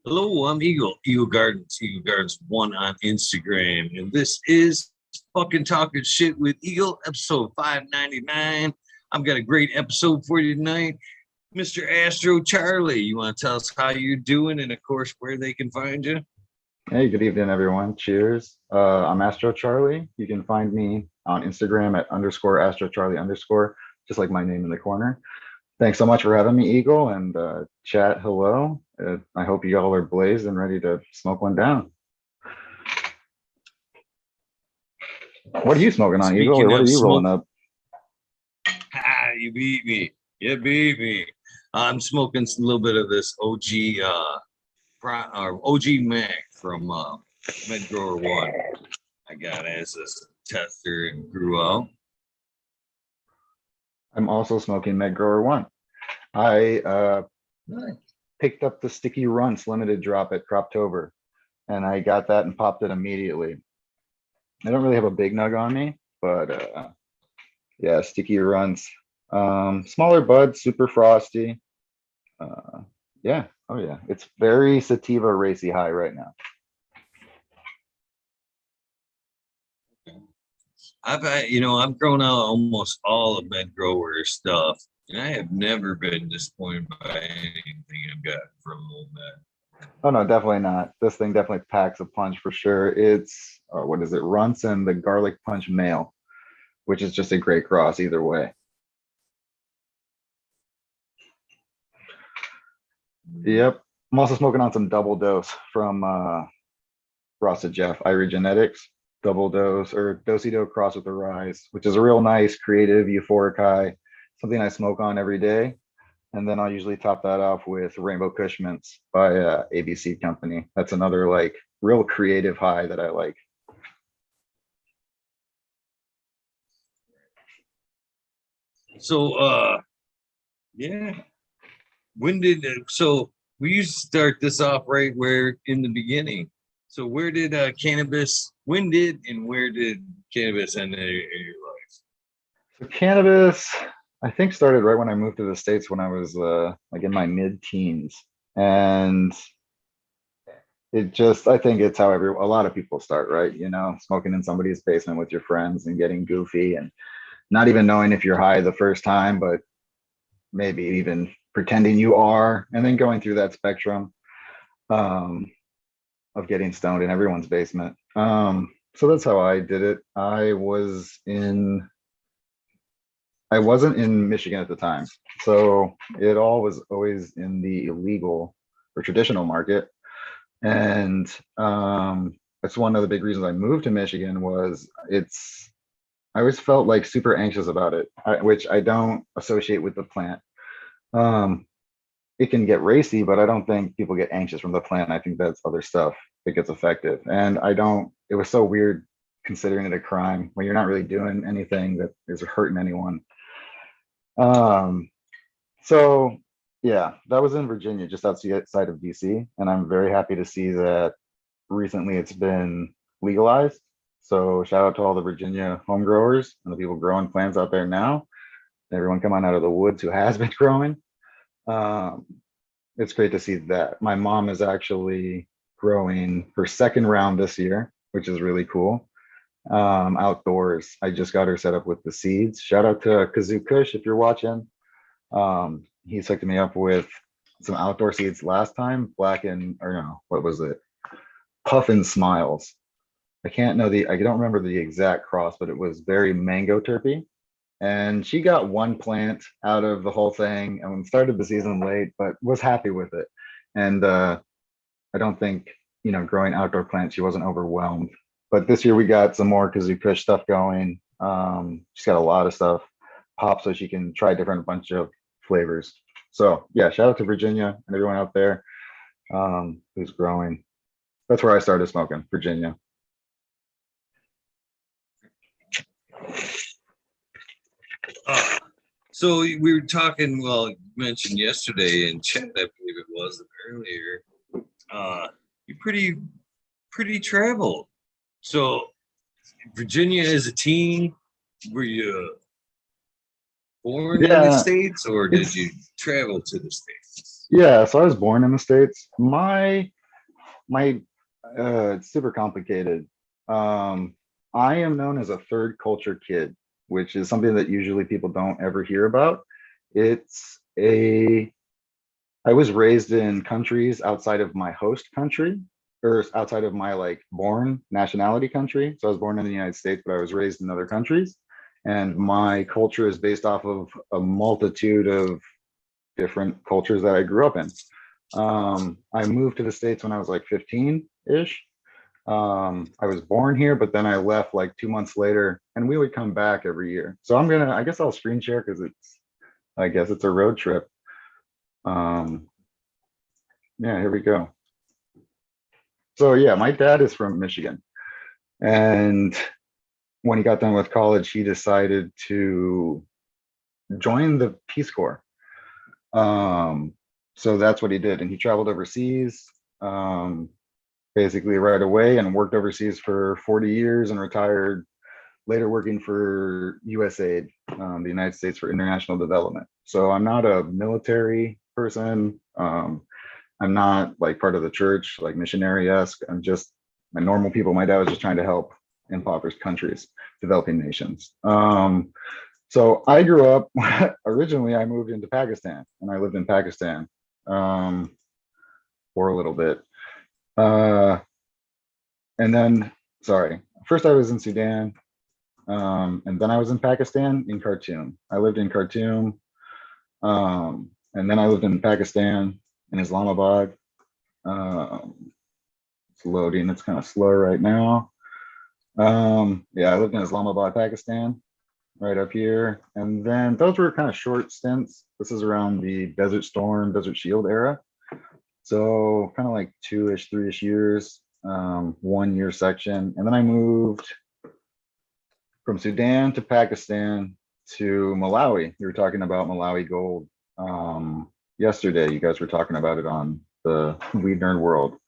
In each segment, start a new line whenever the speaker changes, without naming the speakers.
Hello, I'm Eagle Eagle Gardens 1 on Instagram, and this is fucking talking shit with Eagle, episode 599. I've got a great episode for you tonight. Mr. Astro Charlie, you want to tell us how you're doing and, of course, where they can find you?
Hey, good evening, everyone. Cheers. I'm Astro Charlie. You can find me on Instagram at _Astro Charlie _, just like my name in the corner. Thanks so much for having me, Eagle, and chat. Hello. I hope you all are blazed and ready to smoke one down. What are you smoking on, Eagle? Or what are you rolling up?
You beat me. You beat me. I'm smoking a little bit of this OG Mac from Med Grower 1. I got it as a tester and grew out.
I'm also smoking Med Grower 1. I picked up the Sticky Runts limited drop at Croptober, and I got that and popped it immediately. I don't really have a big nug on me, but yeah, Sticky Runts. Smaller bud, super frosty. Yeah, oh yeah, it's very sativa racy high right now.
I've grown out almost all of Med Grower stuff, and I have never been disappointed by anything I've got from Old Med.
Oh no, definitely not. This thing definitely packs a punch for sure. It's what is it? Runts and the Garlic Punch Male, which is just a great cross either way. Yep. I'm also smoking on some double dose from Rossa Jeff, Irie Genetics. Double dose or Dosido cross with the Rise, which is a real nice, creative, euphoric high. Something I smoke on every day. And then I'll usually top that off with Rainbow Kush Mints by ABC Company. That's another like real creative high that I like.
So, yeah. So we used to start this off right where in the beginning. So where did cannabis, when did and where did cannabis end in your life?
So cannabis, I think started right when I moved to the States when I was like in my mid-teens. And it just, I think it's how a lot of people start, right? You know, smoking in somebody's basement with your friends and getting goofy and not even knowing if you're high the first time, but maybe even pretending you are, and then going through that spectrum of getting stoned in everyone's basement. So that's how I did it. I wasn't in Michigan at the time, so it all was always in the illegal or traditional market. And that's one of the big reasons I moved to Michigan was I always felt like super anxious about it, which I don't associate with the plant. It can get racy, but I don't think people get anxious from the plant. I think that's other stuff that gets effective. And it was so weird considering it a crime when you're not really doing anything that is hurting anyone. So yeah, that was in Virginia, just outside of DC. And I'm very happy to see that recently it's been legalized. So shout out to all the Virginia home growers and the people growing plants out there now. Everyone come on out of the woods who has been growing. It's great to see that. My mom is actually growing her second round this year, which is really cool. Outdoors, I just got her set up with the seeds. Shout out to Kazoo Kush if you're watching. He hooked me up with some outdoor seeds last time. What was it? Puffin Smiles. I don't remember the exact cross, but it was very mango terpy. And she got one plant out of the whole thing and started the season late, but was happy with it. And I don't think, growing outdoor plants, she wasn't overwhelmed. But this year we got some more Kazoo Kush stuff going. She's got a lot of stuff pop so she can try different bunch of flavors. So yeah, shout out to Virginia and everyone out there who's growing. That's where I started smoking, Virginia.
So we were talking, you mentioned yesterday in chat, I believe it was earlier, you're pretty traveled. So Virginia as a teen, were you born in the States or did you travel to the States?
Yeah, so I was born in the States. My it's super complicated. Um, I am known as a third culture kid, which is something that usually people don't ever hear about. It's a I was raised in countries outside of my host country, or outside of my like born nationality country. So I was born in the United States, but I was raised in other countries. And my culture is based off of a multitude of different cultures that I grew up in. I moved to the States when I was like 15-ish. I was born here, but then I left like 2 months later, and we would come back every year. So I guess I'll screen share because I guess it's a road trip. Um, yeah, here we go. So yeah, my dad is from Michigan, and when he got done with college, he decided to join the Peace Corps. Um, so that's what he did, and he traveled overseas. Basically right away and worked overseas for 40 years and retired, later working for USAID, the United States for International Development. So I'm not a military person. I'm not like part of the church, like missionary-esque. I'm just my normal people. My dad was just trying to help impoverished countries, developing nations. So I grew up, originally I moved into Pakistan and I lived in Pakistan for a little bit. And then, sorry, first I was in Sudan, and then I was in Pakistan in Khartoum. I lived in Khartoum, and then I lived in Pakistan in Islamabad. It's loading. It's kind of slow right now. Yeah, I lived in Islamabad, Pakistan, right up here. And then those were kind of short stints. This is around the Desert Storm, Desert Shield era. So kind of like 2-ish, 3-ish years, 1 year section. And then I moved from Sudan to Pakistan to Malawi. You were talking about Malawi gold yesterday. You guys were talking about it on the Weed Nerd World.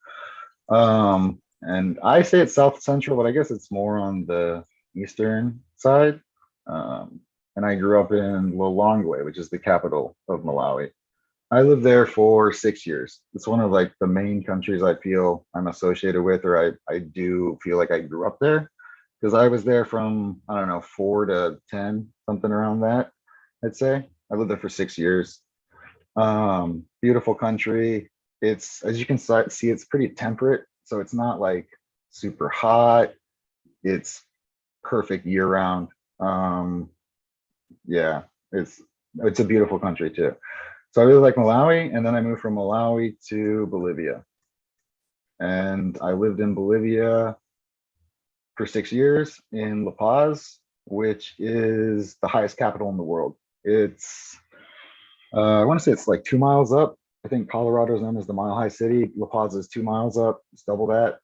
And I say it's South Central, but I guess it's more on the eastern side. And I grew up in Lilongwe, which is the capital of Malawi. I lived there for 6 years. It's one of like the main countries I feel I'm associated with, or I do feel like I grew up there because I was there from, I don't know, 4 to 10, something around that, I'd say. I lived there for 6 years. Beautiful country. It's, as you can see, it's pretty temperate. So it's not like super hot. It's perfect year round. Yeah, it's a beautiful country too. So I really like Malawi, and then I moved from Malawi to Bolivia. And I lived in Bolivia for 6 years in La Paz, which is the highest capital in the world. It's, I want to say it's like 2 miles up. I think Colorado is known as the Mile High City. La Paz is 2 miles up. It's double that.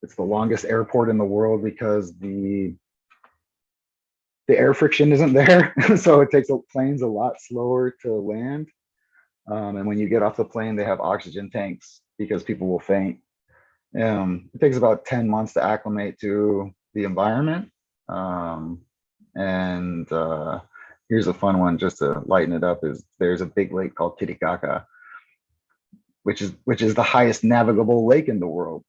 It's the longest airport in the world because the air friction isn't there. So it takes planes a lot slower to land. And when you get off the plane, they have oxygen tanks because people will faint. It takes about 10 months to acclimate to the environment. And here's a fun one just to lighten it up is there's a big lake called Titicaca, which is the highest navigable lake in the world.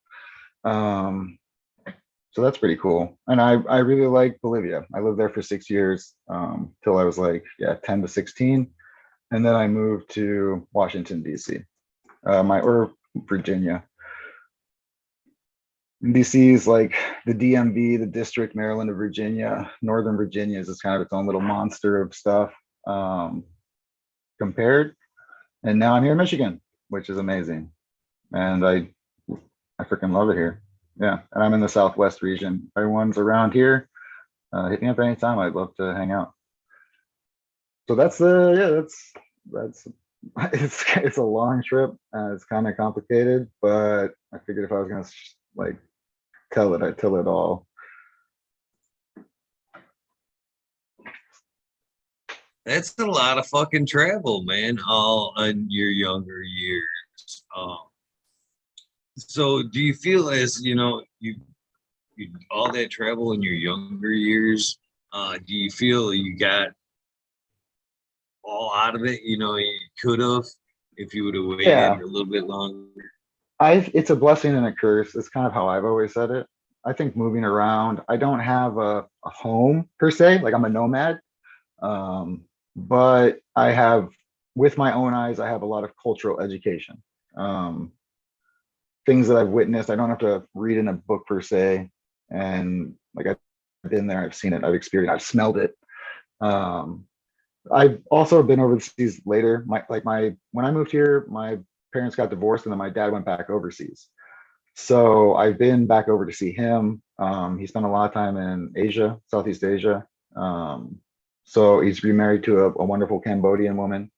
So that's pretty cool. And I really like Bolivia. I lived there for 6 years till I was like, 10 to 16. And then I moved to Washington, D.C., or Virginia. DC is like the DMV, the District, Maryland, of Virginia. Northern Virginia is just kind of its own little monster of stuff compared. And now I'm here in Michigan, which is amazing. And I freaking love it here. Yeah, and I'm in the Southwest region. Everyone's around here. Hit me up anytime. I'd love to hang out. So that's it's a long trip. It's kind of complicated, but I figured if I was gonna like tell it, I'd tell it all.
That's a lot of fucking travel, man, all in your younger years. So do you feel as, you all that travel in your younger years, do you feel you got all out of it, you could have? if you would have waited
Yeah,
a little bit longer?
it's a blessing and a curse. It's kind of how I've always said it. I think moving around, I don't have a home per se, like I'm a nomad. Um, but I have, with my own eyes, I have a lot of cultural education. Um, Things that I've witnessed, I don't have to read in a book per se. And like I've been there, I've seen it, I've experienced, I've smelled it. Um, I've also been overseas later. When I moved here, my parents got divorced and then my dad went back overseas. So I've been back over to see him. He spent a lot of time in Asia, Southeast Asia. So he's remarried to a wonderful Cambodian woman.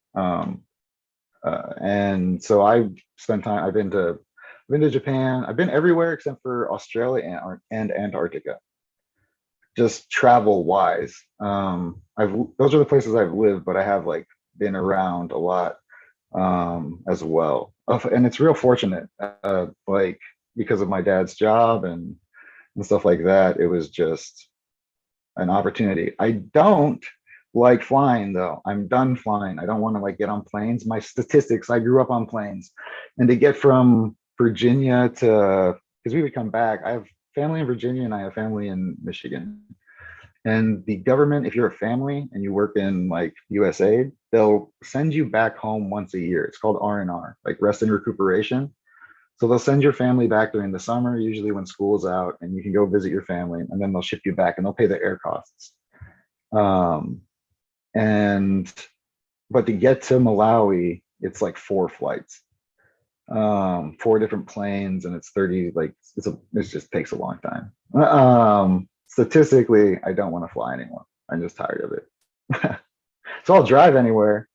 And so I've spent time. I've been to Japan. I've been everywhere except for Australia and Antarctica. Just travel wise, I've those are the places I've lived, but I have like been around a lot as well. And it's real fortunate, like because of my dad's job and stuff like that. It was just an opportunity. I don't like flying though. I'm done flying. I don't want to like get on planes. My statistics, I grew up on planes. And to get from Virginia to, because we would come back, I have family in Virginia and I have family in Michigan. And the government, if you're a family and you work in like USA, they'll send you back home once a year. It's called R&R, like rest and recuperation. So they'll send your family back during the summer, usually when school's out, and you can go visit your family, and then they'll ship you back and they'll pay the air costs. Um, and but to get to Malawi, it's like 4 flights, 4 different planes, and it's 30, like it just takes a long time. Statistically, I don't want to fly anymore. I'm just tired of it. So I'll drive anywhere,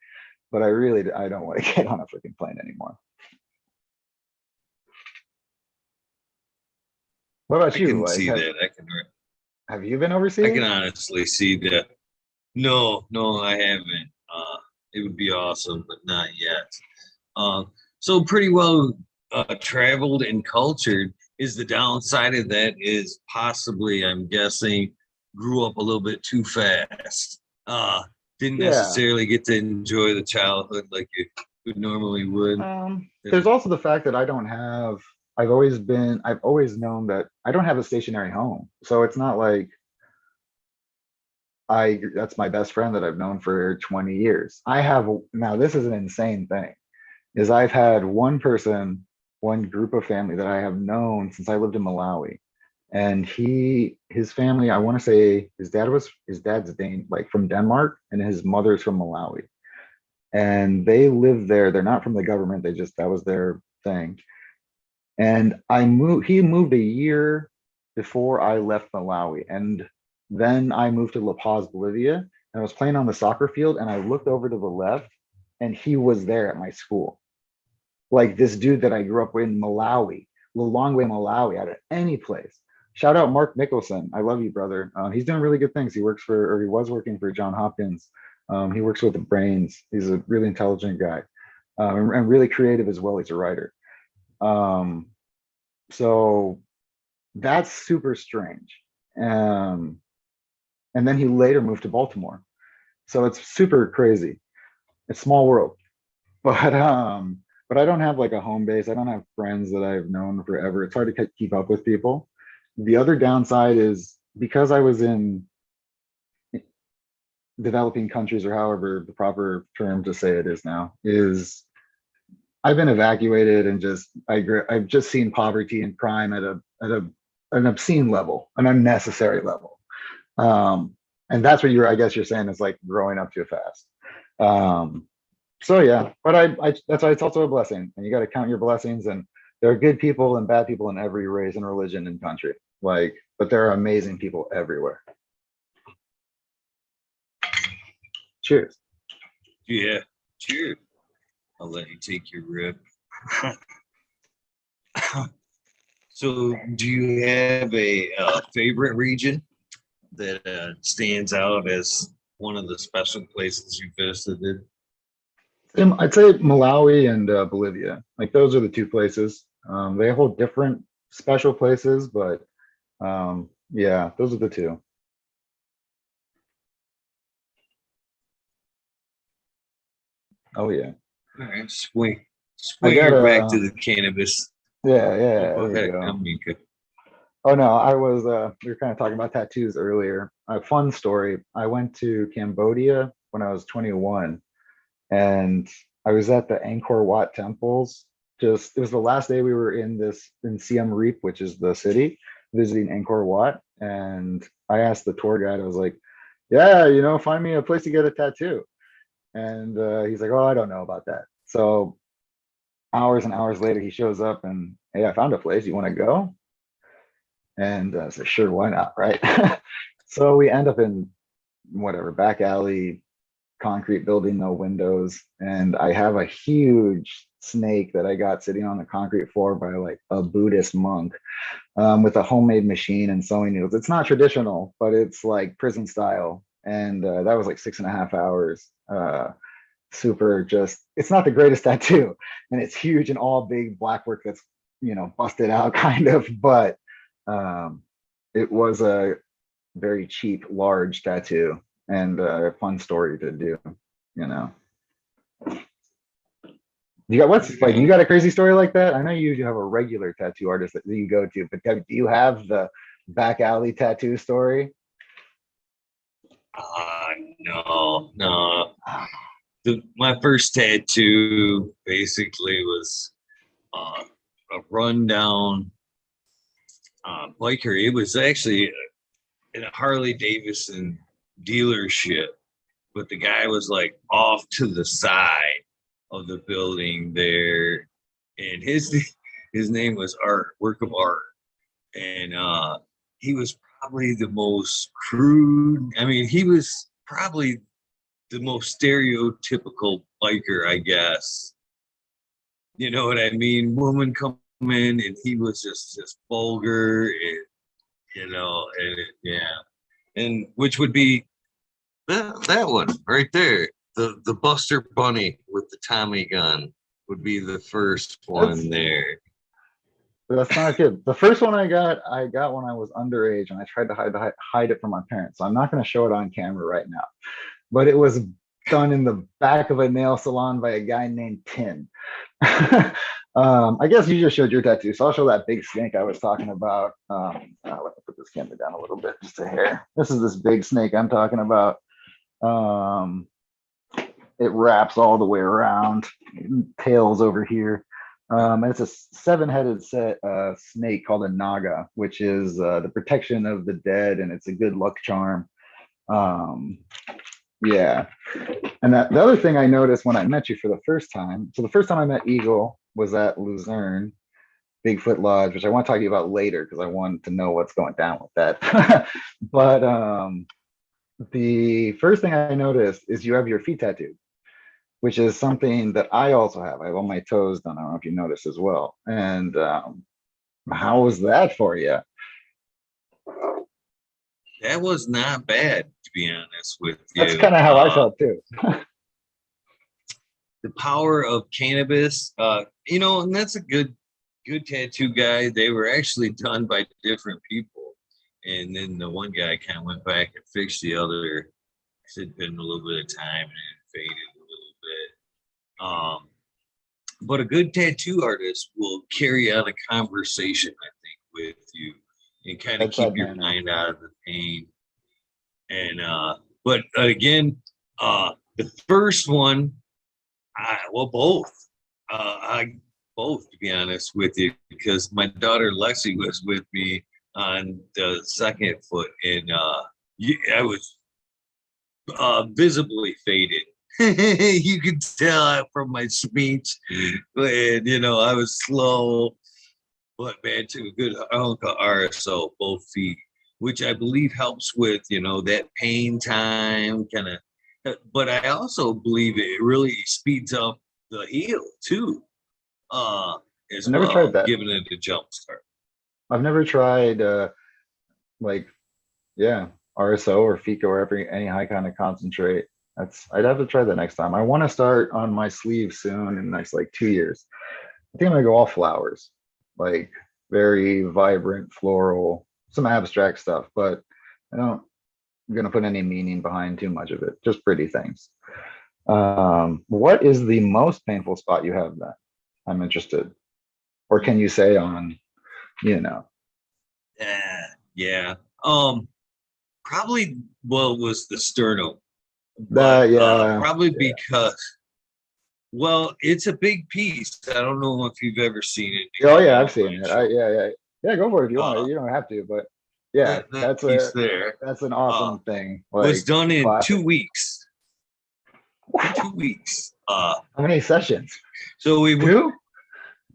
but I don't want to get on a freaking plane anymore. What about
I
you?
can
Like,
see that.
have you been
I can
overseas?
honestly see that. No, no, I haven't. It would be awesome, but not yet. So pretty well traveled and cultured. Is the downside of that is possibly, I'm guessing, grew up a little bit too fast. Didn't
Yeah.
necessarily get to enjoy the childhood like you would normally would.
There's also the fact that I've always known that I don't have a stationary home. So it's not like that's my best friend that I've known for 20 years. Now this is an insane thing, is I've had one group of family that I have known since I lived in Malawi. And his family, I want to say his dad's like from Denmark and his mother's from Malawi. And they live there. They're not from the government. That was their thing. And he moved a year before I left Malawi. And then I moved to La Paz, Bolivia, and I was playing on the soccer field and I looked over to the left and he was there at my school. Like this dude that I grew up with in Malawi, Lilongwe, Malawi, out of any place. Shout out Mark Mickelson. I love you, brother. He's doing really good things. He was working for John Hopkins. He works with the brains. He's a really intelligent guy, and really creative as well. He's a writer. Um, so that's super strange. Um, and then he later moved to Baltimore. So it's super crazy. It's small world. But I don't have like a home base. I don't have friends that I've known forever. It's hard to keep up with people. The other downside is because I was in developing countries, or however the proper term to say it is now, is I've been evacuated and I've just seen poverty and crime at an obscene level, an unnecessary level. And that's what I guess you're saying is like growing up too fast. So yeah, but I that's why it's also a blessing, and you got to count your blessings. And there are good people and bad people in every race and religion and country. Like, but there are amazing people everywhere. Cheers.
Yeah, cheers. I'll let you take your rip. So, do you have a favorite region that stands out as one of the special places you visited?
I'd say Malawi and Bolivia. Like those are the two places. They hold different special places, but yeah, those are the two. Oh yeah.
All right, swing,
I
swing
got
her back
a
to the cannabis.
yeah,
Oh,
yeah,
go
there you
ahead,
go.
Amika.
Oh no, I was we were kind of talking about tattoos earlier. A fun story. I went to Cambodia when I was 21 and I was at the Angkor Wat temples. Just it was the last day we were in Siem Reap, which is the city, visiting Angkor Wat. And I asked the tour guide, I was like, yeah, find me a place to get a tattoo. And he's like, oh, I don't know about that. So hours and hours later, he shows up and, hey, I found a place. You want to go? And I said, sure, why not? Right. So we end up in whatever back alley, concrete building, no windows. And I have a huge snake that I got sitting on the concrete floor by like a Buddhist monk with a homemade machine and sewing needles. It's not traditional, but it's like prison style. And that was like 6.5 hours. Super just, it's not the greatest tattoo. And it's huge and all big black work that's, busted out kind of. But um, it was a very cheap, large tattoo and a fun story to do, you know. You got what's like you
Okay.
got a crazy story like that? I know you usually have a regular tattoo artist that you go to, but do you have the back alley tattoo story?
No, no. My first tattoo basically was a rundown biker. It was actually in a Harley Davidson dealership, but the guy was like off to the side of the building there, and his name was Art, work of art, and he was probably the most crude. I mean, he was probably the most stereotypical biker, I guess. You know what I mean? Woman come in and he was just vulgar and yeah. And which would be that one right there. The Buster Bunny with the Tommy gun would be the first
That's
one there.
that's not good. The first one I got when I was underage, and I tried to hide it from my parents. So I'm not going to show it on camera right now. But it was done in the back of a nail salon by a guy named Tin. I guess you just showed your tattoo, so I'll show that big snake I was talking about. Let me put this camera down a little bit, just a hair. This is this big snake I'm talking about. Um, it wraps all the way around, tails over here. And it's a seven-headed snake called a naga, which is the protection of the dead, and it's a good luck charm. Um, yeah. And the other thing I noticed when I met you for the first time, so the first time I met Eagle was at Luzerne, Bigfoot Lodge, which I want to talk to you about later because I wanted to know what's going down with that. But the first thing I noticed is you have your feet tattooed, which is something that I also have. I have all my toes done. I don't know if you noticed as well. And how was that for you?
That was not bad, to be honest with
That's
you.
kind of how I felt too.
The power of cannabis, and that's a good tattoo guy. They were actually done by different people. And then the one guy kind of went back and fixed the other. It had been a little bit of time and it faded a little bit. But a good tattoo artist will carry on a conversation, I think, with you and kind of keep
Bedside
your
manner.
mind out of the pain. And but again, the first one, both. I both, to be honest with you, because my daughter Lexi was with me on the second foot, and I was visibly faded. You could tell from my speech, and I was slow, but man, took a good hunk of RSO both feet, which I believe helps with that pain time kind of. But I also believe it really speeds up the heal too, as
I've never tried
well,
that.
giving it a jump start.
I've never tried like yeah, RSO or FICA or any high kind of concentrate. I'd have to try that next time. I want to start on my sleeve soon in the next like 2 years. I think I'm gonna go all flowers, like very vibrant, floral, some abstract stuff, but I don't I'm gonna put any meaning behind too much of it. Just pretty things. What is the most painful spot you have then? I'm interested. Or can you say on, you know?
Yeah, yeah. Probably well was the sternum, but
Yeah.
probably because well, it's a big piece. I don't know if you've ever seen it.
Oh
Come
yeah, I've
on
seen
my
it.
show.
Yeah, go for it if you want.
Uh,
You don't have to, but yeah,
that piece there
that's an
uh,
awesome thing.
was
Like
done in
classic.
2 weeks. 2 weeks.
How many sessions?
So
Two?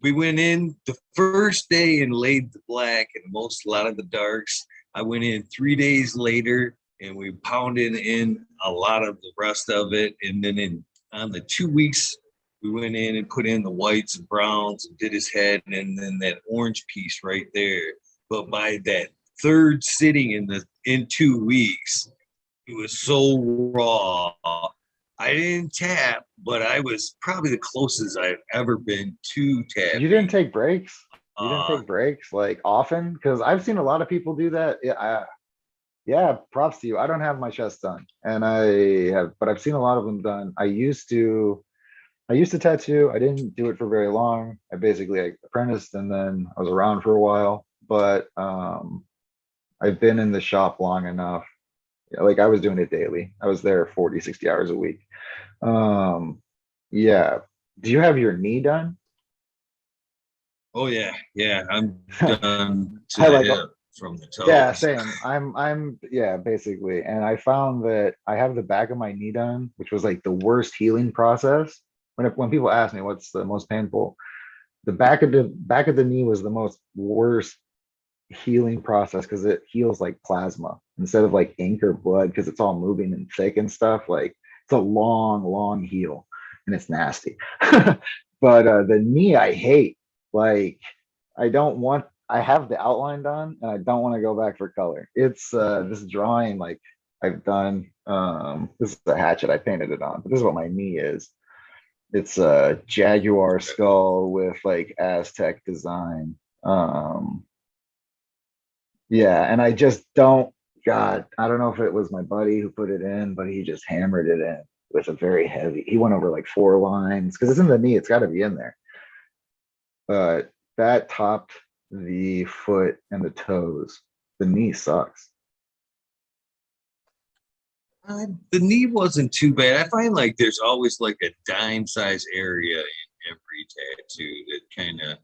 we went in the first day and laid the black and a lot of the darks. I went in 3 days later and we pounded in a lot of the rest of it. And then on the 2 weeks, we went in and put in the whites and browns and did his head and then that orange piece right there. But by that third sitting in 2 weeks, it was so raw. I didn't tap, but I was probably the closest I've ever been to
You didn't
tapping.
take breaks? You didn't
Uh,
take breaks like often? Because I've seen a lot of people do that. Yeah, props to you. I don't have my chest done, and but I've seen a lot of them done. I used to tattoo. I didn't do it for very long. I basically like, apprenticed and then I was around for a while. But I've been in the shop long enough. Yeah, like I was doing it daily. I was there 40, 60 hours a week. Um, yeah. Do you have your knee done?
oh yeah, yeah. I'm done to
I
the
like,
hip from the
yeah,
toes.
same. Yeah, basically. And I found that I have the back of my knee done, which was like the worst healing process. When people ask me what's the most painful, the back of the knee was the most worst healing process because it heals like plasma instead of like ink or blood because it's all moving and thick and stuff. Like it's a long heal and it's nasty. But the knee I hate. Like I have the outline done and I don't want to go back for color. It's this drawing like I've done. This is a hatchet I painted it on, but this is what my knee is. It's a jaguar skull with like Aztec design. Um, yeah, and I just don't, God, I don't know if it was my buddy who put it in, but he just hammered it in with a very heavy, he went over like 4 lines because it's in the knee, it's got to be in there. But that topped the foot and the toes. The knee sucks.
The knee wasn't too bad. I find like there's always like a dime size area in every tattoo that kind of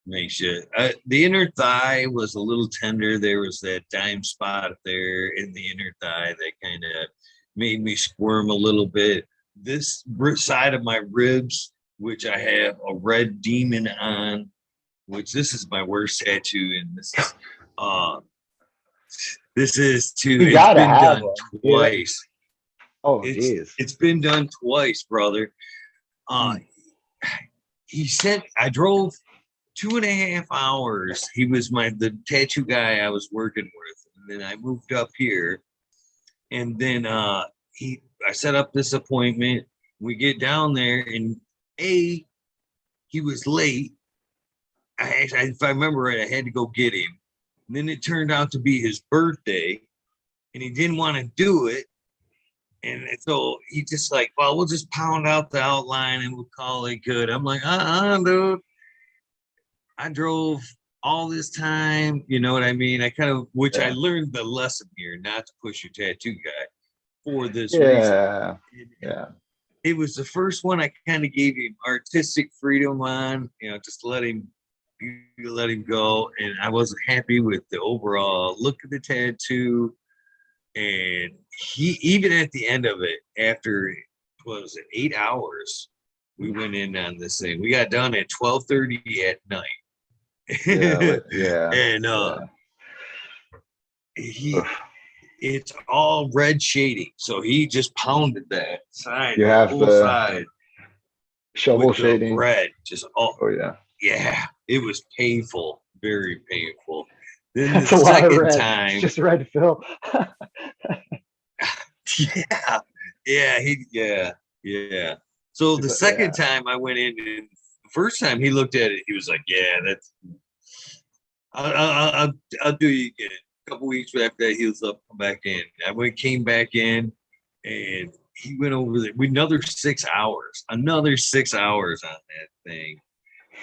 makes you. The inner thigh was a little tender. There was that dime spot there in the inner thigh that kind of made me squirm a little bit. This side of my ribs, which I have a red demon on, which this is my worst tattoo, and uh, this is too.
You
It's
gotta
been
have
done
one. Yeah.
twice.
Oh,
It's
geez.
it's been done twice, brother. Uh,
Mm.
he said I drove 2.5 hours. He was the tattoo guy I was working with, and then I moved up here, and then I set up this appointment. We get down there, and he was late. If I remember right, I had to go get him. And then it turned out to be his birthday, and he didn't want to do it. And so he just like, well, we'll just pound out the outline and we'll call it good. I'm like, dude. I drove all this time, you know what I mean? Which I
Yeah.
learned the lesson here, not to push your tattoo guy for this reason.
Yeah. Yeah.
It was the first one I kind of gave him artistic freedom on, just let him go. And I wasn't happy with the overall look of the tattoo. And he, even at the end of it, after what was it, 8 hours, we went in on this thing. We got done at 12:30 at night.
Yeah.
And
Yeah.
he it's all red shading. So he just pounded that side,
You
the
have
whole
the
side
shovel
with the
shading.
red. Just all
Oh yeah.
yeah, it was painful, very painful. Then the
That's a lot of
second
red. It's
time,
just red fill.
yeah, yeah. So the second
Yeah.
time I went in, and the first time he looked at it, he was like, "Yeah, that's I'll do you again." A couple weeks after that heals up, come back in. Came back in, and he went over there with another 6 hours on that thing.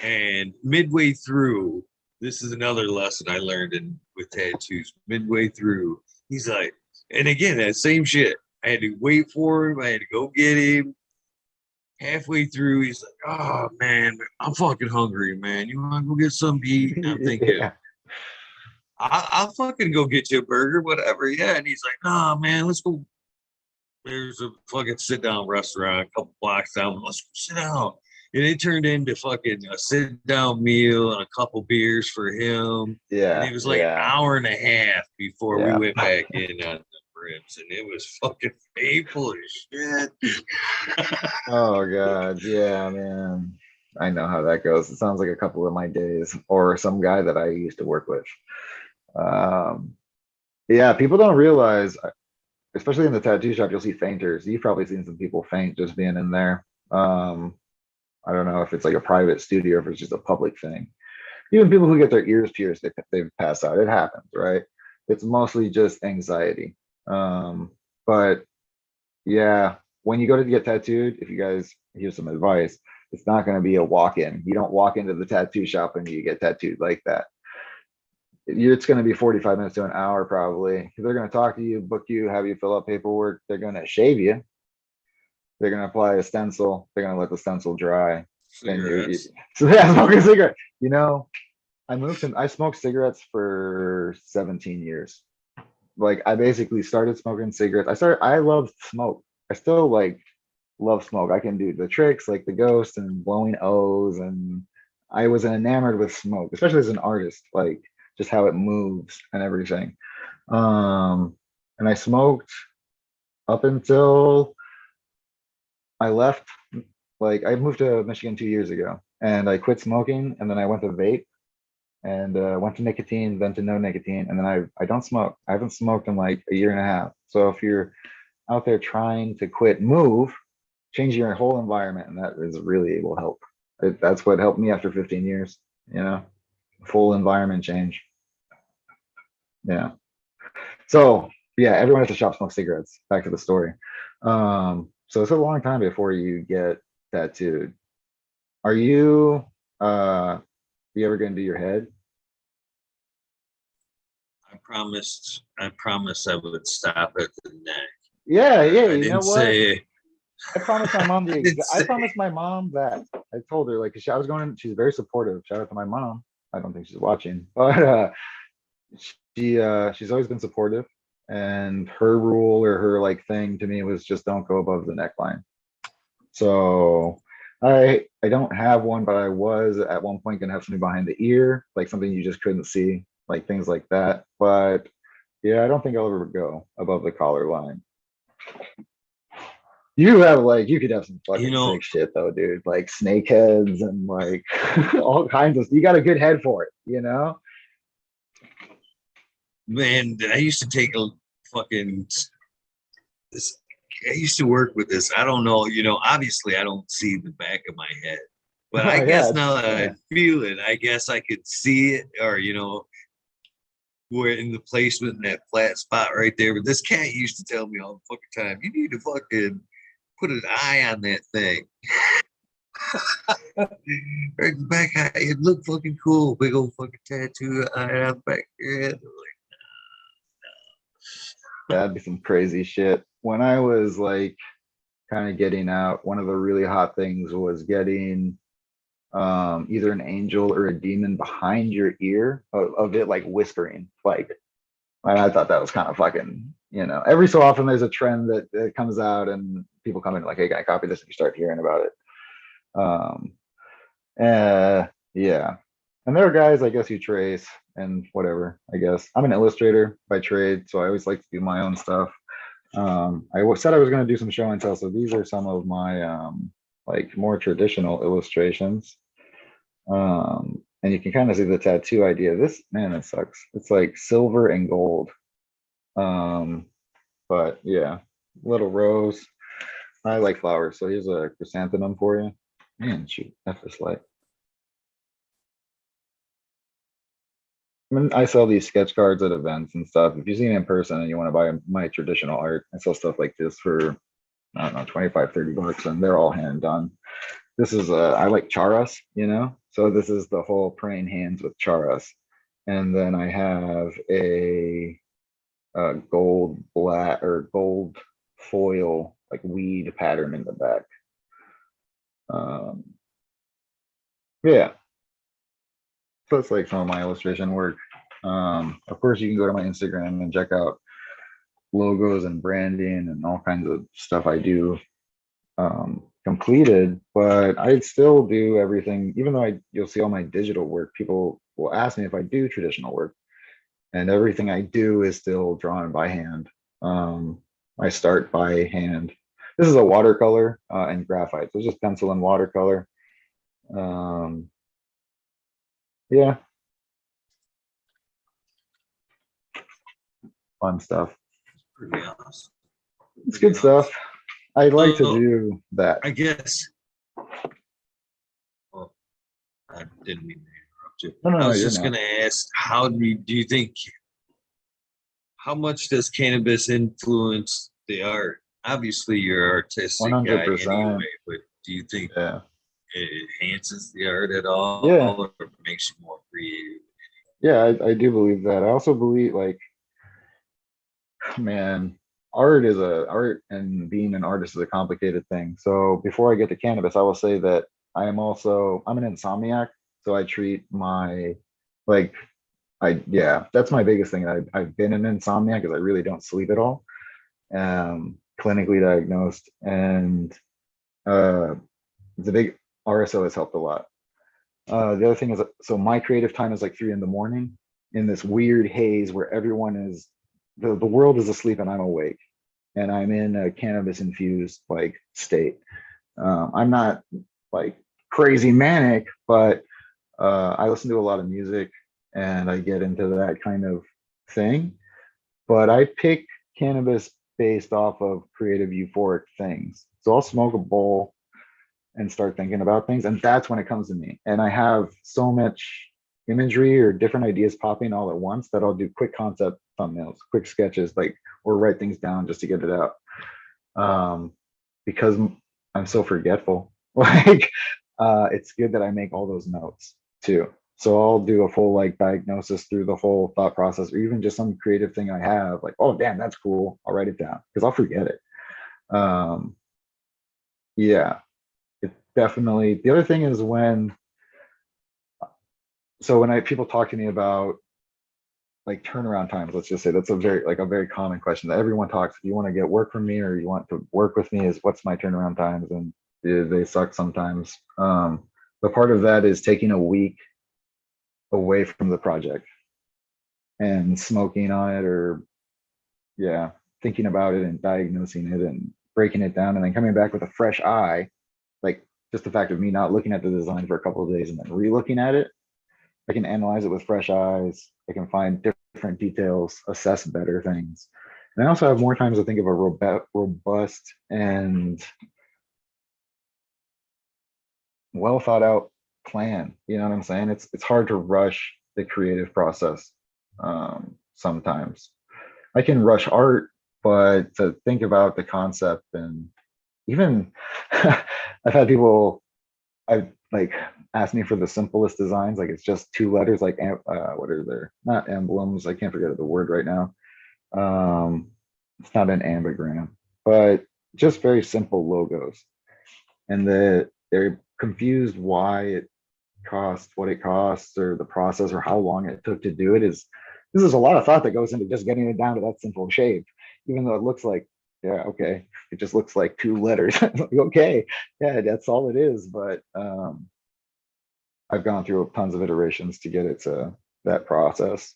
And midway through, this is another lesson I learned with tattoos. Midway through, he's like, and again, that same shit. I had to wait for him. I had to go get him. Halfway through, he's like, "Oh man, I'm fucking hungry, man. You want to go get some to eat?" And I'm thinking,
Yeah.
I'll fucking go get you a burger, whatever. Yeah. And he's like, "Nah, man, let's go. There's a fucking sit down restaurant a couple blocks down. Let's go sit down." And it turned into fucking a sit down meal and a couple beers for him. And
Yeah.
it was like an
Yeah.
hour and a half before we
Yeah.
went back in on the ribs. And it was fucking painful as shit.
Oh God. Yeah, man. I know how that goes. It sounds like a couple of my days or some guy that I used to work with. Um, yeah, people don't realize, especially in the tattoo shop, you'll see fainters. You've probably seen some people faint just being in there. I don't know if it's like a private studio or if it's just a public thing. Even people who get their ears pierced, they pass out. It happens, right? It's mostly just anxiety. But yeah, when you go to get tattooed, if you guys hear some advice, it's not going to be a walk-in. You don't walk into the tattoo shop and you get tattooed like that. It's going to be 45 minutes to an hour probably. They're going to talk to you, book you, have you fill out paperwork. They're going to shave you. They're going to apply a stencil. They're going to let the stencil dry. Then so yeah, smoking a cigarette. You know, I smoked cigarettes for 17 years. Like I basically started smoking cigarettes. I love smoke. I still like love smoke. I can do the tricks like the ghost and blowing O's, and I was enamored with smoke, especially as an artist, like just how it moves and everything. And I smoked up until I left. Like I moved to Michigan 2 years ago, and I quit smoking, and then I went to vape, and went to nicotine, then to no nicotine, and then I don't smoke. I haven't smoked in like a year and a half. So if you're out there trying to quit, move, change your whole environment, and that is really will help. That's what helped me after 15 years. You know, full environment change. Yeah. So yeah, everyone at the shop smokes cigarettes. Back to the story. So it's a long time before you get tattooed. Are you ever gonna do your head?
I promised I would stop at the neck.
Yeah, yeah.
I
You know
didn't
what?
say
I promised my mom
I didn't
I
say
promised my mom that. I told her like I was going. She's very supportive. Shout out to my mom. I don't think she's watching, but she's always been supportive. And her rule or her like thing to me was just don't go above the neckline. So I don't have one, but I was at one point gonna have something behind the ear, like something you just couldn't see, like things like that. But yeah, I don't think I'll ever go above the collar line. You could have some
you
fucking
know,
sick shit though, dude. Like snake heads and like all kinds of. You got a good head for it, you know.
man, I used to take a fucking this. I used to work with this. I don't know, obviously I don't see the back of my head, but I
Yeah,
guess now that I feel it, I guess I could see it, or we're in the placement in that flat spot right there. But this cat used to tell me all the fucking time, you need to fucking put an eye on that thing. Right in the back, it looked fucking cool. Big old fucking tattoo eye on the back of your head.
that'd be some crazy shit. When I was like kind of getting out, one of the really hot things was getting either an angel or a demon behind your ear of it like whispering. Like, and I thought that was kind of fucking, every so often there's a trend that comes out and people come in like, hey, can I copy this? And you start hearing about it. Um, yeah. And there are guys, I guess, who trace and whatever, I guess. I'm an illustrator by trade, so I always like to do my own stuff. Said I was going to do some show and tell, so these are some of my like more traditional illustrations. And you can kind of see the tattoo idea. This, man, it sucks. It's like silver and gold. But yeah, little rose. I like flowers, so here's a chrysanthemum for you. Man, shoot, F this light. I sell these sketch cards at events and stuff. If you see me in person and you want to buy my traditional art, I sell stuff like this for I don't know, 25, 30 bucks, and they're all hand done. This is I like charas, you know, so this is the whole praying hands with charas. And then I have a gold black or gold foil like weed pattern in the back. Yeah, so it's like some of my illustration work. Of course, you can go to my Instagram and check out logos and branding and all kinds of stuff I do completed, but I still do everything, even though you'll see all my digital work, people will ask me if I do traditional work, and everything I do is still drawn by hand. I start by hand. This is a watercolor and graphite, so it's just pencil and watercolor. Yeah, fun stuff.
Pretty awesome.
It's good stuff. I'd like to do that.
I guess. Well, I didn't mean to interrupt you.
No,
I was just going to ask, how do you think, how much does cannabis influence the art? Obviously, you're an artistic 100%. Guy anyway, but do you think it enhances the art at all, or makes you more creative?
Yeah, I do believe that. I also believe, like, man, art and being an artist is a complicated thing. So before I get to cannabis, I will say that I'm an insomniac. So I treat my, like, that's my biggest thing. I've been an insomniac because I really don't sleep at all. Clinically diagnosed, and the big RSO has helped a lot. The other thing is, so my creative time is like 3 a.m. in this weird haze where everyone is, the world is asleep and I'm awake, and I'm in a cannabis infused like state. I'm not like crazy manic, but I listen to a lot of music and I get into that kind of thing. But I pick cannabis based off of creative euphoric things. So I'll smoke a bowl and start thinking about things, and that's when it comes to me. And I have so much imagery or different ideas popping all at once that I'll do quick concept thumbnails, quick sketches, like, or write things down just to get it out. Because I'm so forgetful. Like, it's good that I make all those notes too. So I'll do a full like diagnosis through the whole thought process, or even just some creative thing I have, like, oh damn, that's cool. I'll write it down because I'll forget it. Yeah, it definitely. The other thing is when people talk to me about like turnaround times, let's just say that's a very common question that everyone talks. If you want to get work from me or you want to work with me, is what's my turnaround times? And they suck sometimes. But part of that is taking a week away from the project and smoking on it, or thinking about it and diagnosing it and breaking it down, and then coming back with a fresh eye. Like, just the fact of me not looking at the design for a couple of days and then re-looking at it, I can analyze it with fresh eyes. I can find different details, assess better things. And I also have more times to think of a robust and well thought out plan. You know what I'm saying? It's hard to rush the creative process. Sometimes I can rush art, but to think about the concept, and even I've had people like ask me for the simplest designs, like it's just 2 letters, like what are there? Not emblems. I can't forget the word right now. It's not an ambigram, but just very simple logos, and they're confused why it costs what it costs, or the process, or how long it took to do it. This is a lot of thought that goes into just getting it down to that simple shape, even though it looks like, yeah, okay, it just looks like 2 letters. Okay, yeah, that's all it is. But I've gone through tons of iterations to get it to that process.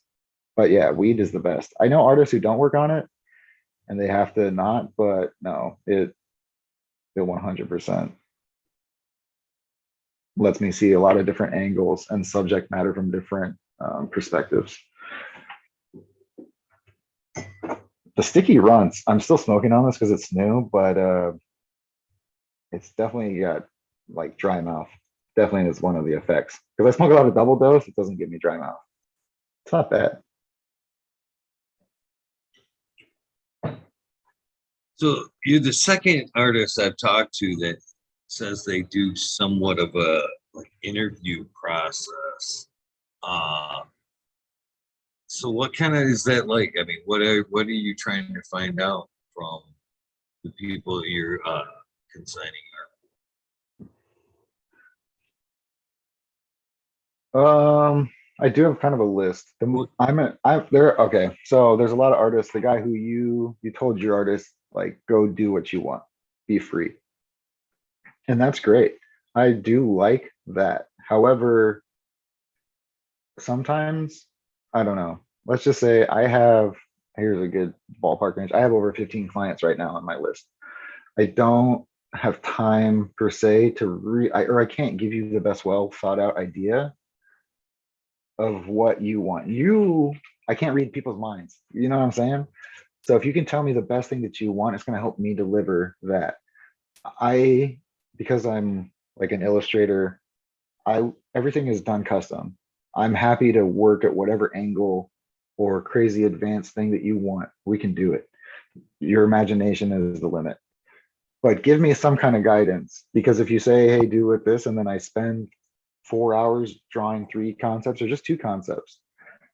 But yeah, weed is the best. I know artists who don't work on it and they have to not, but no, it 100% lets me see a lot of different angles and subject matter from different perspectives. The sticky runts, I'm still smoking on this because it's new, but it's definitely got like dry mouth. Definitely is one of the effects. Because I smoke a lot of double dose, it doesn't give me dry mouth. It's not bad.
So you're the second artist I've talked to that says they do somewhat of a like interview process. Uh, so what kind of is that like? I mean, what are you trying to find out from the people you're consigning
I do have kind of a list.
art?
I'm there. Okay, so there's a lot of artists. The guy who you told your artist like go do what you want, be free, and that's great. I do like that. However, sometimes I don't know. Let's just say I have here's a good ballpark range. I have over 15 clients right now on my list. I don't have time per se to or I can't give you the best well thought out idea of what you want. I can't read people's minds. You know what I'm saying? So if you can tell me the best thing that you want, it's going to help me deliver that. I, because I'm like an illustrator, everything is done custom. I'm happy to work at whatever angle or crazy advanced thing that you want. We can do it. Your imagination is the limit. But give me some kind of guidance, because if you say, hey, do it this, and then I spend 4 hours drawing 3 concepts or just 2 concepts,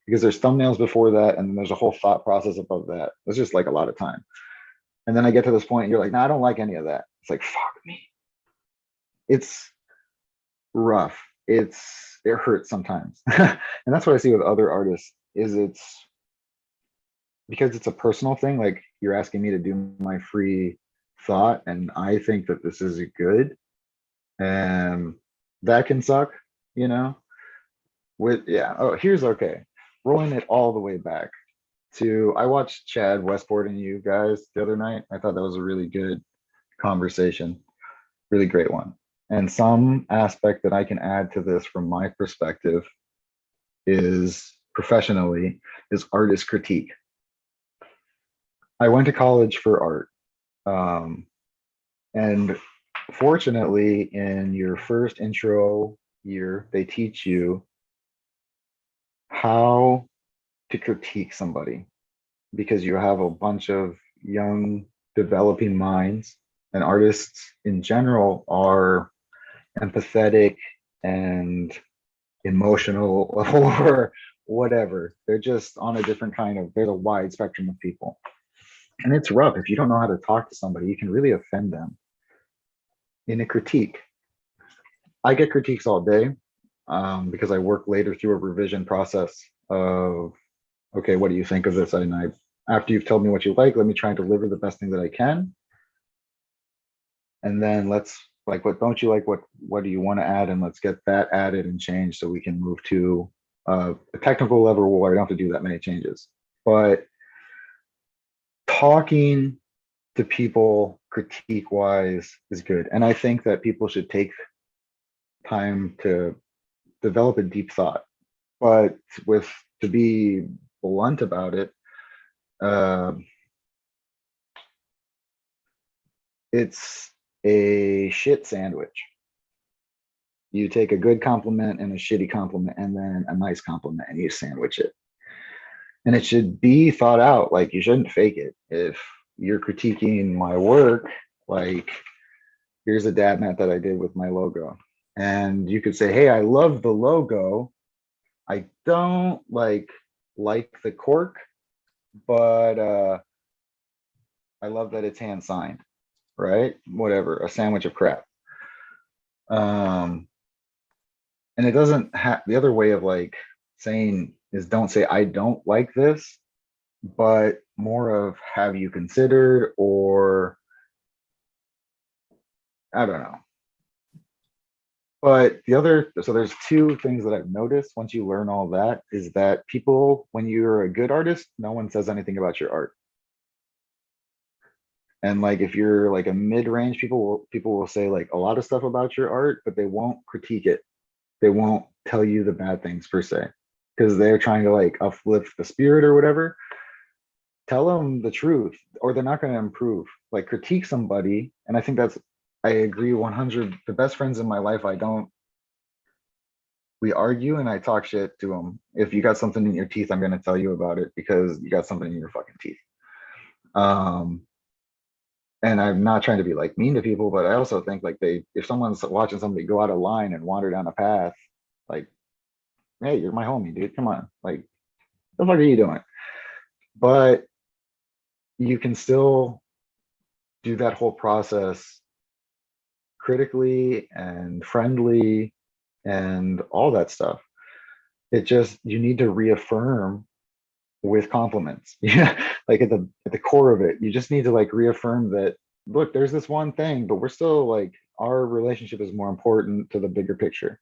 because there's thumbnails before that and then there's a whole thought process above that. It's just like a lot of time. And then I get to this point and you're like, no, I don't like any of that. It's like, fuck me. It's rough. It hurts sometimes. And that's what I see with other artists is it's because it's a personal thing. Like you're asking me to do my free thought and I think that this is good. And that can suck, you know, here's okay. Rolling it all the way back to I watched Chad Westport and you guys the other night. I thought that was a really good conversation, really great one. And some aspect that I can add to this from my perspective is professionally is artist critique. I went to college for art. And fortunately, in your first intro year, they teach you how to critique somebody because you have a bunch of young developing minds, and artists in general are empathetic and emotional or whatever. They're just on a different kind of, there's a wide spectrum of people. And it's rough. If you don't know how to talk to somebody, you can really offend them in a critique. I get critiques all day because I work later through a revision process of, okay, what do you think of this? And after you've told me what you like, let me try and deliver the best thing that I can. And then let's like, what don't you like? What do you want to add? And let's get that added and changed so we can move to a technical level where I don't have to do that many changes. But talking to people critique wise is good. And I think that people should take time to develop a deep thought. But to be blunt about it, it's a shit sandwich. You take a good compliment and a shitty compliment and then a nice compliment and you sandwich it. And it should be thought out. Like you shouldn't fake it. If you're critiquing my work, like here's a dab mat that I did with my logo. And you could say, hey, I love the logo. I don't like the cork, but I love that it's hand signed, right? Whatever, a sandwich of crap. And it doesn't have the other way of like saying is don't say I don't like this, but more of have you considered, or I don't know. But so there's 2 things that I've noticed once you learn all that is that people, when you're a good artist, no one says anything about your art. And like if you're like a mid-range, people will say like a lot of stuff about your art, but they won't critique it. They won't tell you the bad things per se, because they're trying to like uplift the spirit or whatever. Tell them the truth, or they're not going to improve. Like critique somebody, and I agree 100. The best friends in my life, we argue and I talk shit to them. If you got something in your teeth, I'm going to tell you about it because you got something in your fucking teeth. and I'm not trying to be like mean to people, but I also think like if someone's watching somebody go out of line and wander down a path, like, hey, you're my homie, dude. Come on. Like, what the fuck are you doing? But you can still do that whole process critically and friendly and all that stuff. It just, you need to reaffirm with compliments. Yeah. Like at the core of it, you just need to like reaffirm that, look, there's this one thing, but we're still like, our relationship is more important to the bigger picture,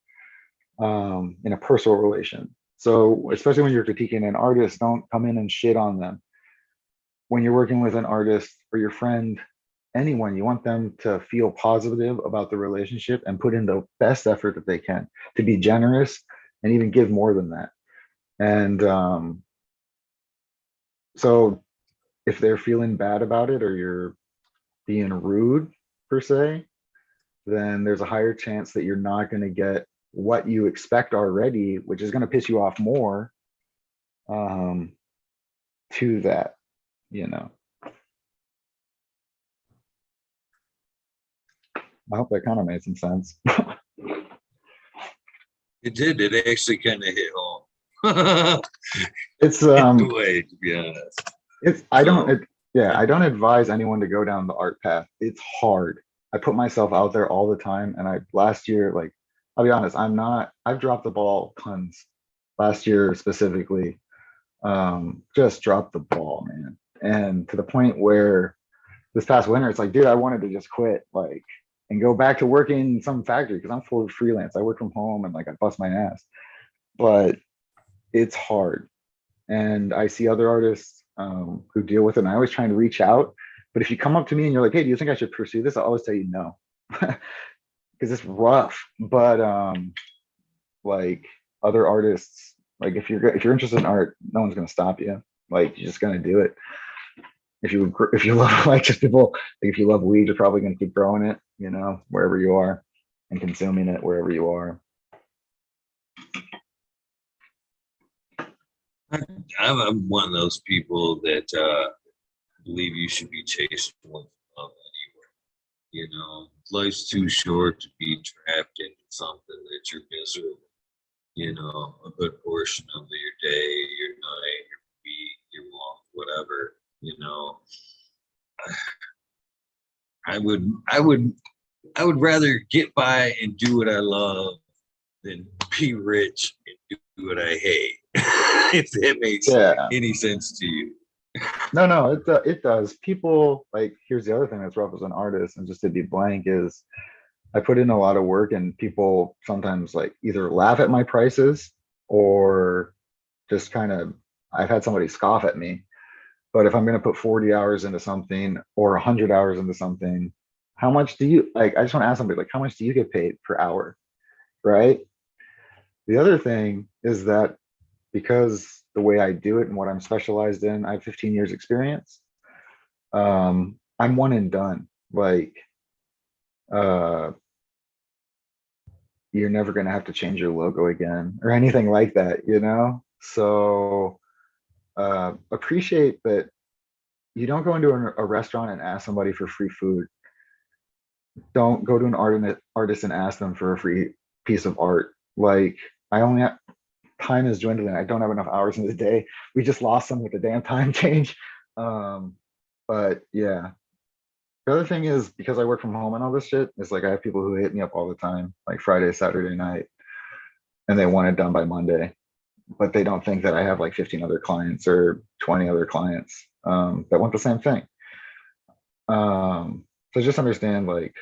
in a personal relation. So especially when you're critiquing an artist, don't come in and shit on them. When you're working with an artist or your friend, anyone, you want them to feel positive about the relationship and put in the best effort that they can to be generous and even give more than that. And so if they're feeling bad about it or you're being rude per se, then there's a higher chance that you're not going to get what you expect already, which is going to piss you off more, to that, you know. I hope that kind of made some sense.
It did. It actually kind of hit home.
It's
Way, to be honest.
I don't advise anyone to go down the art path. It's hard. I put myself out there all the time, and I last year, like, I'll be honest, I've dropped the ball tons last year specifically. Just dropped the ball, man. And to the point where this past winter, it's like, dude, I wanted to just quit, like, and go back to working in some factory because I'm full freelance. I work from home and like I bust my ass, but it's hard. And I see other artists who deal with it. And I always try to reach out. But if you come up to me and you're like, hey, do you think I should pursue this? I'll always tell you no, because it's rough. But like other artists, like if you're interested in art, no one's gonna stop you. Like you're just gonna do it. If you love like just people, like if you love weed, you're probably gonna keep growing it, you know, wherever you are, and consuming it wherever you are.
I'm one of those people that believe you should be chasing with love anywhere. You know, life's too short to be trapped into something that you're miserable. You know, a good portion of your day, your night, your week, your month, whatever. You know, I would rather get by and do what I love than be rich and do what I hate. If that makes any sense to you.
No, it does. People like, here's the other thing that's rough as an artist, and just to be blank is, I put in a lot of work, and people sometimes like either laugh at my prices or just kind of, I've had somebody scoff at me. But if I'm going to put 40 hours into something or 100 hours into something, how much do you like? I just want to ask somebody, like, how much do you get paid per hour? Right. The other thing is that because the way I do it and what I'm specialized in, I have 15 years experience. I'm one and done. Like, you're never going to have to change your logo again or anything like that, you know? So appreciate that you don't go into a restaurant and ask somebody for free food. Don't go to an artist and ask them for a free piece of art. Like, I only have, time is dwindling. I don't have enough hours in the day. We just lost some with the damn time change. But yeah. The other thing is, because I work from home and all this shit, it's like I have people who hit me up all the time, like Friday, Saturday night, and they want it done by Monday. But they don't think that I have like 15 other clients or 20 other clients that want the same thing. So just understand like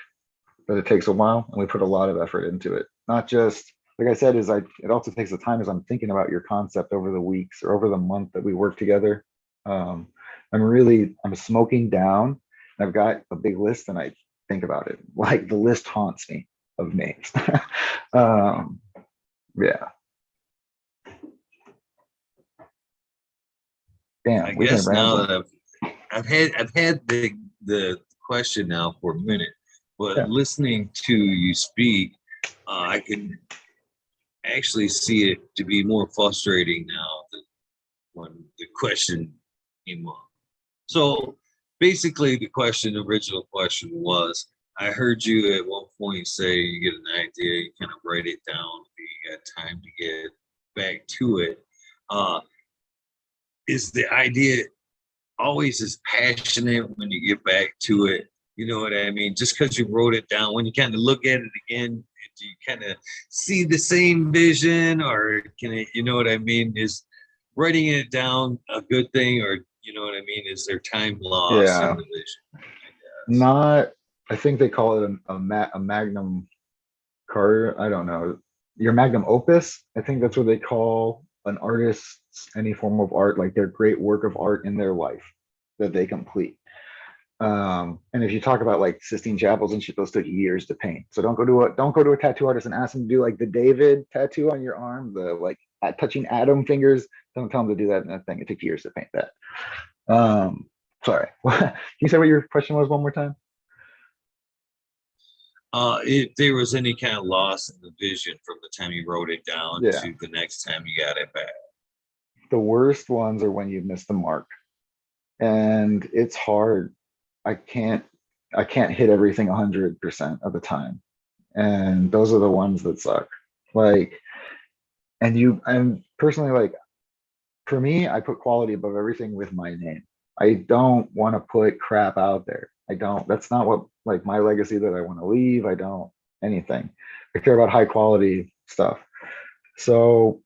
that it takes a while, and we put a lot of effort into it. Not just, like I said, it also takes the time as I'm thinking about your concept over the weeks or over the month that we work together. I'm smoking down. And I've got a big list, and I think about it. Like the list haunts me of names. Yeah. Damn.
I guess now that I've had the question now for a minute, but listening to you speak, I can actually see it to be more frustrating now than when the question came up. So basically the original question was, I heard you at one point say you get an idea, you kind of write it down, you got time to get back to it. Is the idea always as passionate when you get back to it? You know what I mean? Just because you wrote it down, when you kind of look at it again, do you kind of see the same vision, or can it, you know what I mean? Is writing it down a good thing, or you know what I mean? Is there time loss in
Yeah,
the vision?
not. I think they call it a magnum Carter, I don't know, your magnum opus. I think that's what they call an artist's any form of art, like their great work of art in their life that they complete. And if you talk about like Sistine Chapels and shit, those took years to paint. So don't go to a tattoo artist and ask them to do like the David tattoo on your arm, the like touching atom fingers. Don't tell them to do that in that thing. It took years to paint that. Sorry. Can you say what your question was one more time?
If there was any kind of loss in the vision from the time you wrote it down
Yeah.
to the next time you got it back.
The worst ones are when you miss the mark. And it's hard. I can't hit everything 100% of the time. And those are the ones that suck. Like, and personally, like, for me, I put quality above everything with my name. I don't want to put crap out there. That's not what, like, my legacy that I want to leave. I don't anything. I care about high quality stuff. So,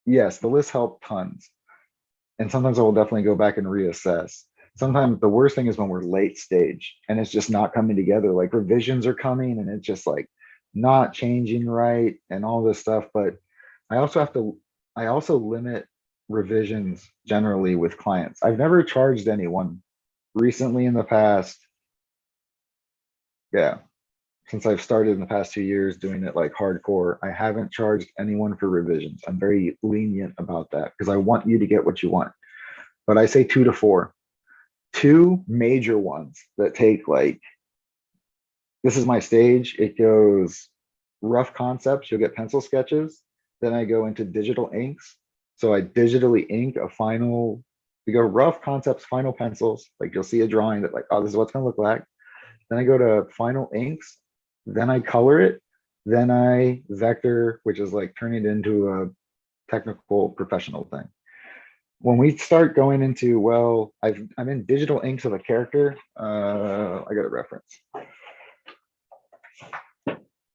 yes, the list helped tons. And sometimes I will definitely go back and reassess. Sometimes the worst thing is when we're late stage and it's just not coming together. Like revisions are coming and it's just like not changing right and all this stuff. But I also limit revisions generally with clients. I've never charged anyone recently in the past. Yeah. Since I've started in the past 2 years doing it like hardcore, I haven't charged anyone for revisions. I'm very lenient about that because I want you to get what you want. But I say 2 to 4. 2 major ones that take like, this is my stage. It goes rough concepts, you'll get pencil sketches. Then I go into digital inks. So I digitally ink a final, we go rough concepts, final pencils. Like you'll see a drawing that like, oh, this is what's gonna look like. Then I go to final inks. Then I color it. Then I vector, which is like turning it into a technical professional thing. When we start going into, well, I'm in digital inks of a character. I got a reference.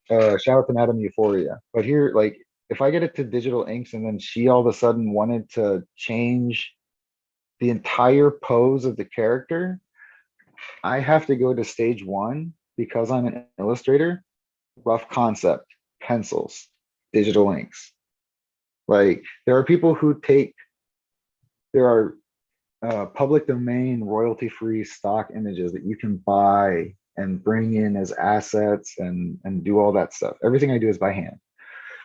Shout out to Madam Euphoria. But here, like, if I get it to digital inks and then she all of a sudden wanted to change the entire pose of the character, I have to go to stage 1 because I'm an illustrator, rough concept, pencils, digital inks. Like, there are people who there are public domain royalty-free stock images that you can buy and bring in as assets and do all that stuff. Everything I do is by hand.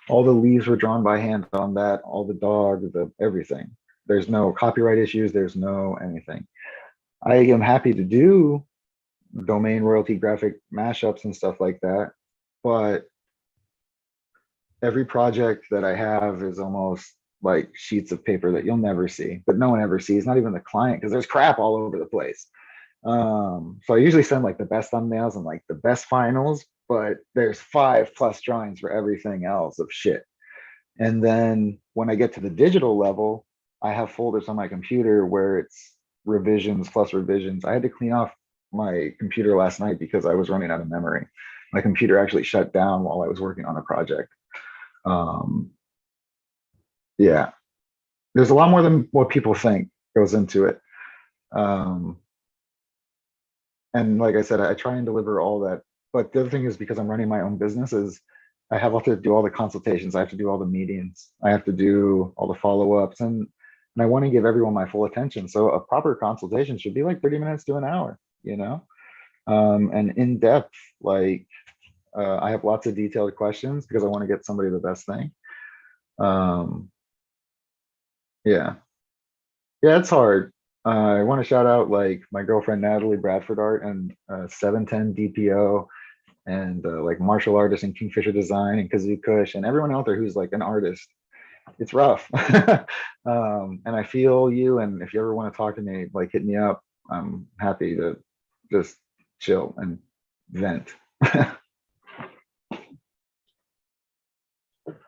All the leaves were drawn by hand on that, all the dog, everything. There's no copyright issues, there's no anything. I am happy to do domain royalty graphic mashups and stuff like that, but every project that I have is almost like sheets of paper that you'll never see, but no one ever sees, not even the client, because there's crap all over the place. So I usually send like the best thumbnails and like the best finals, but there's 5+ drawings for everything else of shit. And then when I get to the digital level, I have folders on my computer where it's revisions plus revisions. I had to clean off my computer last night because I was running out of memory. My computer actually shut down while I was working on a project. Yeah, there's a lot more than what people think goes into it. And like I said, I try and deliver all that. But the other thing is, because I'm running my own business, is I have to do all the consultations. I have to do all the meetings. I have to do all the follow-ups, and I want to give everyone my full attention. So a proper consultation should be like 30 minutes to an hour, you know, and in depth. Like I have lots of detailed questions because I want to get somebody the best thing. Yeah, it's hard. I want to shout out like my girlfriend Natalie Bradford Art and 710 DPO and like martial artists and Kingfisher Design and Kazoo Kush and everyone out there who's like an artist. it's rough. And I feel you. And if you ever want to talk to me, like hit me up. I'm happy to just chill and vent.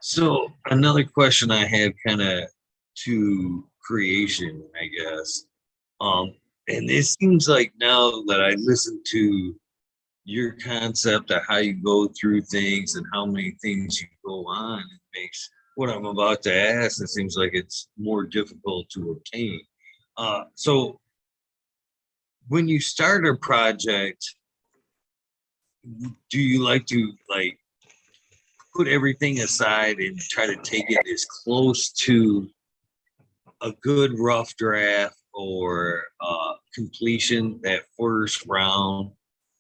So another question I had kind of to creation, I guess. Um, and it seems like now that I listen to your concept of how you go through things and how many things you go on, it makes what I'm about to ask, it seems like it's more difficult to obtain. So when you start a project, do you like to like put everything aside and try to take it as close to a good rough draft or completion that first round?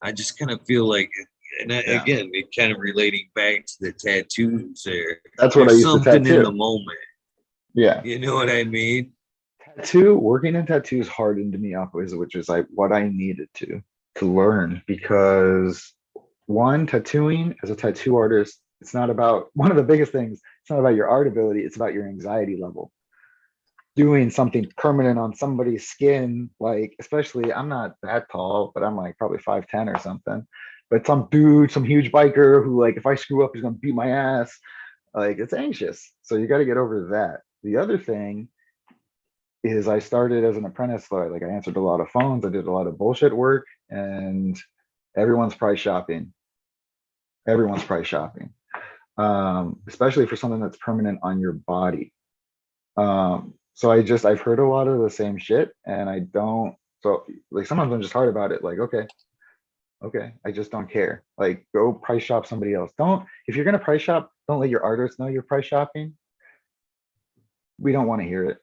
I just kind of feel like, and
Yeah.
again, it kind of relating back to the tattoos there.
That's what I
There's
used to
something in the
tattoo.
moment.
Yeah.
You know what I mean?
Working in tattoos hardened me up, which is like what I needed to learn, because one, tattooing as a tattoo artist, it's not about one of the biggest things, it's not about your art ability, it's about your anxiety level. Doing something permanent on somebody's skin, like especially I'm not that tall, but I'm like probably 5'10" or something. But some dude, some huge biker who like if I screw up, he's gonna beat my ass. Like it's anxious. So you got to get over that. The other thing is I started as an apprentice, like I answered a lot of phones, I did a lot of bullshit work, and everyone's price shopping. Everyone's price shopping, especially for something that's permanent on your body. So I've heard a lot of the same shit, and I don't. So like sometimes I'm just hard about it. Like okay, I just don't care. Like go price shop somebody else. Don't if you're gonna price shop, don't let your artists know you're price shopping. We don't want to hear it.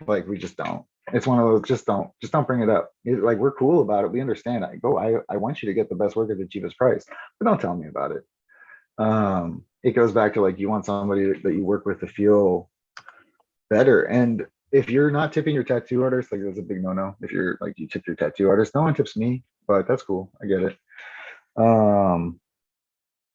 Like we just don't. It's one of those just don't bring it up. Like we're cool about it. We understand. I want you to get the best work at the cheapest price, but don't tell me about it. It goes back to like you want somebody that you work with to feel better. And if you're not tipping your tattoo artist, like that's a big no-no. If you're like you tip your tattoo artist, no one tips me, but that's cool. I get it. Um,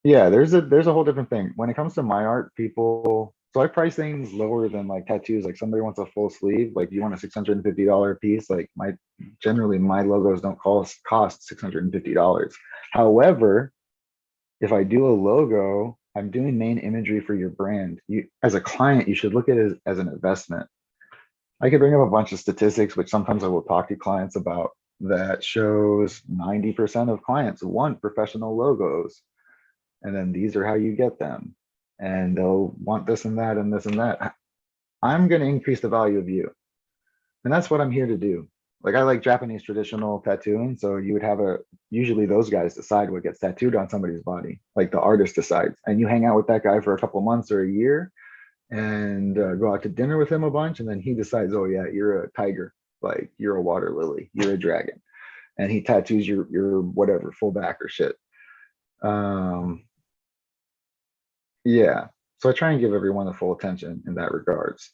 yeah, there's a whole different thing. When it comes to my art, people so I price things lower than like tattoos. Like somebody wants a full sleeve, like you want a $650 piece. Like generally my logos don't cost $650. However, if I do a logo, I'm doing main imagery for your brand. You as a client, you should look at it as an investment. I could bring up a bunch of statistics, which sometimes I will talk to clients about, that shows 90% of clients want professional logos. And then these are how you get them. And they'll want this and that and this and that. I'm going to increase the value of you. And that's what I'm here to do. Like I like Japanese traditional tattooing. So you would have usually those guys decide what gets tattooed on somebody's body. Like the artist decides. And you hang out with that guy for a couple months or a year and go out to dinner with him a bunch. And then he decides, oh yeah, you're a tiger. Like you're a water lily. You're a dragon. And he tattoos your whatever, full back or shit. Um, Yeah. So I try and give everyone the full attention in that regards.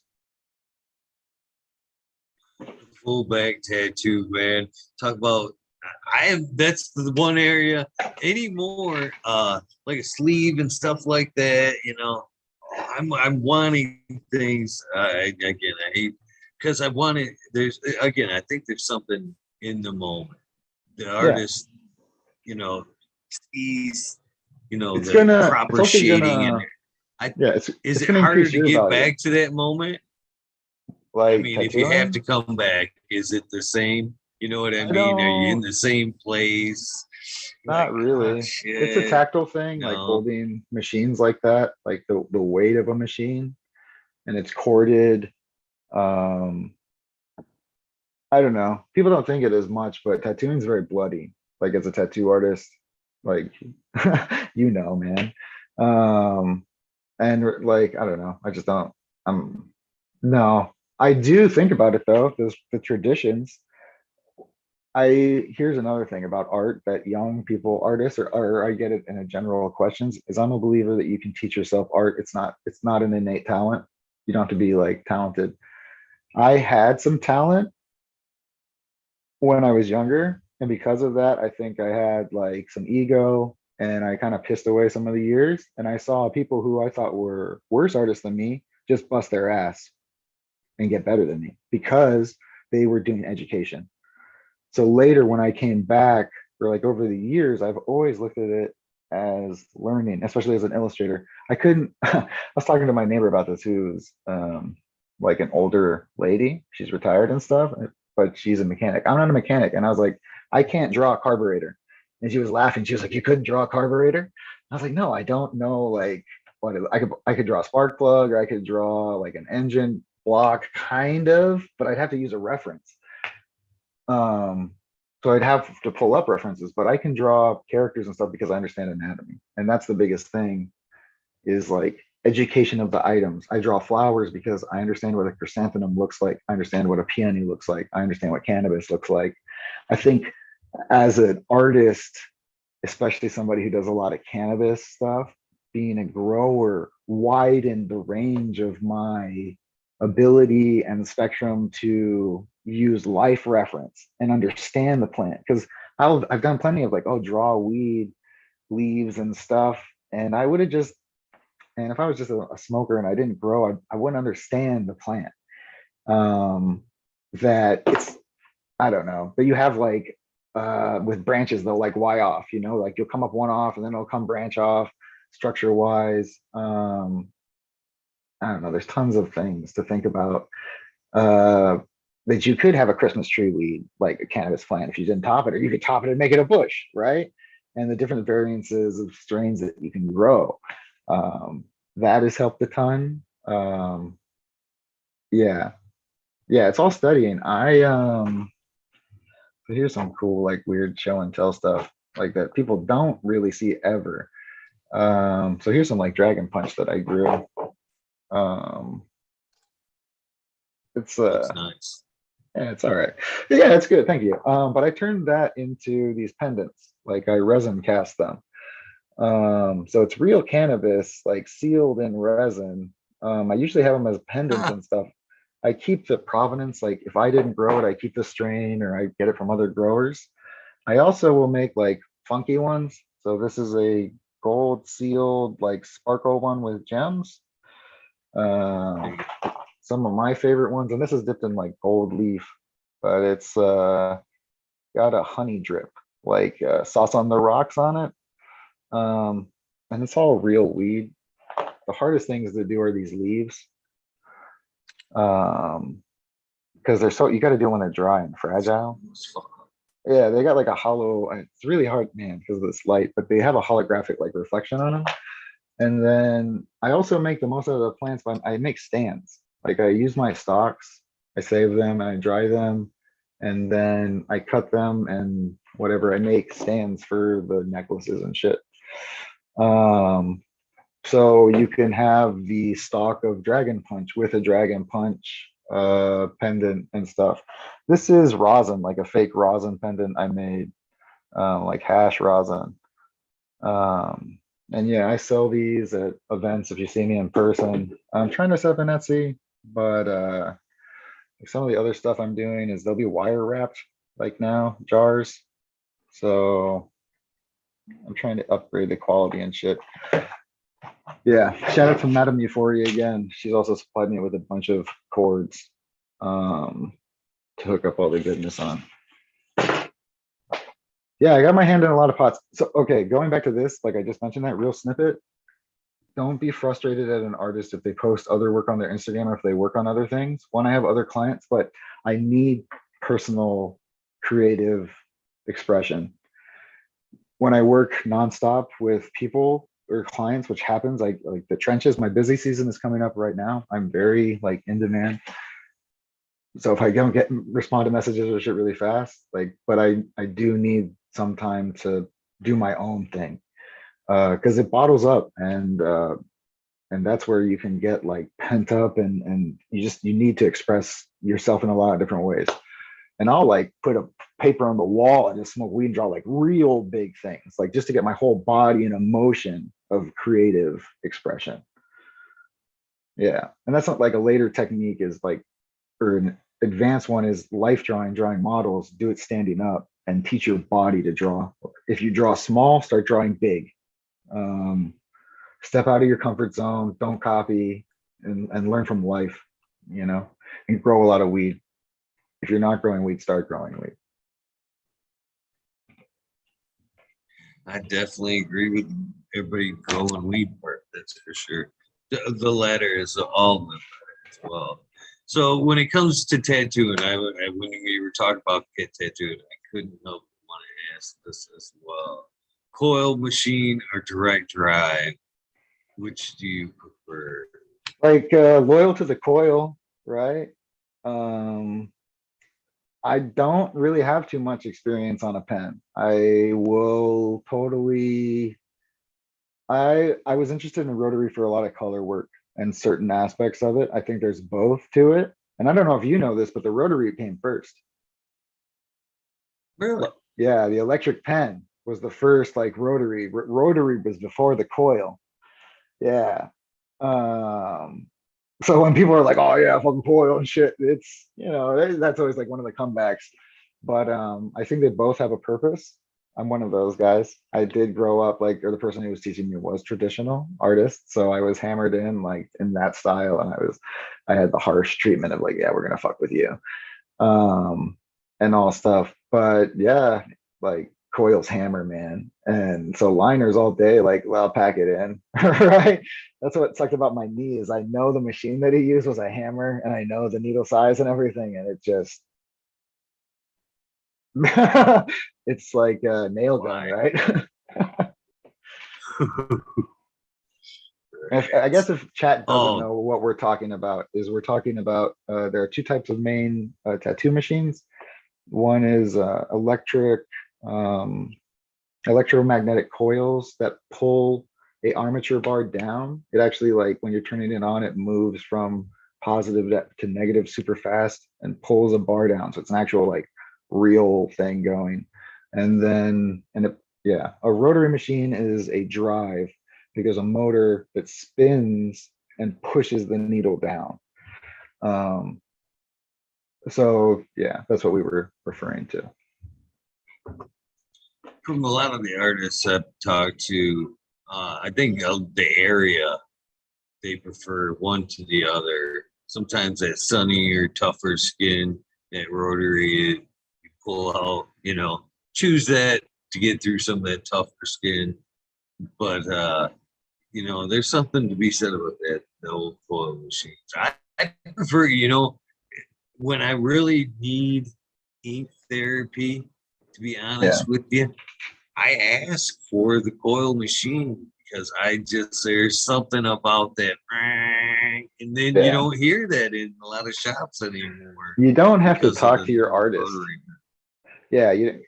Full back tattoo, man. Talk about I am that's the one area anymore, like a sleeve and stuff like that, you know. I'm wanting things again, I hate because I want it. There's again, I think there's something in the moment. The
Yeah.
artist, you know, sees, the
It's
proper
also
shading and
gonna,
I
yeah,
is
it's
it
gonna
harder
increase
to
your
get
value.
back to that moment? I
Like
mean, if you have to
tattooing,
come back, is it the same? You know what I
I
mean? Are you in
don't,
the same place?
not
Like, oh
really. It's a
shit,
tactile thing, like
no.
holding machines like that, like the weight of a machine, and it's corded. Um, I don't know. People don't think it as much, but tattooing is very bloody. Like as a tattoo artist, like man. Um, and like I don't know. I just don't. I'm no. I do think about it though. There's the traditions. Here's another thing about art that young people, artists, or I get it in a general questions, is I'm a believer that you can teach yourself art. It's not an innate talent. You don't have to be like talented. I had some talent when I was younger. And because of that, I think I had like some ego and I kind of pissed away some of the years. And I saw people who I thought were worse artists than me just bust their ass and get better than me because they were doing education. So later when I came back, or like over the years, I've always looked at it as learning, especially as an illustrator. I couldn't, I was talking to my neighbor about this, who's like an older lady. She's retired and stuff, but she's a mechanic. I'm not a mechanic. And I was like, I can't draw a carburetor. And she was laughing. She was like, you couldn't draw a carburetor? I was like, no, I don't know. Like what I could draw a spark plug, or I could draw like an engine block kind of, but I'd have to use a reference. So I'd have to pull up references, but I can draw characters and stuff because I understand anatomy. And that's the biggest thing, is like education of the items. I draw flowers because I understand what a chrysanthemum looks like. I understand what a peony looks like. I understand what cannabis looks like. I think as an artist, especially somebody who does a lot of cannabis stuff, being a grower widened the range of my ability and spectrum to use life reference and understand the plant. Because I've done plenty of like, oh, draw weed leaves and stuff, and I would have just, and if I was just a smoker and I didn't grow, I wouldn't understand the plant. That it's, I don't know, but you have like with branches, they'll like Y off, you know, like you'll come up one off and then it'll come branch off structure wise. I don't know, there's tons of things to think about. That you could have a Christmas tree weed, like a cannabis plant, if you didn't top it, or you could top it and make it a bush, right? And the different variances of strains that you can grow. That has helped a ton. Yeah, yeah, it's all studying. So here's some cool, like weird show and tell stuff like that people don't really see ever. So here's some like dragon punch that I grew. It's
That's nice.
yeah, it's all right. Yeah, it's good. Thank you. But I turned that into these pendants. Like I resin cast them. So it's real cannabis, like sealed in resin. I usually have them as pendants
Ah,
and stuff. I keep the provenance, like if I didn't grow it, I keep the strain or I get it from other growers. I also will make like funky ones. So this is a gold sealed, like sparkle one with gems. Um, some of my favorite ones, and this is dipped in like gold leaf, but it's got a honey drip, like sauce on the rocks on it. And it's all real weed. The hardest things to do are these leaves. Because they're so, you got to do them when they're dry and fragile. Yeah, they got like a hollow, it's really hard, man, because of this light, but they have a holographic like reflection on them. And then I also make the most out of the plants, but I make stands. Like I use my stalks, I save them and I dry them, and then I cut them and whatever, I make stands for the necklaces and shit. So you can have the stalk of dragon punch with a dragon punch pendant and stuff. This is rosin, like a fake rosin pendant I made, like hash rosin. And yeah, I sell these at events if you see me in person. I'm trying to set up an Etsy, but some of the other stuff I'm doing is they'll be wire wrapped like now, jars. So I'm trying to upgrade the quality and shit. Yeah, shout out to Madame Euphoria again. She's also supplied me with a bunch of cords to hook up all the goodness on. Yeah, I got my hand in a lot of pots. So, okay, going back to this, like I just mentioned that real snippet, don't be frustrated at an artist if they post other work on their Instagram or if they work on other things. One, I have other clients, but I need personal creative expression. When I work nonstop with people or clients, which happens, like the trenches, my busy season is coming up right now. I'm very like in demand. So if I don't respond to messages or shit really fast, like, but I do need some time to do my own thing. Because it bottles up, and that's where you can get like pent up, and you need to express yourself in a lot of different ways. And I'll like put a paper on the wall and just smoke weed and draw like real big things, like just to get my whole body in a motion of creative expression. Yeah, and that's not like a later technique is like, or an advanced one is life drawing models, do it standing up and teach your body to draw. If you draw small, start drawing big. Step out of your comfort zone, don't copy, and learn from life, and grow a lot of weed. If you're not growing weed, start growing weed.
I definitely agree with everybody growing weed part. That's for sure. The latter is all the as well. So when it comes to tattooing, when we were talking about get tattooed, I couldn't help but want to ask this as well. Coil machine or direct drive? Which do you prefer?
Like loyal to the coil, right? Um, I don't really have too much experience on a pen. I will totally. I was interested in rotary for a lot of color work and certain aspects of it. I think there's both to it. And I don't know if you know this, but the rotary came first.
Really?
Yeah, the electric pen was the first like rotary. Rotary was before the coil. Yeah. Um, so when people are like, "Oh yeah, fucking coil and shit," it's that's always like one of the comebacks. But I think they both have a purpose. I'm one of those guys. I did grow up like, or the person who was teaching me was traditional artist, so I was hammered in like in that style, and I had the harsh treatment of like, yeah, we're gonna fuck with you, um, and all stuff. But yeah, like coils hammer, man. And so liners all day, like, well, I'll pack it in, right? That's what sucked about my knee is I know the machine that he used was a hammer, and I know the needle size and everything, and it just it's like a nail gun,
Why?
right? I guess if chat doesn't
Oh,
know what we're talking about, is we're talking about there are two types of main tattoo machines. One is um, electromagnetic coils that pull a armature bar down. It actually, like when you're turning it on, it moves from positive to negative super fast and pulls a bar down. So it's an actual like real thing going. And then yeah, a rotary machine is a drive because a motor that spins and pushes the needle down. Um, so yeah, that's what we were referring to.
from a lot of the artists I've talked to, I think the area they prefer one to the other. Sometimes that sunnier, tougher skin, that rotary, you pull out, choose that to get through some of that tougher skin. But there's something to be said about that, the old coil machines. I prefer, when I really need ink therapy, to be
Yeah,
honest with you, I ask for the coil machine because there's something about that, and then you
yeah.
don't hear that in a lot of shops anymore
You don't have to
because of
talk
the
to your
new
artist.
rotary.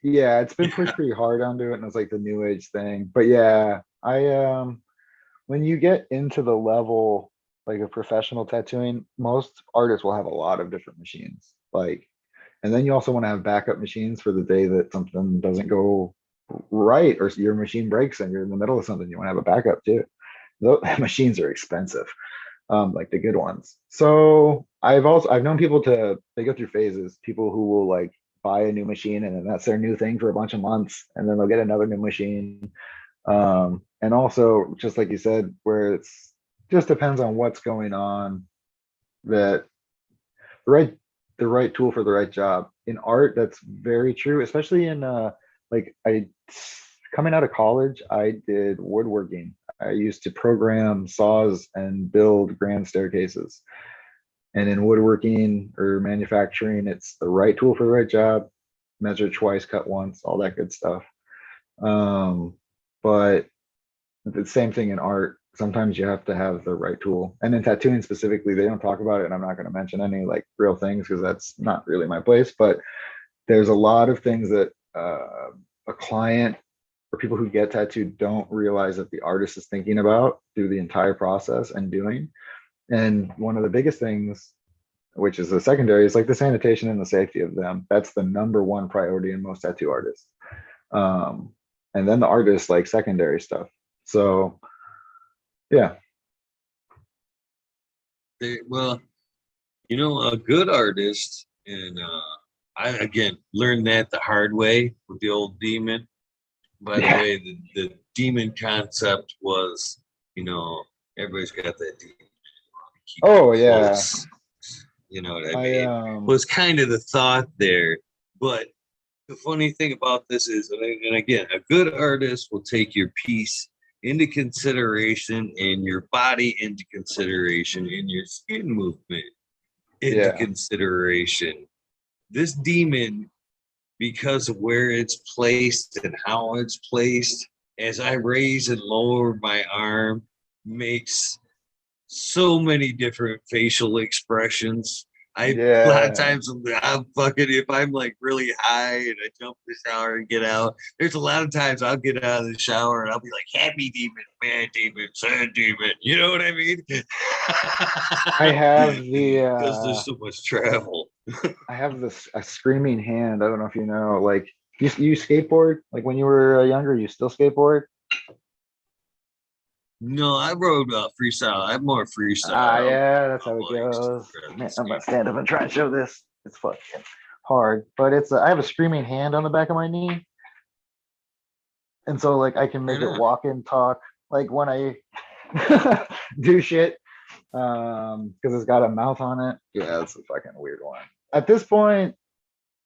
Yeah, it's been pushed
Yeah,
pretty hard onto it, and it's like the new age thing. But yeah, I when you get into the level like a professional tattooing, most artists will have a lot of different machines. Like, and then you also want to have backup machines for the day that something doesn't go right or your machine breaks and you're in the middle of something. You want to have a backup too. Those machines are expensive, like the good ones. So I've known people they go through phases. People who will like buy a new machine and then that's their new thing for a bunch of months, and then they'll get another new machine. And also, just like you said, where it's just depends on what's going on. That the right the right tool for the right job in art. That's very true, especially in like I coming out of college, I did woodworking. I used to program saws and build grand staircases. And in woodworking or manufacturing, it's the right tool for the right job. Measure twice, cut once, all that good stuff. But the same thing in art. Sometimes you have to have the right tool. And in tattooing specifically, they don't talk about it. And I'm not going to mention any like real things because that's not really my place. But there's a lot of things that a client or people who get tattooed don't realize that the artist is thinking about through the entire process and doing. And one of the biggest things, which is the secondary, is like the sanitation and the safety of them. That's the number one priority in most tattoo artists. Um, and then the artist like secondary stuff. So yeah,
well, a good artist, and I again learned that the hard way with the old demon. By the
yeah,
way, the demon concept was, everybody's got that demon. keep it
Oh yeah.
close. You know what I mean? Was kind of the thought there. But the funny thing about this is, and again, a good artist will take your piece into consideration and your body into consideration and your skin movement into consideration. This demon, because of where it's placed and how it's placed, as I raise and lower my arm, makes so many different facial expressions. A lot of times I'm fucking, if I'm like really high and I jump in the shower and get out, there's a lot of times I'll get out of the shower and I'll be like, happy demon, bad demon, sad demon. You know what I mean?
I have
because there's so much travel.
I have a screaming hand. I don't know if you know, like you skateboard, like when you were younger, you still skateboard?
No, I rode freestyle. I'm more freestyle.
Yeah, that's how it goes. Man, I'm gonna stand up and try and show this. It's fucking hard, but it's I have a screaming hand on the back of my knee, and so like I can make it walk and talk like when I do shit, because it's got a mouth on it. Yeah, it's a fucking weird one. At this point,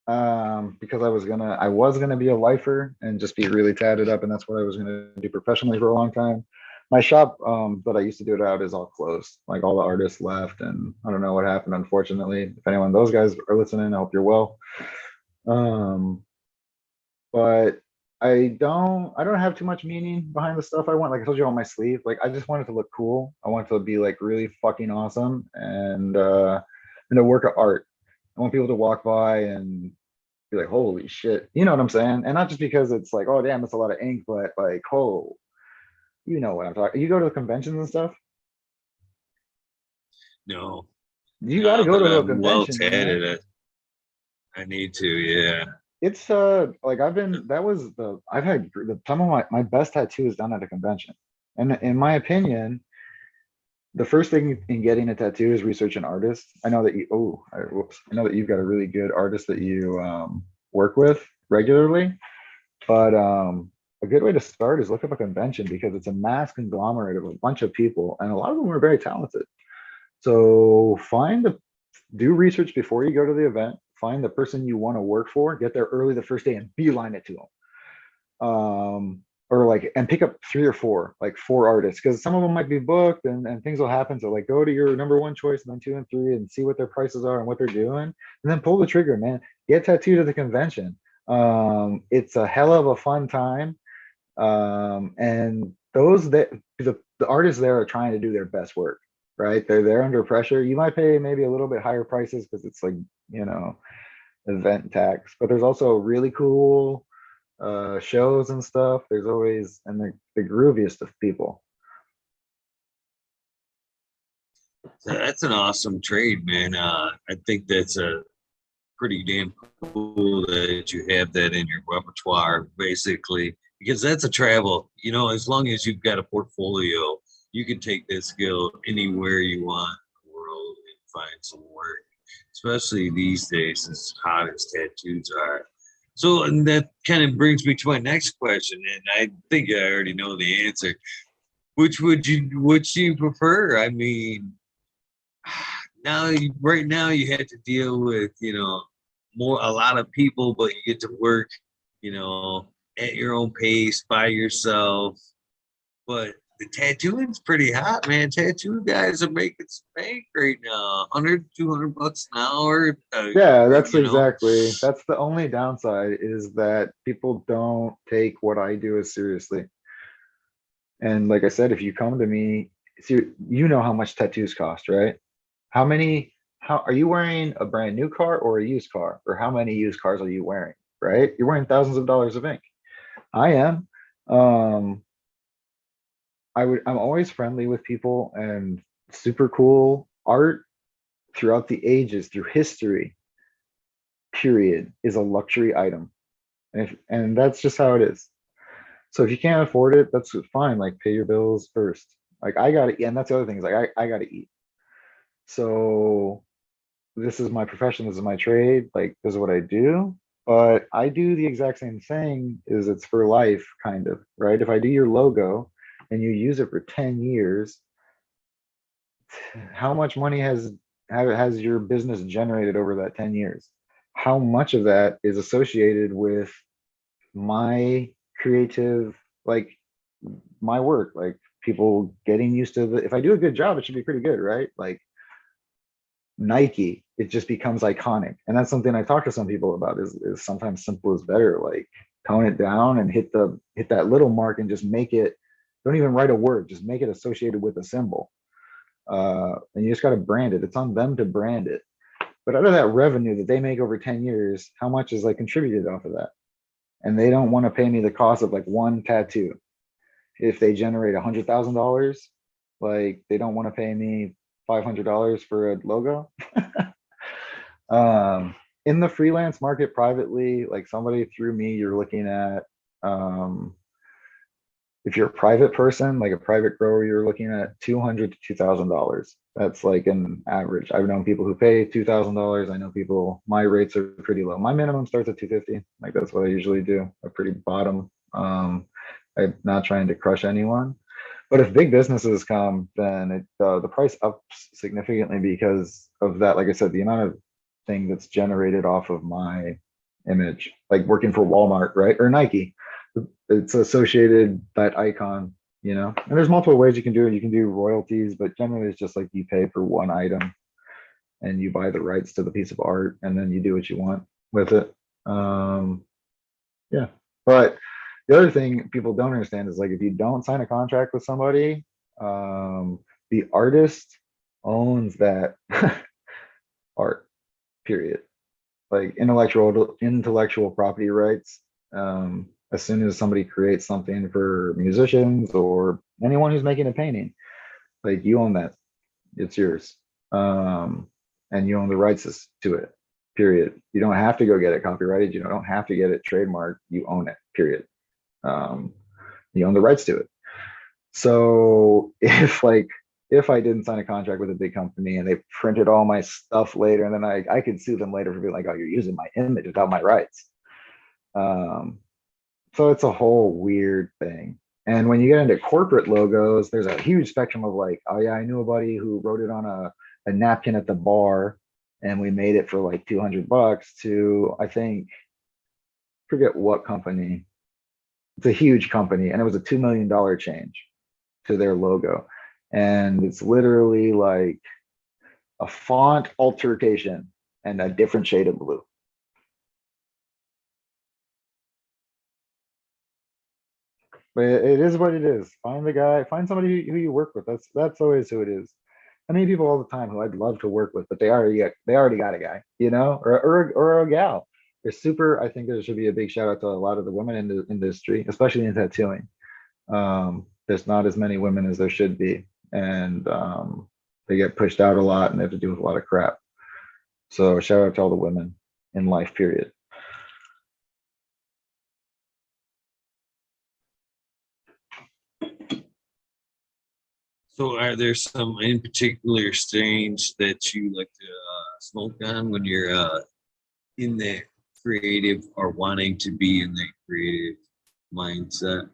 because I was gonna be a lifer and just be really tatted up, and that's what I was gonna do professionally for a long time. My shop that I used to do it out is all closed. Like all the artists left, and I don't know what happened. Unfortunately, if anyone those guys are listening, I hope you're well. But I don't have too much meaning behind the stuff I want. Like I told you on my sleeve, like I just want it to look cool. I want it to be like really fucking awesome and a work of art. I want people to walk by and be like, holy shit, you know what I'm saying? And not just because it's like, oh damn, it's a lot of ink, but like, oh, you know what I'm talking. You go to the conventions and stuff?
No.
You got to go to a convention.
Well tatted. I need to, yeah.
It's like I've had some of my best tattoos done at a convention. And in my opinion, the first thing in getting a tattoo is research an artist. I know that I know that you've got a really good artist that you work with regularly, but a good way to start is look up a convention because it's a mass conglomerate of a bunch of people, and a lot of them are very talented. So do research before you go to the event. Find the person you want to work for. Get there early the first day and beeline it to them. And pick up 3 or 4, like 4 artists, because some of them might be booked and things will happen. So like go to your number 1 choice and then 2 and 3 and see what their prices are and what they're doing, and then pull the trigger, man. Get tattooed at the convention. It's a hell of a fun time. And the artists there are trying to do their best work, right? They're there under pressure. You might pay maybe a little bit higher prices because it's like, event tax, but there's also really cool shows and stuff. There's always, and the grooviest of people.
That's an awesome trade, man. I think that's a pretty damn cool that you have that in your repertoire, basically, because that's a travel. As long as you've got a portfolio, you can take that skill anywhere you want in the world and find some work, especially these days as hot as tattoos are. So, and that kind of brings me to my next question, and I think I already know the answer. Which would you prefer? I mean, right now you had to deal with a lot of people, but you get to work at your own pace by yourself. But the tattooing's pretty hot, man. Tattoo guys are making some bank right now, $100-$200 an hour.
Yeah, that's the only downside, is that people don't take what I do as seriously. And like I said, if you come to me, you know how much tattoos cost, right? How are you wearing a brand new car or a used car? Or how many used cars are you wearing, right? You're wearing thousands of dollars of ink. I am. I'm always friendly with people, and super cool art throughout the ages, through history, period, is a luxury item. And that's just how it is. So if you can't afford it, that's fine. Like, pay your bills first. Like, I gotta eat, and that's the other thing, is like I gotta eat. So this is my profession, this is my trade, like this is what I do. But I do the exact same thing, is it's for life, kind of, right? If I do your logo and you use it for 10 years, how much money has your business generated over that 10 years? How much of that is associated with my creative, like my work, like people getting used to the, if I do a good job, it should be pretty good, right? Like Nike, it just becomes iconic. And that's something I talk to some people about is sometimes simple is better. Like tone it down and hit that little mark and just make it, don't even write a word, just make it associated with a symbol. And you just got to brand it. It's on them to brand it. But out of that revenue that they make over 10 years, how much is like contributed off of that? And they don't want to pay me the cost of like one tattoo. If they generate $100,000, like they don't want to pay me $500 for a logo. In the freelance market privately, like somebody through me, you're looking at, if you're a private person, like a private grower, you're looking at $200 to $2,000. That's like an average. I've known people who pay $2,000. I know people, my rates are pretty low. My minimum starts at 250. Like that's what I usually do, a pretty bottom. I'm not trying to crush anyone. But if big businesses come, then the price ups significantly because of that. Like I said, the amount of thing that's generated off of my image, like working for Walmart, right? Or Nike, it's associated, that icon, and there's multiple ways you can do it. You can do royalties, but generally it's just like you pay for one item and you buy the rights to the piece of art and then you do what you want with it. Yeah. But the other thing people don't understand is like if you don't sign a contract with somebody, the artist owns that art, period. Like intellectual property rights. As soon as somebody creates something for musicians or anyone who's making a painting, like you own that. It's yours. And you own the rights to it, period. You don't have to go get it copyrighted. You don't have to get it trademarked. You own it, period. You own the rights to it. So if I didn't sign a contract with a big company and they printed all my stuff later, and then I could sue them later for being like, oh, you're using my image without my rights. So it's a whole weird thing. And when you get into corporate logos, there's a huge spectrum of like, oh yeah, I knew a buddy who wrote it on a napkin at the bar and we made it for like $200 to, I think, forget what company. It's a huge company and it was a $2 million change to their logo. And it's literally like a font altercation and a different shade of blue. But it is what it is. Find the guy, find somebody who you work with. That's always who it is. I mean, people all the time who I'd love to work with, but they already got a guy, or a gal. They're super. I think there should be a big shout out to a lot of the women in the industry, especially in tattooing. There's not as many women as there should be, and they get pushed out a lot, and they have to deal with a lot of crap. So shout out to all the women in life, period.
So, are there some in particular strains that you like to smoke on when you're in the creative or wanting to be in the creative mindset?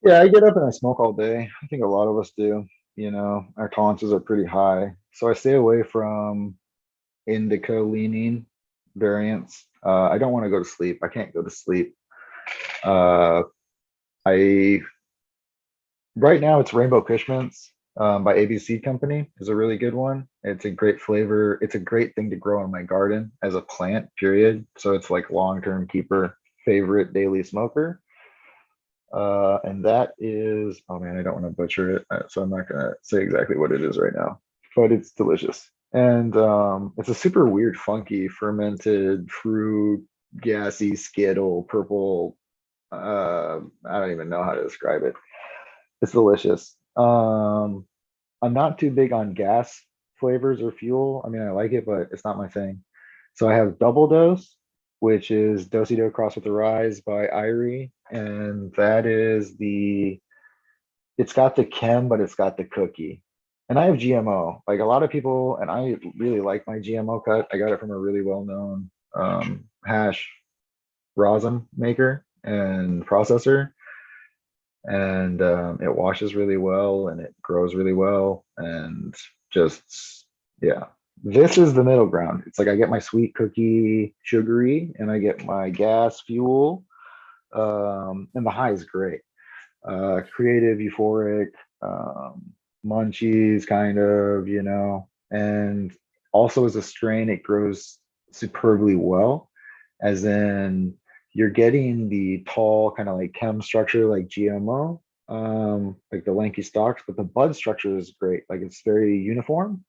Yeah, I get up and I smoke all day. I think a lot of us do. Our tolerances are pretty high, so I stay away from indica leaning variants. I don't want to go to sleep. I can't go to sleep. I Right now it's Rainbow Kushmints by ABC Company is a really good one. It's a great flavor. It's a great thing to grow in my garden as a plant, period. So it's like long-term keeper, favorite daily smoker. And that is, oh man, I don't want to butcher it, so I'm not gonna say exactly what it is right now, but it's delicious. And it's a super weird, funky, fermented fruit, gassy skittle, purple. I don't even know how to describe it. It's delicious. I'm not too big on gas flavors or fuel. I mean, I like it, but it's not my thing. So I have Double Dose, which is Do-Si-Do Cross with the Rise by Irie. And that is it's got the chem, but it's got the cookie. And I have GMO. Like a lot of people, and I really like my GMO cut. I got it from a really well-known hash rosin maker and processor. And it washes really well and it grows really well. And just, yeah. This is the middle ground. It's like I get my sweet cookie sugary and I get my gas fuel. And the high is great. Creative, euphoric, munchies, kind of, and also as a strain, it grows superbly well, as in you're getting the tall kind of like chem structure like GMO, like the lanky stalks, but the bud structure is great. Like it's very uniform,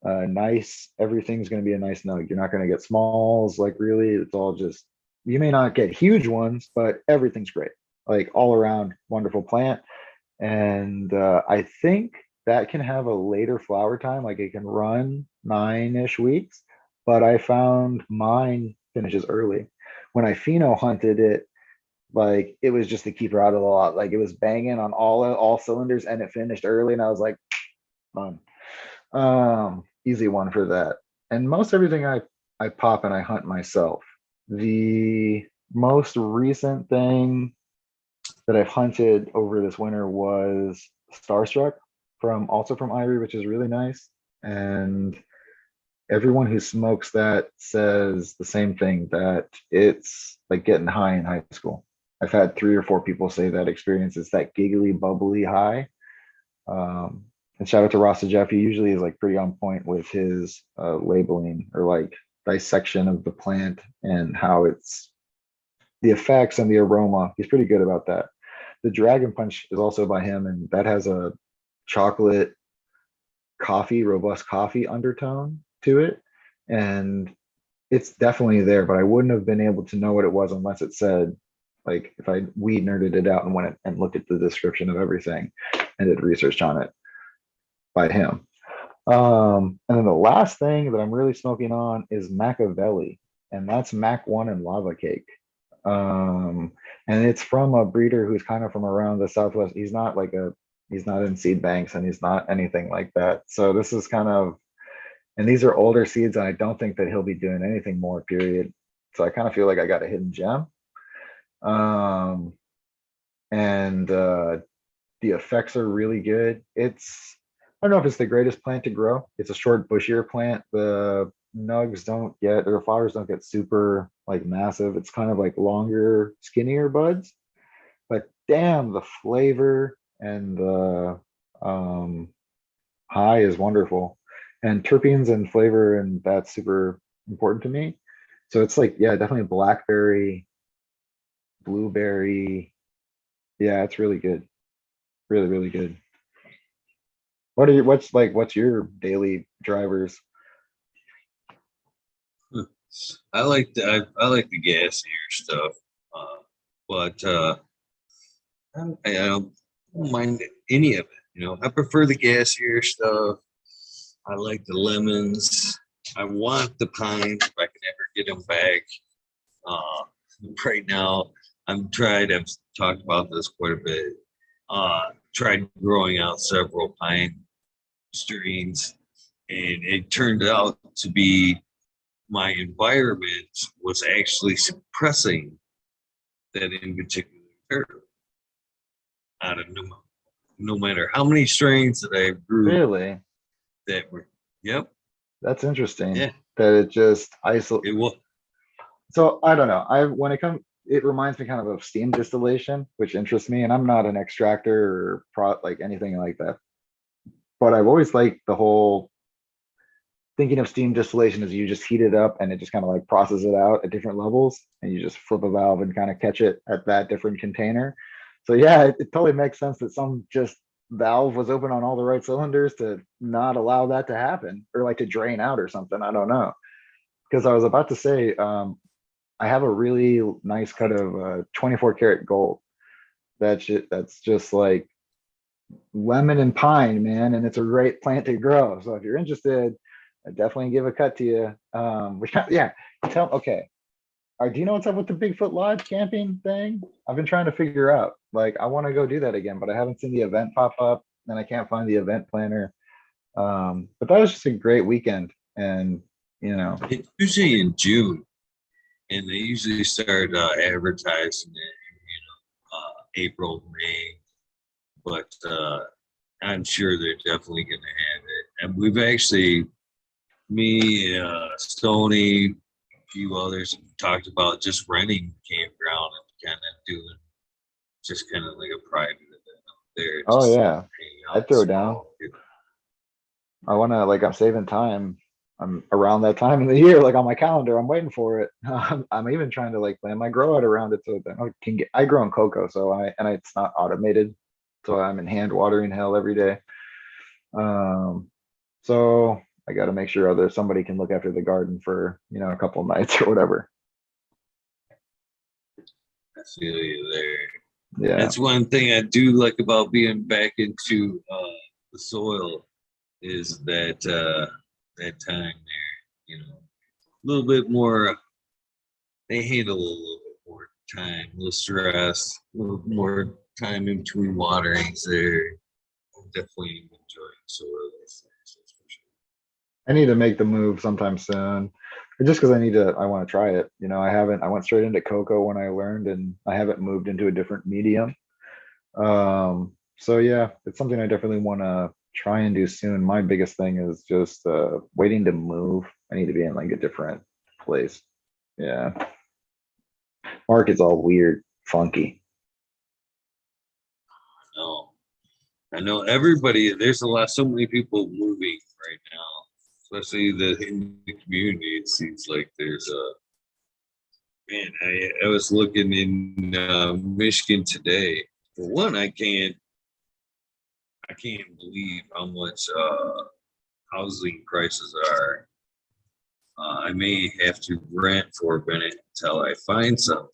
nice. Everything's going to be a nice nug. You're not going to get smalls. Like really, it's all just, you may not get huge ones, but everything's great. Like all around wonderful plant. And I think that can have a later flower time. Like it can run 9-ish weeks, but I found mine finishes early. When I pheno hunted it, like it was just the keeper out of the lot. Like it was banging on all cylinders and it finished early. And I was like, fun. Easy one for that. And most everything I pop and I hunt myself. The most recent thing that I've hunted over this winter was Starstruck also from Ivory, which is really nice. And everyone who smokes that says the same thing, that it's like getting high in high school. I've had 3 or 4 people say that experience is that giggly, bubbly high. And shout out to Rasta Jeff. He usually is like pretty on point with his labeling or like dissection of the plant and how it's the effects and the aroma. He's pretty good about that. The Dragon Punch is also by him, and that has a chocolate coffee, robust coffee undertone to it. And it's definitely there, but I wouldn't have been able to know what it was unless it said, like if I weed nerded it out and went and looked at the description of everything and did research on it by him. And then the last thing that I'm really smoking on is Machiavelli, and that's Mac 1 and Lava Cake. And it's from a breeder who's kind of from around the Southwest. He's not in seed banks and he's not anything like that. So this is kind of, and these are older seeds, and I don't think that he'll be doing anything more, period. So I kind of feel like I got a hidden gem. And the effects are really good. I don't know if it's the greatest plant to grow. It's a short, bushier plant. The flowers don't get super like massive. It's kind of like longer, skinnier buds. But damn, the flavor and the high is wonderful. And terpenes and flavor, and that's super important to me. So it's like, yeah, definitely blackberry, blueberry. Yeah, it's really good. Really, really good. What's your daily drivers?
I like the gassier stuff, but I don't mind any of it. I prefer the gassier stuff. I like the lemons. I want the pines if I can ever get them back. Right now, I've talked about this quite a bit. Tried growing out several pine strains, and it turned out to be my environment was actually suppressing that in particular variable. Out of no matter how many strains that I grew,
Really?
that were, yep,
That's interesting.
yeah,
That it just isolates.
it was.
So I don't know. It reminds me kind of steam distillation, which interests me. And I'm not an extractor or like anything like that. But I've always liked the whole thinking of steam distillation as you just heat it up and it just kind of like processes it out at different levels, and you just flip a valve and kind of catch it at that different container. So yeah, it totally makes sense that some just valve was open on all the right cylinders to not allow that to happen, or like to drain out or something. I don't know. Because I was about to say, I have a really nice cut of 24 karat gold. That's just like lemon and pine, man, and it's a great plant to grow. So if you're interested, I definitely give a cut to you. Yeah, okay. Do you know what's up with the Bigfoot Lodge camping thing? I've been trying to figure out. Like, I want to go do that again, but I haven't seen the event pop up, and I can't find the event planner. But that was just a great weekend, and
It's usually in June, and they usually start advertising it, April, May. But I'm sure they're definitely going to have it. we've actually, me, Stoney, a few others have talked about just renting campground and kind of doing just kind of like a private event up there.
Oh
Just
yeah,
hang
I'd
out
throw down.
small.
I want to, like, I'm saving time. I'm around that time of the year, like on my calendar. I'm waiting for it. I'm even trying to like plan my grow out around it so that I can get. I grow in cocoa, so it's not automated, so I'm in hand watering hell every day. Um, so I got to make sure other somebody can look after the garden for a couple of nights or whatever.
I feel you there.
Yeah.
That's one thing I do like about being back into the soil is that time there, a little bit more. They handle a little bit more time, a little stress, a little more time in between waterings there. I'm definitely enjoying soil. That's for sure.
I need to make the move sometime soon. Just because I want to try it. I went straight into cocoa when I learned, and I haven't moved into a different medium. So yeah, it's something I definitely want to try and do soon. My biggest thing is just waiting to move. I need to be in like a different place. Yeah. Market's all weird, funky.
No, I know everybody. There's so many people moving right now, especially in the community. It seems like there's a man. I was looking in Michigan today. For one, I can't believe how much housing prices are. I may have to rent for a minute until I find something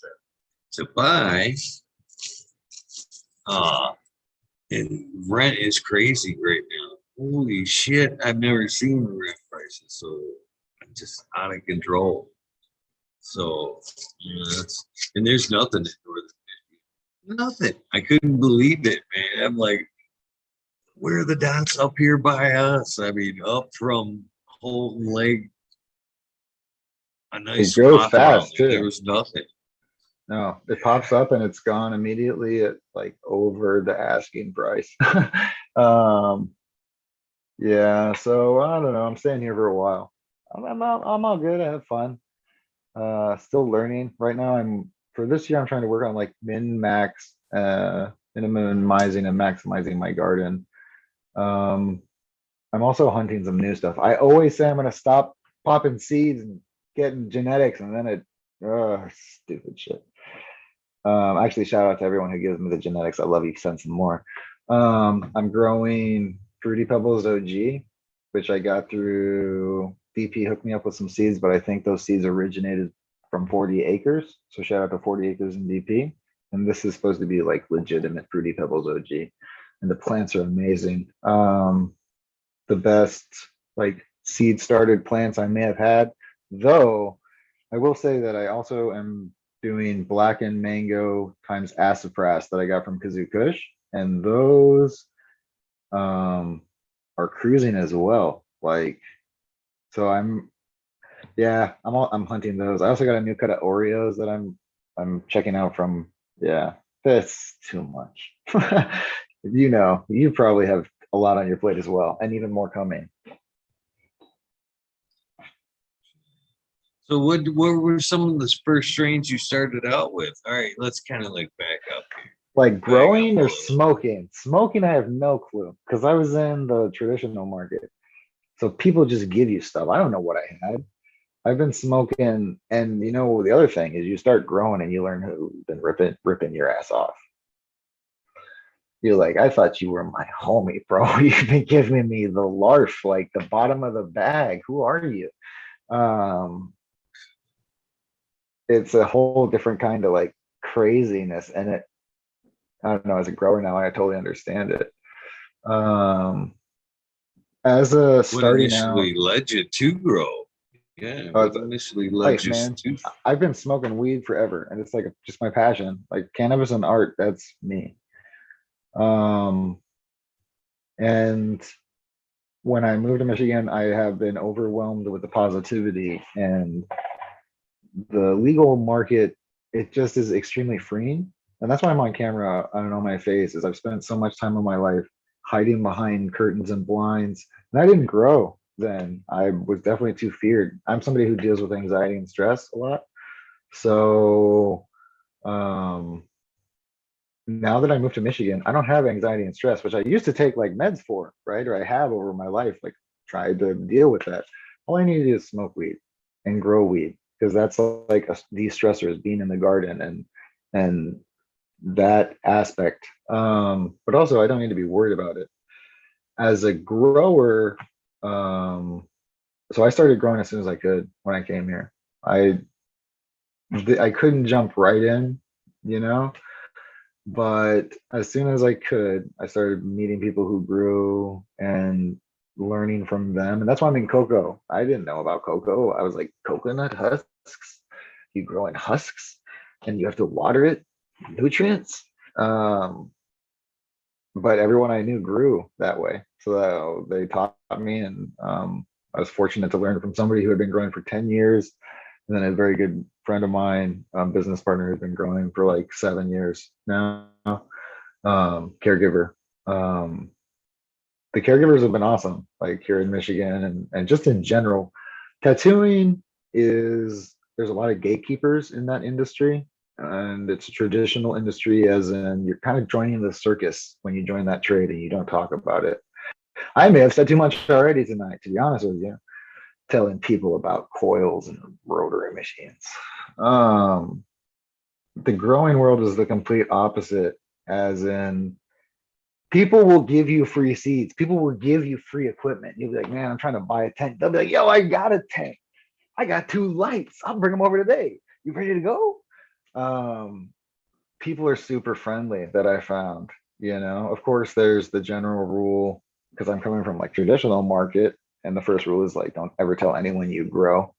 to buy. Uh, and rent is crazy right now. Holy shit! I've never seen rent prices so just out of control. So and there's nothing in Northern Michigan. Nothing. I couldn't believe it, man. I'm like, where are the dots up here by us? I mean, up from Holton Lake, a
It
nice
goes
swath around
fast
there. There
too.
was nothing.
No, it pops up and it's gone immediately at like over the asking price. um, yeah, so I don't know. I'm staying here for a while. I'm all good. I have fun. Still learning. Right now, for this year, I'm trying to work on like minimizing and maximizing my garden. Um, I'm also hunting some new stuff. I always say I'm gonna stop popping seeds and getting genetics, and then stupid shit. Actually, shout out to everyone who gives me the genetics. I love you. Send some more. I'm growing Fruity Pebbles OG, which I got through DP hooked me up with some seeds, but I think those seeds originated from 40 acres. So shout out to 40 acres in DP. And this is supposed to be like legitimate Fruity Pebbles OG. And the plants are amazing. The best like seed started plants I may have had, though I will say that I also am doing blackened mango times sassafras that I got from Kazoo Kush, and those are cruising as well. Like, so I'm hunting those. I also got a new cut of Oreos that I'm checking out from. Yeah, that's too much. You probably have a lot on your plate as well, and even more coming.
So what were some of the first strains you started out with? All right, let's kind of like back up here.
Like growing or smoking? Smoking, I have no clue because I was in the traditional market. So people just give you stuff. I don't know what I had. I've been smoking, and the other thing is you start growing and you learn who's been ripping your ass off. You're like, I thought you were my homie, bro. You've been giving me the larf, like the bottom of the bag. Who are you? Um, it's a whole different kind of like craziness, and I don't know. As a grower now, I totally understand it. As a
What
starting out,
initially led you to grow? Yeah, what
it's
initially led
life,
you
man.
to?
I've been smoking weed forever, and it's like just my passion. Like cannabis and art, that's me. Um, and when I moved to Michigan, I have been overwhelmed with the positivity and the legal market. It just is extremely freeing, and that's why I'm on camera. I don't know my face is I've spent so much time of my life hiding behind curtains and blinds. And I didn't grow then. I was definitely too feared. I'm somebody who deals with anxiety and stress a lot. So um, now that I moved to Michigan, I don't have anxiety and stress, which I used to take like meds for, right? Or I have over my life, like tried to deal with that. All I need to do is smoke weed and grow weed because that's like a de-stressor is being in the garden and that aspect. But also I don't need to be worried about it. As a grower, so I started growing as soon as I could when I came here. I couldn't jump right in, you know, but as soon as I could, I started meeting people who grew and learning from them. And that's why I'm in cocoa. I didn't know about cocoa. I was like, coconut husks? You grow in husks and you have to water it, nutrients. Um, but everyone I knew grew that way. So they taught me, and I was fortunate to learn from somebody who had been growing for 10 years. And then a very good friend of mine, business partner, who's been growing for like 7 years now. Caregiver. Um, the caregivers have been awesome, like here in Michigan and just in general. Tattooing is, there's a lot of gatekeepers in that industry, and it's a traditional industry, as in you're kind of joining the circus when you join that trade and you don't talk about it. I may have said too much already tonight, to be honest with you, telling people about coils and rotary machines. The growing world is the complete opposite, as in people will give you free seeds. People will give you free equipment. You'll be like, man, I'm trying to buy a tent. They'll be like, yo, I got a tent. I got 2 lights. I'll bring them over today. You ready to go? People are super friendly that I found, you know. Of course, there's the general rule, because I'm coming from like traditional market. And the first rule is like, don't ever tell anyone you grow,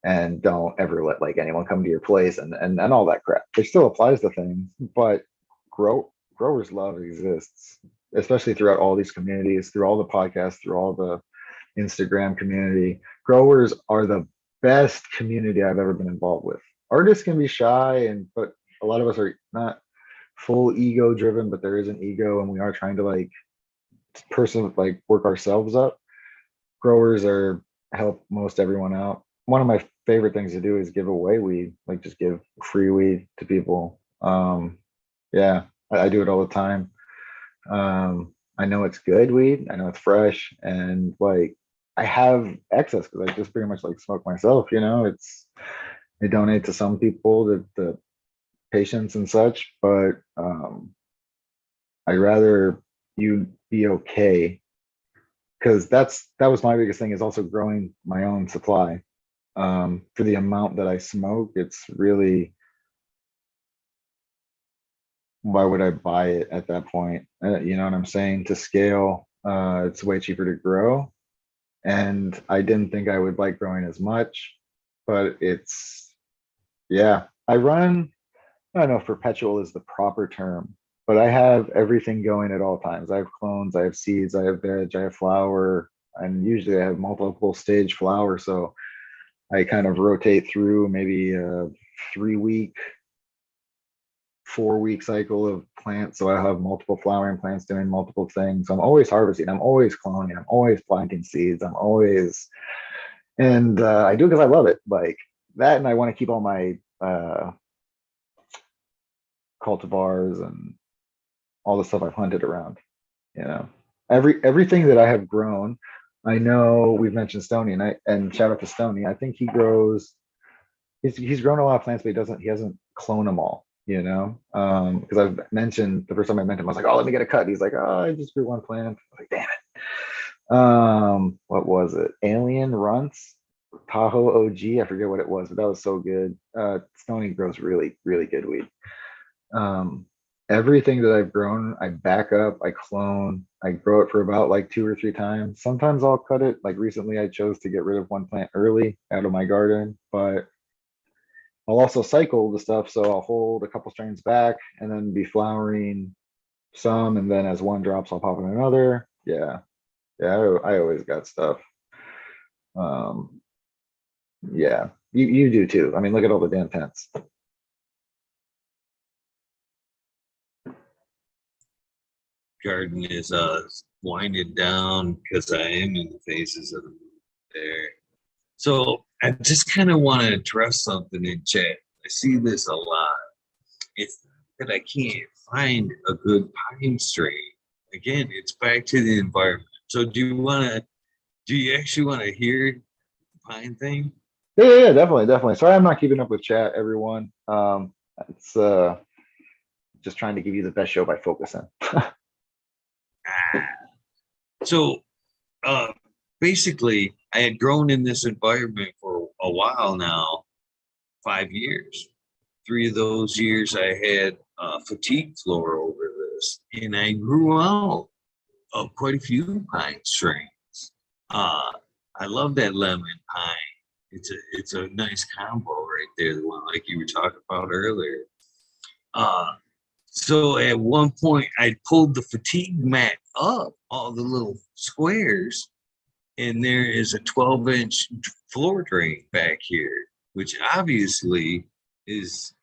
and don't ever let like anyone come to your place and all that crap. It still applies to things, but growers love exists, especially throughout all these communities, through all the podcasts, through all the Instagram community. Growers are the best community I've ever been involved with. Artists can be shy, but a lot of us are not full ego driven, but there is an ego, and we are trying to like work ourselves up. Growers are help most everyone out. One of my favorite things to do is give away weed, like just give free weed to people. Yeah, I do it all the time. I know it's good weed. I know it's fresh, and like I have excess because I just pretty much like smoke myself. You know, I donate to some people, the patients and such, but I'd rather you be okay, because that was my biggest thing, is also growing my own supply. For the amount that I smoke, it's really, why would I buy it at that point? You know what I'm saying? To scale, it's way cheaper to grow. And I didn't think I would like growing as much, but yeah, I run, I don't know if perpetual is the proper term, but I have everything going at all times. I have clones, I have seeds, I have veg, I have flower, and usually I have multiple stage flower. So I kind of rotate through maybe a 3-week, 4-week cycle of plants. So I have multiple flowering plants doing multiple things. I'm always harvesting, I'm always cloning, I'm always planting seeds, and I do it because I love it. Like that, and I want to keep all my cultivars and all the stuff I've hunted around, you know. Everything that I have grown, I know we've mentioned Stony, and shout out to Stony. I think he's grown a lot of plants, but he hasn't cloned them all, you know. Because I've mentioned, the first time I met him, I was like, oh, let me get a cut. He's like, oh, I just grew one plant. I was like, damn it. What was it? Alien Runts, Tahoe OG. I forget what it was, but that was so good. Stony grows really, really good weed. Everything that I've grown, I back up, I clone, I grow it for about like 2 or 3 times. Sometimes I'll cut it. Like recently, I chose to get rid of one plant early out of my garden, but I'll also cycle the stuff. So I'll hold a couple strains back and then be flowering some. And then as one drops, I'll pop in another. Yeah. Yeah. I always got stuff. Um, yeah, you do too. I mean, look at all the damn tents.
garden is winding down because I am in the phases of the move there. So I just kind of want to address something in chat. I see this a lot. It's that I can't find a good pine strain. Again, it's back to the environment. So do you actually want to hear the pine thing?
Yeah, definitely. Sorry, I'm not keeping up with chat, everyone. It's just trying to give you the best show by focusing.
So uh, basically, I had grown in this environment for a while now, 5 years. 3 of those years, I had fatigue floor over this, and I grew out of quite a few pine strains. Uh, I love that lemon pine. It's a nice combo right there, the one like you were talking about earlier. Uh, so at one point, I pulled the fatigue mat up, all the little squares, and there is a 12-inch floor drain back here, which obviously is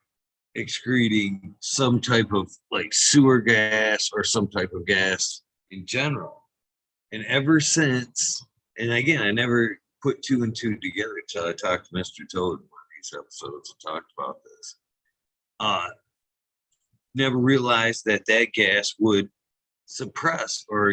excreting some type of like sewer gas or some type of gas in general. And ever since, and again, I never put two and two together until I talked to Mr. Toad in one of these episodes and talked about this. Never realized that that gas would suppress or,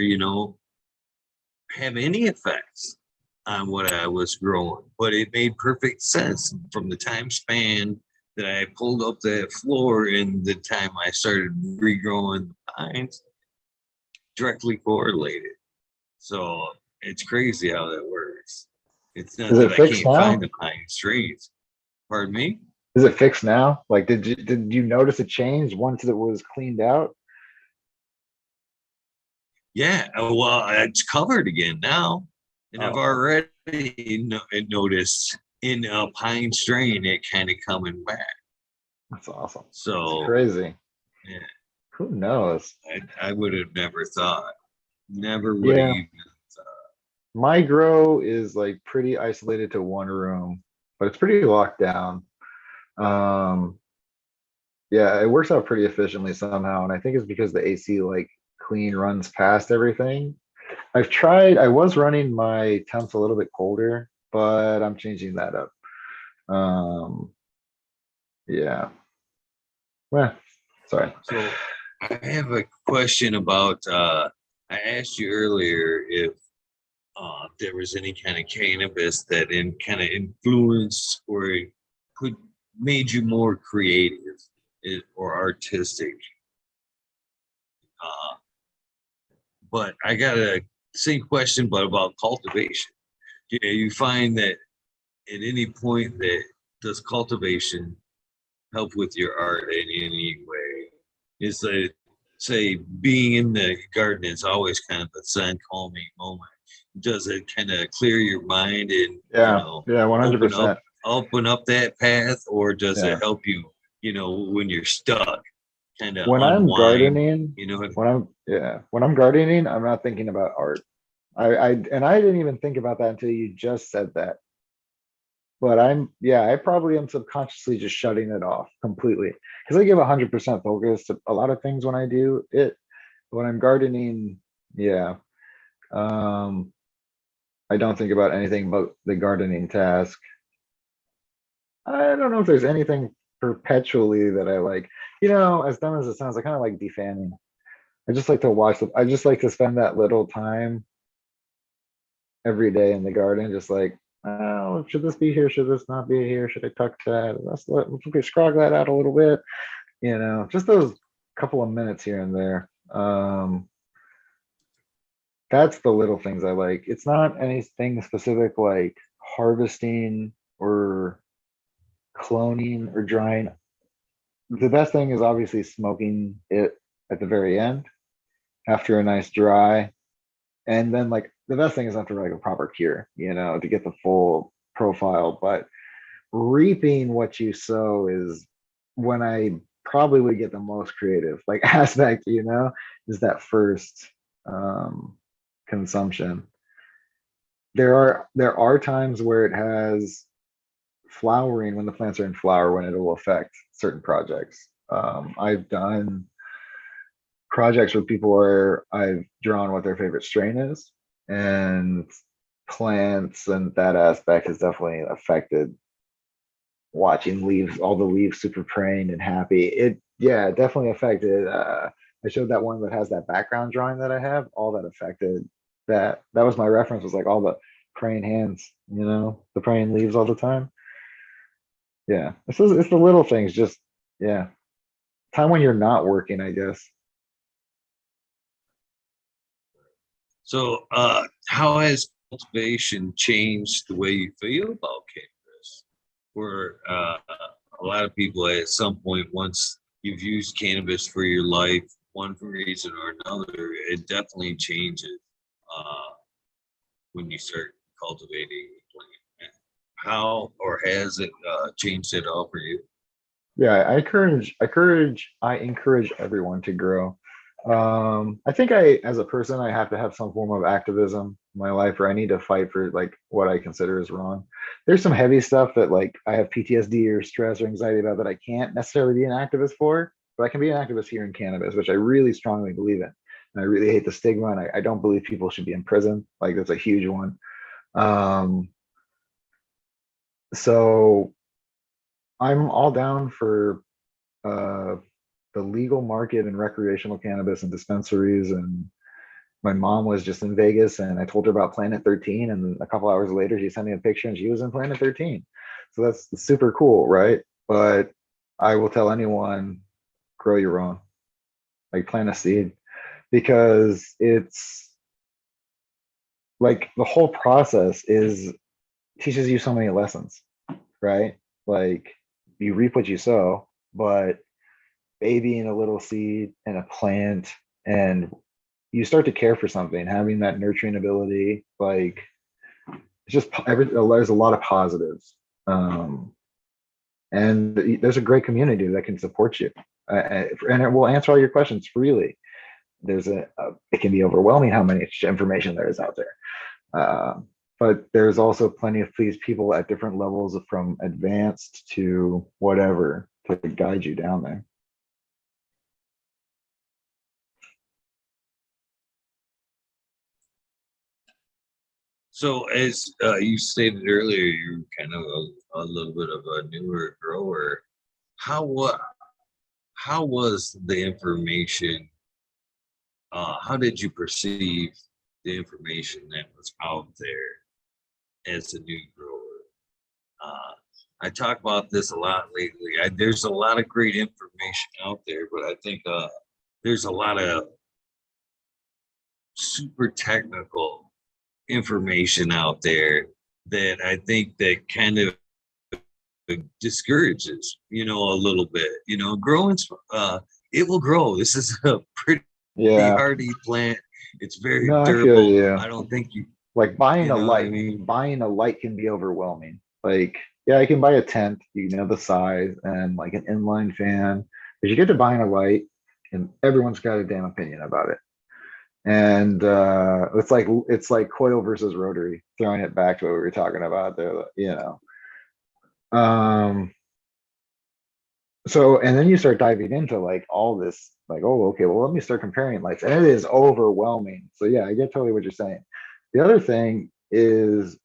have any effects on what I was growing. But it made perfect sense from the time span that I pulled up that floor and the time I started regrowing the pines, directly correlated. So it's crazy how that works. It's not
Is it
that I
fixed
can't
now?
find the pine strains. Pardon me?
Is it fixed now? Like, did you notice a change once it was cleaned out?
Yeah. Well, it's covered again now. And I've
Oh,
already noticed in a pine strain it kind of coming back.
that's awesome. That's
So,
crazy.
yeah,
Who knows?
I would have never thought. Never would have
Yeah,
even thought.
my grow is like pretty isolated to one room, but it's pretty locked down. Um, yeah, it works out pretty efficiently somehow, and I think it's because the AC like clean runs past everything. I was running my temps a little bit colder, but I'm changing that up. Um, yeah. Well, sorry.
So I have a question about I asked you earlier if there was any kind of cannabis that in kind of influenced or could made you more creative or artistic. Uh, but I got a same question, but about cultivation. Yeah, you find that at any point that does cultivation help with your art in any way? Is that say being in the garden is always kind of a zen calming moment. Does it kind of clear your mind and
Yeah, yeah,
open up
100%.
open up that path, or does it
Yeah.
help you, when you're stuck, kind of
When I'm
unwind?
gardening,
You know,
when I'm gardening, I'm not thinking about art. I didn't even think about that until you just said that. But I probably am subconsciously just shutting it off completely because I give 100% focus to a lot of things when I do it. When I'm gardening, yeah, um, I don't think about anything but the gardening task. I don't know if there's anything perpetually that I like. As dumb as it sounds, I kind of like defanning. I just like to watch I just like to spend that little time every day in the garden, just like, oh, should this be here? Should this not be here? Should I tuck that? We scrog that out a little bit. Just those couple of minutes here and there. That's the little things I like. It's not anything specific like harvesting or cloning or drying. The best thing is obviously smoking it at the very end after a nice dry. And then like the best thing is after like a proper cure, to get the full profile. But reaping what you sow is when I probably would get the most creative like aspect, is that first consumption. There are times where it has flowering when the plants are in flower when it will affect certain projects. I've done projects where people are, I've drawn what their favorite strain is, and plants and that aspect has definitely affected watching leaves, all the leaves super praying and happy. It, yeah, it definitely affected. I showed that one that has that background drawing that I have, all that affected that. That was my reference, was like all the praying hands, you know, the praying leaves all the time. Yeah, it's the little things, just, yeah. Time when you're not working, I guess.
So, how has cultivation changed the way you feel about cannabis? Where a lot of people at some point, once you've used cannabis for your life, one reason or another, it definitely changes when you start cultivating. How or has it changed at all for you?
Yeah, I encourage everyone to grow. I think as a person, I have to have some form of activism in my life, or I need to fight for like what I consider is wrong. There's some heavy stuff that like I have PTSD or stress or anxiety about that I can't necessarily be an activist for, but I can be an activist here in cannabis, which I really strongly believe in. And I really hate the stigma, and I don't believe people should be in prison. Like that's a huge one. Um, so I'm all down for uh, the legal market and recreational cannabis and dispensaries. And my mom was just in Vegas, and I told her about Planet 13. And a couple hours later, she sent me a picture and she was in Planet 13. So that's super cool, right? But I will tell anyone, grow your own, like plant a seed, because it's like the whole process is teaches you so many lessons, right? Like you reap what you sow, but babying a little seed and a plant, and you start to care for something, having that nurturing ability, like it's just there's a lot of positives. um, and there's a great community that can support you, and it will answer all your questions freely. There's it can be overwhelming how many information there is out there, but there's also plenty of these people at different levels, from advanced to whatever, to guide you down there.
So, as you stated earlier, you're kind of a little bit of a newer grower. How what? How was the information? How did you perceive the information that was out there as a new grower? Uh, I talk about this a lot lately. There's a lot of great information out there, but I think there's a lot of super technical information out there that I think that kind of discourages, a little bit. Growing, it will grow. This is a pretty
Yeah,
hardy plant. It's very
no, I feel
durable.
you.
I don't think
Like
you know what I mean?
buying a light can be overwhelming. Like, yeah, I can buy a tent, the size, and like an inline fan, but you get to buying a light and everyone's got a damn opinion about it. And it's like coil versus rotary, throwing it back to what we were talking about there. um so, and then you start diving into like all this, like, oh, okay, well, let me start comparing lights, and it is overwhelming. So yeah, I get totally what you're saying. The other thing is,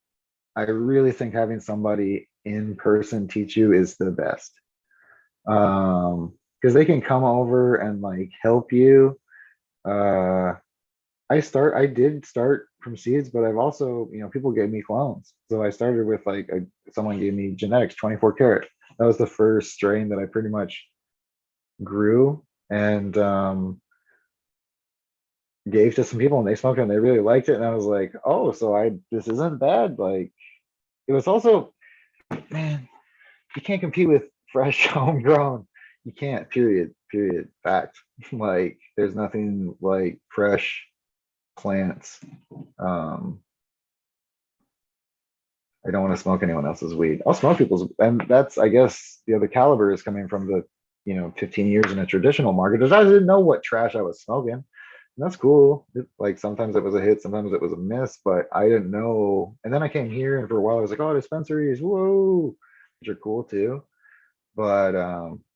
I really think having somebody in person teach you is the best. Because they can come over and like help you. Uh, I did start from seeds, but I've also, people gave me clones. So I started with like someone gave me genetics 24 karat. That was the first strain that I pretty much grew, and gave to some people, and they smoked it and they really liked it. And I was like, oh, so this isn't bad. Like, it was also, man, you can't compete with fresh homegrown. You can't, period, fact. Like, there's nothing like fresh plants. um I don't want to smoke anyone else's weed. I'll smoke people's, and that's, I guess, the caliber is coming from the 15 years in a traditional market, because I didn't know what trash I was smoking. And that's cool. Like, sometimes it was a hit, sometimes it was a miss, but I didn't know. And then I came here, and for a while I was like, oh, dispensaries, whoa, which are cool too. But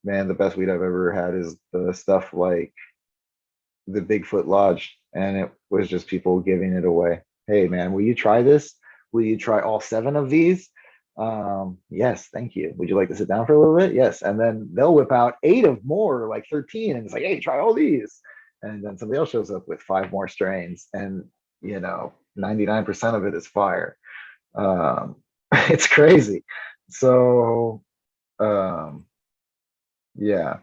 man, the best weed I've ever had is the stuff like the Bigfoot Lodge, and it was just people giving it away. Hey man, will you try this? Will you try all 7 of these? Yes, thank you. Would you like to sit down for a little bit? Yes. And then they'll whip out 8 of more, like 13, and it's like, hey, try all these. And then somebody else shows up with 5 more strains, and 99% of it is fire. It's crazy. So yeah,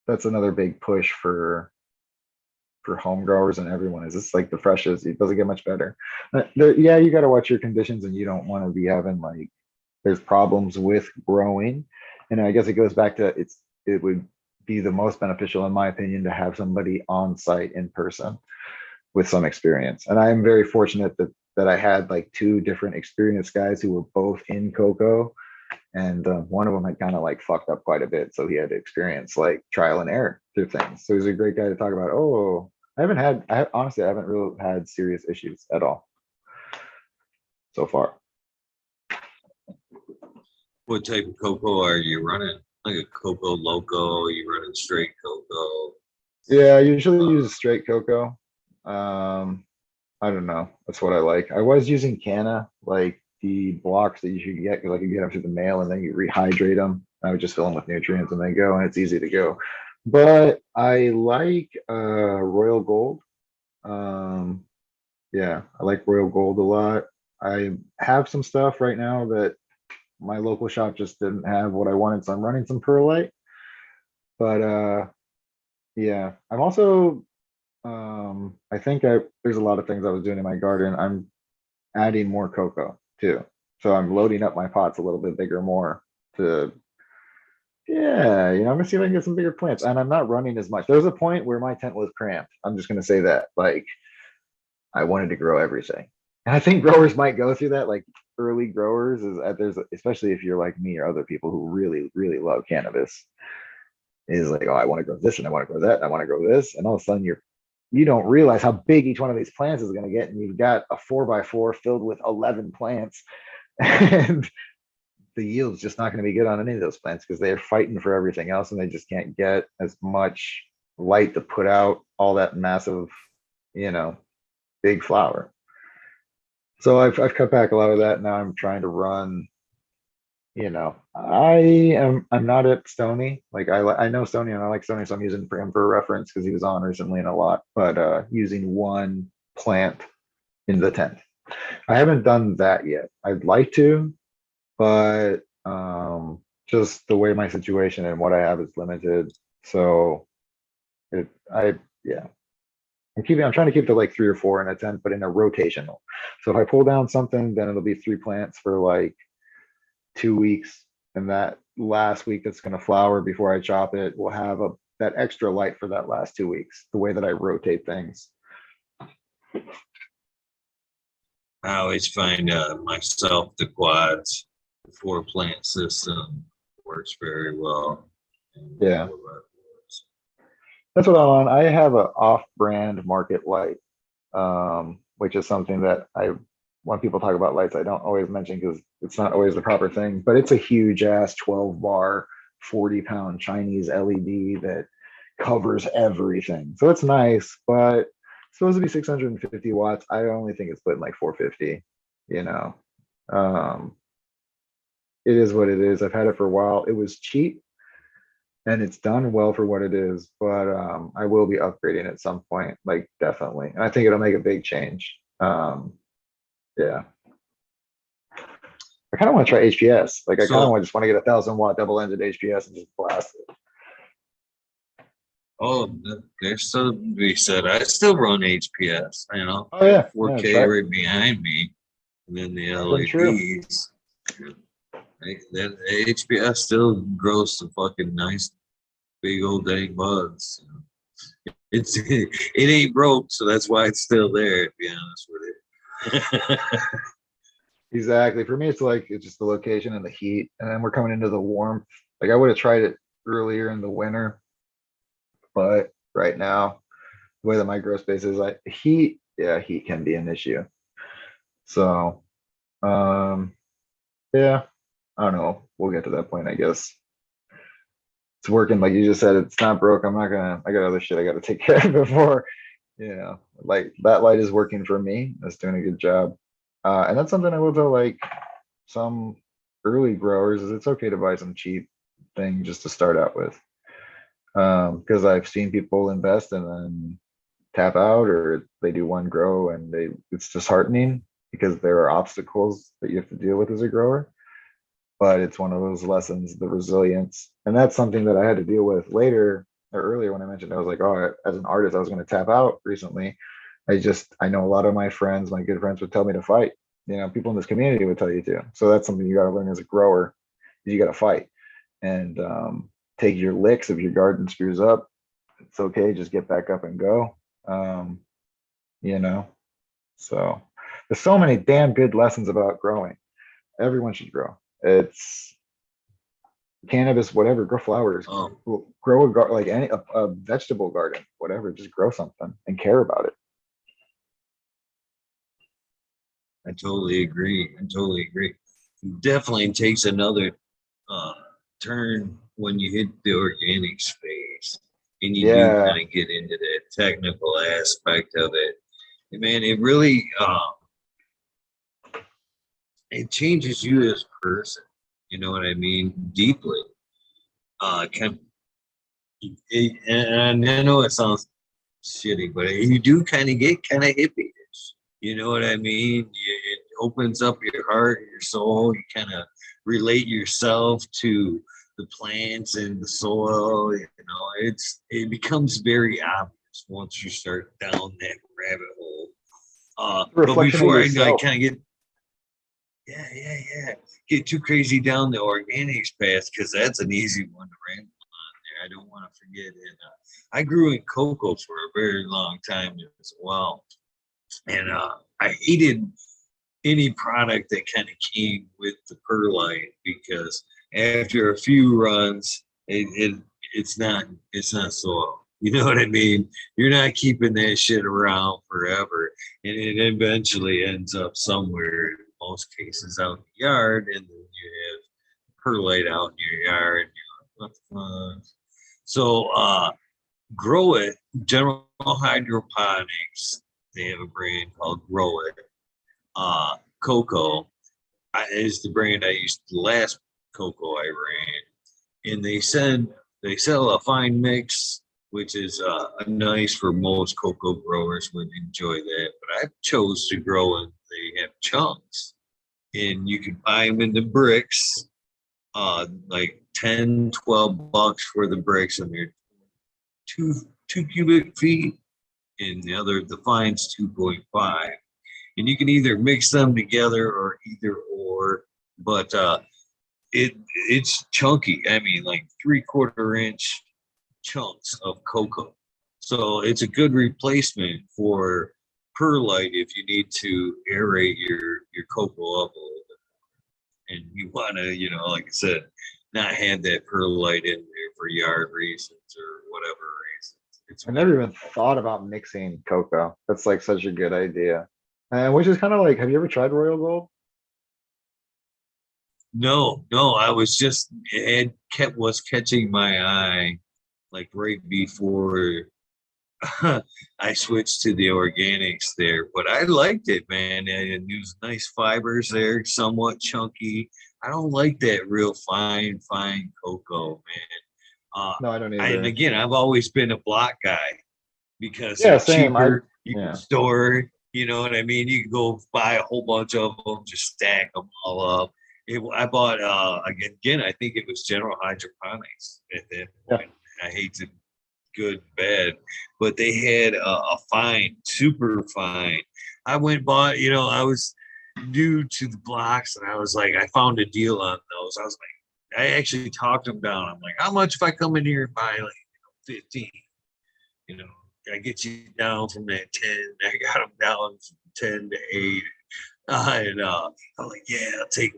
that's another big push for home growers and everyone. Is it's like the freshest, it doesn't get much better. Yeah, you got to watch your conditions, and you don't want to be having like there's problems with growing. And I guess it goes back to it would be the most beneficial, in my opinion, to have somebody on site in person with some experience. And I'm very fortunate that I had like 2 different experienced guys who were both in cocoa, and one of them had kind of like fucked up quite a bit, so he had to experience like trial and error through things. So he's a great guy to talk about. Oh, honestly, I haven't really had serious issues at all so far.
What type of cocoa are you running? Like a cocoa loco? You running straight cocoa?
Yeah, I usually use straight cocoa. I don't know. That's what I like. I was using Canna, like the blocks that you should get, because I could get them through the mail, and then you rehydrate them. I would just fill them with nutrients and they go, and it's easy to go. But I like Royal Gold. Yeah, I like Royal Gold a lot. I have some stuff right now that my local shop just didn't have what I wanted, so I'm running some Perlite. But yeah, I'm also I think there's a lot of things I was doing in my garden. I'm adding more cocoa too. So I'm loading up my pots a little bit bigger more to, yeah, I'm gonna see if I can get some bigger plants. And I'm not running as much. There was a point where my tent was cramped. I'm just gonna say that. Like I wanted to grow everything. And I think growers might go through that, like early growers is there's especially if you're like me or other people who really, really love cannabis, is like, oh, I want to grow this and I want to grow that and I want to grow this. And all of a sudden you don't realize how big each one of these plants is going to get. And you've got a 4x4 filled with 11 plants. And the yield's just not going to be good on any of those plants because they're fighting for everything else, and they just can't get as much light to put out all that massive, big flower. So I've cut back a lot of that. Now I'm trying to run, I'm not at Stony. Like I know Stony and I like Stony, so I'm using him for a reference because he was on recently in a lot, but using one plant in the tent. I haven't done that yet. I'd like to, but just the way my situation and what I have is limited. So yeah. I'm trying to keep the like 3 or 4 in a tent, but in a rotational. So if I pull down something, then it'll be 3 plants for like 2 weeks. And that last week that's going to flower before I chop it will have that extra light for that last 2 weeks, the way that I rotate things.
I always find myself the quads, the 4-plant system works very well.
Yeah. That's what I'm on. I have an off-brand market light, which is something that when people talk about lights, I don't always mention because it's not always the proper thing, but it's a huge ass 12 bar, 40-pound Chinese LED that covers everything. So it's nice, but it's supposed to be 650 watts. I only think it's putting like 450, it is what it is. I've had it for a while. It was cheap and it's done well for what it is, but I will be upgrading at some point, like definitely. And I think it'll make a big change. Yeah. I kind of want to try HPS. Like I kind of just want to get a 1,000-watt double-ended HPS and just blast it.
Oh, there's still to be said. I still run HPS,
Oh yeah,
4K right behind me, and then the LEDs. Then HPS still grows some fucking nice, big old dang buds. It ain't broke, so that's why it's still there. To be honest with you.
Exactly. For me, it's just the location and the heat, and then we're coming into the warmth. Like I would have tried it earlier in the winter, but right now, the way that my grow space is, heat can be an issue. So, yeah, I don't know. We'll get to that point, I guess. it's working. Like you just said, it's not broke. I got other shit I got to take care of before, like that light is working for me. It's doing a good job. And that's something I will tell like some early growers is it's okay to buy some cheap thing just to start out with. Because I've seen people invest and then tap out, or they do one grow and it's disheartening because there are obstacles that you have to deal with as a grower. But it's one of those lessons, the resilience. And that's something that I had to deal with later or earlier when I mentioned I was like, oh, as an artist, I was going to tap out recently. I know a lot of my friends, my good friends would tell me to fight. People in this community would tell you to. So that's something you got to learn as a grower. You got to fight and take your licks if your garden screws up. It's okay. Just get back up and go. You know, so there's so many damn good lessons about growing. Everyone should grow. It's cannabis, whatever, grow flowers, grow like a vegetable garden, whatever, just grow something and care about it.
I totally agree. It definitely takes another turn when you hit the organic space and you do kind of get into that technical aspect of it. And man, it really it changes you as a person. You know what I mean? Deeply. And I know it sounds shitty, but you do kind of get kind of hippie-ish. You know what I mean? It opens up your heart, your soul. You kind of relate yourself to the plants and the soil. It becomes very obvious once you start down that rabbit hole. But before I kind of get get too crazy down the organics path, because that's an easy one to ramble on there. I don't want to forget it. I grew in cocoa for a very long time as well, and I hated any product that kind of came with the perlite, because after a few runs, it's not soil. You know what I mean? You're not keeping that shit around forever, and it eventually ends up somewhere. In most cases, out in the yard, and then you have perlite out in your yard. And you're like, what the fuck? So, Grow It, General Hydroponics. They have a brand called Grow It. Cocoa is the brand I used the last cocoa I ran, and they sell a fine mix, which is nice for most cocoa growers would enjoy that. But I chose to grow and they have chunks, and you can buy them in the bricks, like 10, $12 for the bricks, and they're two cubic feet, and the fine's 2.5. And you can either mix them together or either or, but it's chunky. I mean, like 3/4 inch chunks of cocoa. So it's a good replacement for perlite if you need to aerate your cocoa up a little bit. And you want to, like I said, not have that perlite in there for yard reasons or whatever reasons.
I never even thought about mixing cocoa. That's like such a good idea. Which is kind of like, have you ever tried Royal Gold?
No, I was just was catching my eye like right before I switched to the organics there, but I liked it, man. And used nice fibers there, somewhat chunky. I don't like that real fine cocoa, man.
No, I don't either.
And again, I've always been a block guy because
Yeah,
they're
same.
cheaper. You can store, you know what I mean? You can go buy a whole bunch of them, just stack them all up. I bought again. I think it was General Hydroponics at that point. I hate to good bad, but they had a fine, super fine. I went and bought. I was new to the blocks, and I was like, I found a deal on those. I was like, I actually talked them down. I'm like, how much if I come in here and buy like 15? I get you down from that 10. I got them down from 10 to 8. And I'm like, yeah, I'll take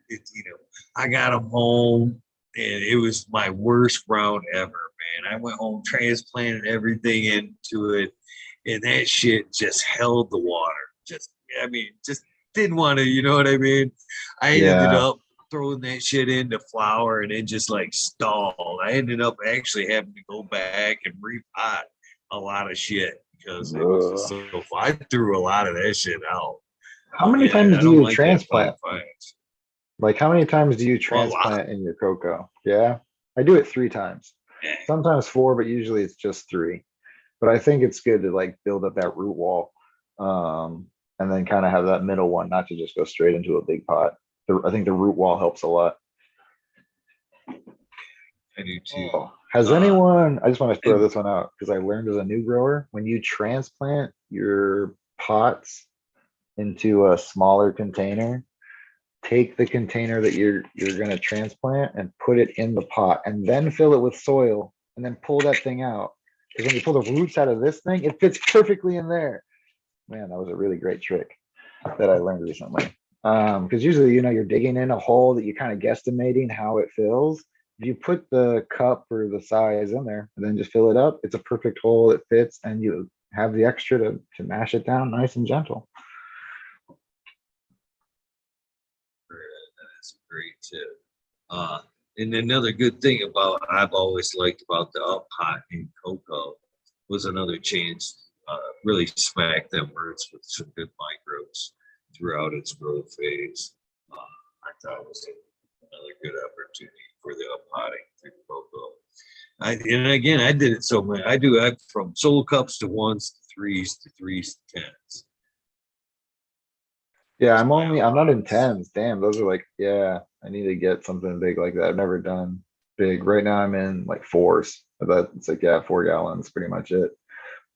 it. I got them home, and it was my worst round ever, man. I went home, transplanted everything into it, and that shit just held the water. Just didn't want to, you know what I mean? I ended up throwing that shit into flour and it just like stalled. I ended up actually having to go back and repot a lot of shit because it was just so. I threw a lot of that shit out.
How many times
I
do
don't
you
like that
transplant?
fine.
Like, how many times do you
A lot.
transplant in your cocoa? Yeah, I do it 3 times,
Yeah.
sometimes 4, but usually it's just 3. But I think it's good to like build up that root wall, and then kind of have that middle one, not to just go straight into a big pot. I think the root wall helps a lot.
I do too.
Has anyone, I just want to throw this one out because I learned as a new grower, when you transplant your pots into a smaller container, take the container that you're going to transplant and put it in the pot and then fill it with soil and then pull that thing out. Because when you pull the roots out of this thing, it fits perfectly in there. Man, that was a really great trick that I learned recently. Because usually, you're digging in a hole that you're kind of guesstimating how it fills. If you put the cup or the size in there and then just fill it up, it's a perfect hole. It fits, and you have the extra to mash it down nice and gentle.
That is a great tip. And another good thing I've always liked about the up pot in cocoa was another chance really smack them roots with some good microbes throughout its growth phase. I thought it was another good opportunity for the up potting through cocoa. And again, I did it so much. I from solo cups to 1s to 3s to 3s to 10s.
Yeah, I'm not in 10s. Damn, those are like, yeah, I need to get something big like that. I've never done big. Right now I'm in like 4s. It's like, yeah, 4 gallons, pretty much it.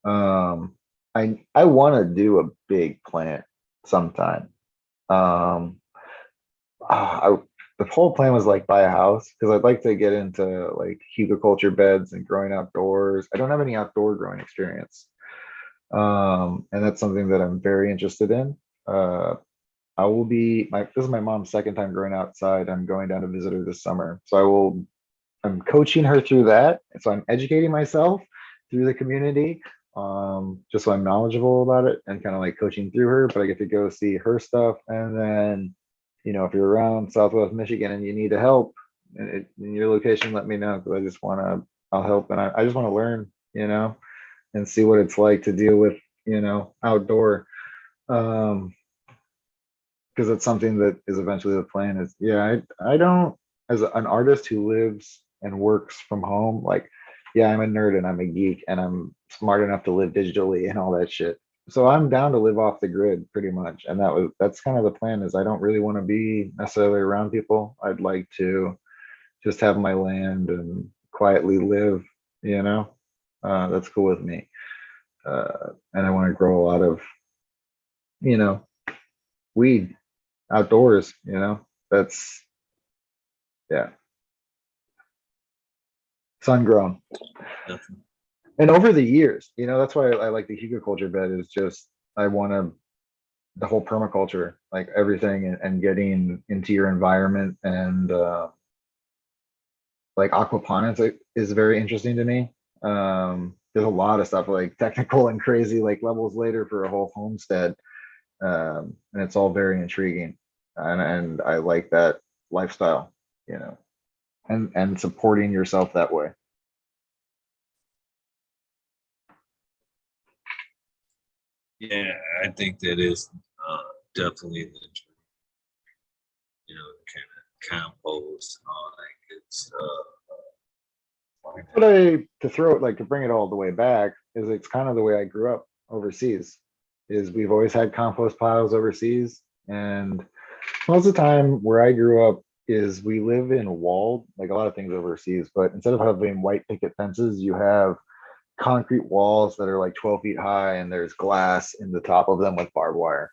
I want to do a big plant sometime. The whole plan was like buy a house because I'd like to get into like hugelkultur beds and growing outdoors. I don't have any outdoor growing experience. And that's something that I'm very interested in. This is my mom's second time growing outside. I'm going down to visit her this summer. So I'm coaching her through that. So I'm educating myself through the community, just so I'm knowledgeable about it and kind of like coaching through her, but I get to go see her stuff. And then, if you're around Southwest Michigan and you need help in your location, let me know. Because I'll help. And I just want to learn, and see what it's like to deal with, outdoor. Because it's something that is eventually the plan is, yeah, I don't, as an artist who lives and works from home, like, yeah, I'm a nerd and I'm a geek and I'm smart enough to live digitally and all that shit. So I'm down to live off the grid pretty much. And that's kind of the plan is I don't really want to be necessarily around people. I'd like to just have my land and quietly live, that's cool with me. And I want to grow a lot of, weed outdoors, that's, yeah, sun grown. And over the years, that's why I like the hugelkultur bed is just, I want to, the whole permaculture, like everything and getting into your environment and like aquaponics is very interesting to me. There's a lot of stuff like technical and crazy, like levels later for a whole homestead. And it's all very intriguing. And I like that lifestyle, and supporting yourself that way.
Yeah, I think that is definitely the kind of compost and all that good stuff.
But to bring it all the way back, is it's kind of the way I grew up overseas. Is we've always had compost piles overseas, and most of the time where I grew up is we live in walled, like a lot of things overseas, but instead of having white picket fences, you have concrete walls that are like 12 feet high and there's glass in the top of them with barbed wire.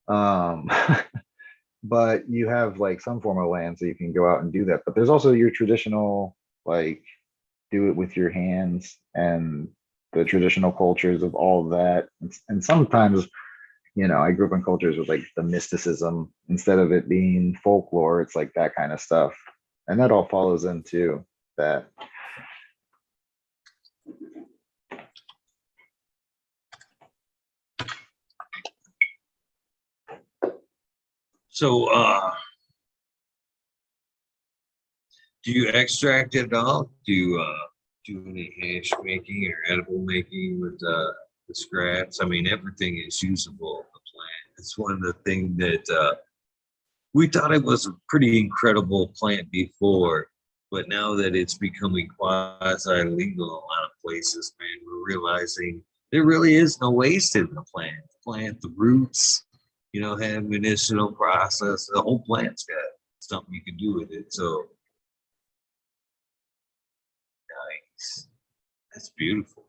Um, but you have like some form of land so you can go out and do that. But there's also your traditional, like, do it with your hands and the traditional cultures of all of that. And sometimes, I grew up in cultures with like the mysticism instead of it being folklore. It's like that kind of stuff. And that all follows into that.
So Do you extract it at all? Do you do any hash making or edible making with the scraps? I mean, everything is usable in the plant. It's one of the things that we thought it was a pretty incredible plant before, but now that it's becoming quasi legal in a lot of places, man, we're realizing there really is no waste in the plant. The plant, the roots, you know, have medicinal process. The whole plant's got something you can do with it. So nice. That's beautiful.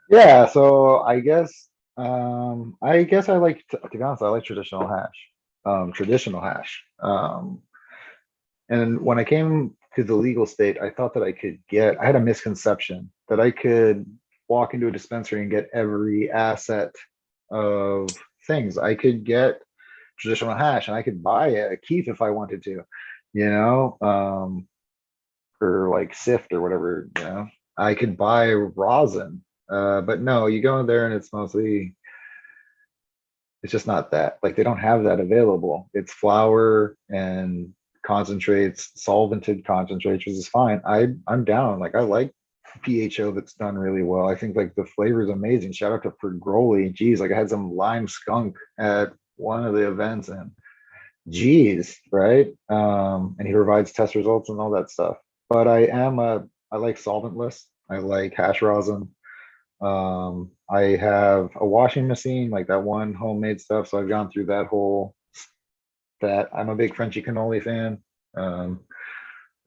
Yeah, so I guess I like to be honest, I like traditional hash. Traditional hash. And when I came to the legal state, I thought that I had a misconception that I could walk into a dispensary and get every asset of things. I could get traditional hash and I could buy a keef if I wanted to, you know, or like sift or whatever, you know. I could buy rosin. But no, you go in there and it's just not that. Like they don't have that available. It's flour and concentrates, solvented concentrates, which is fine. I'm down. Like I like PHO that's done really well. I think like the flavor is amazing. Shout out to Pergroli. Geez, like I had some lime skunk at one of the events and geez, right? And he provides test results and all that stuff. But I like solventless. I like hash rosin. I have a washing machine, like that one homemade stuff. So I've gone through that. I'm a big Frenchy cannoli fan.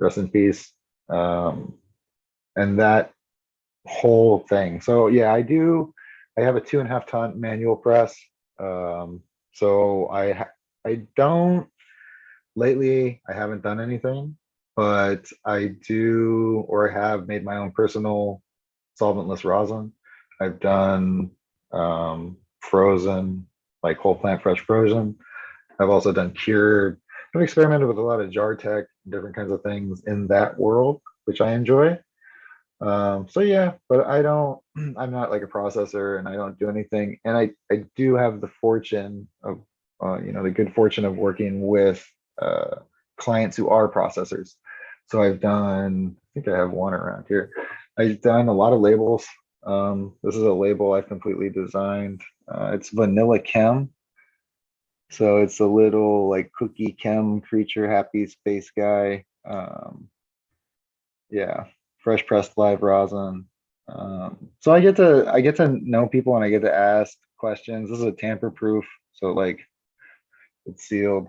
Rest in peace. And that whole thing. So yeah, I have a 2.5 ton manual press. So I don't lately. I haven't done anything, but I do or have made my own personal solventless rosin. I've done frozen, like whole plant fresh frozen. I've also done cured. I've experimented with a lot of jar tech, different kinds of things in that world, which I enjoy. So yeah, but I'm not like a processor and I don't do anything. And I do have the fortune of, the good fortune of working with clients who are processors. So I think I have one around here. I've done a lot of labels. This is a label I've completely designed. It's Vanilla Chem. So it's a little like cookie chem creature, happy space guy. Yeah, fresh pressed live rosin. So I get to know people and I get to ask questions. This is a tamper proof, so like it's sealed.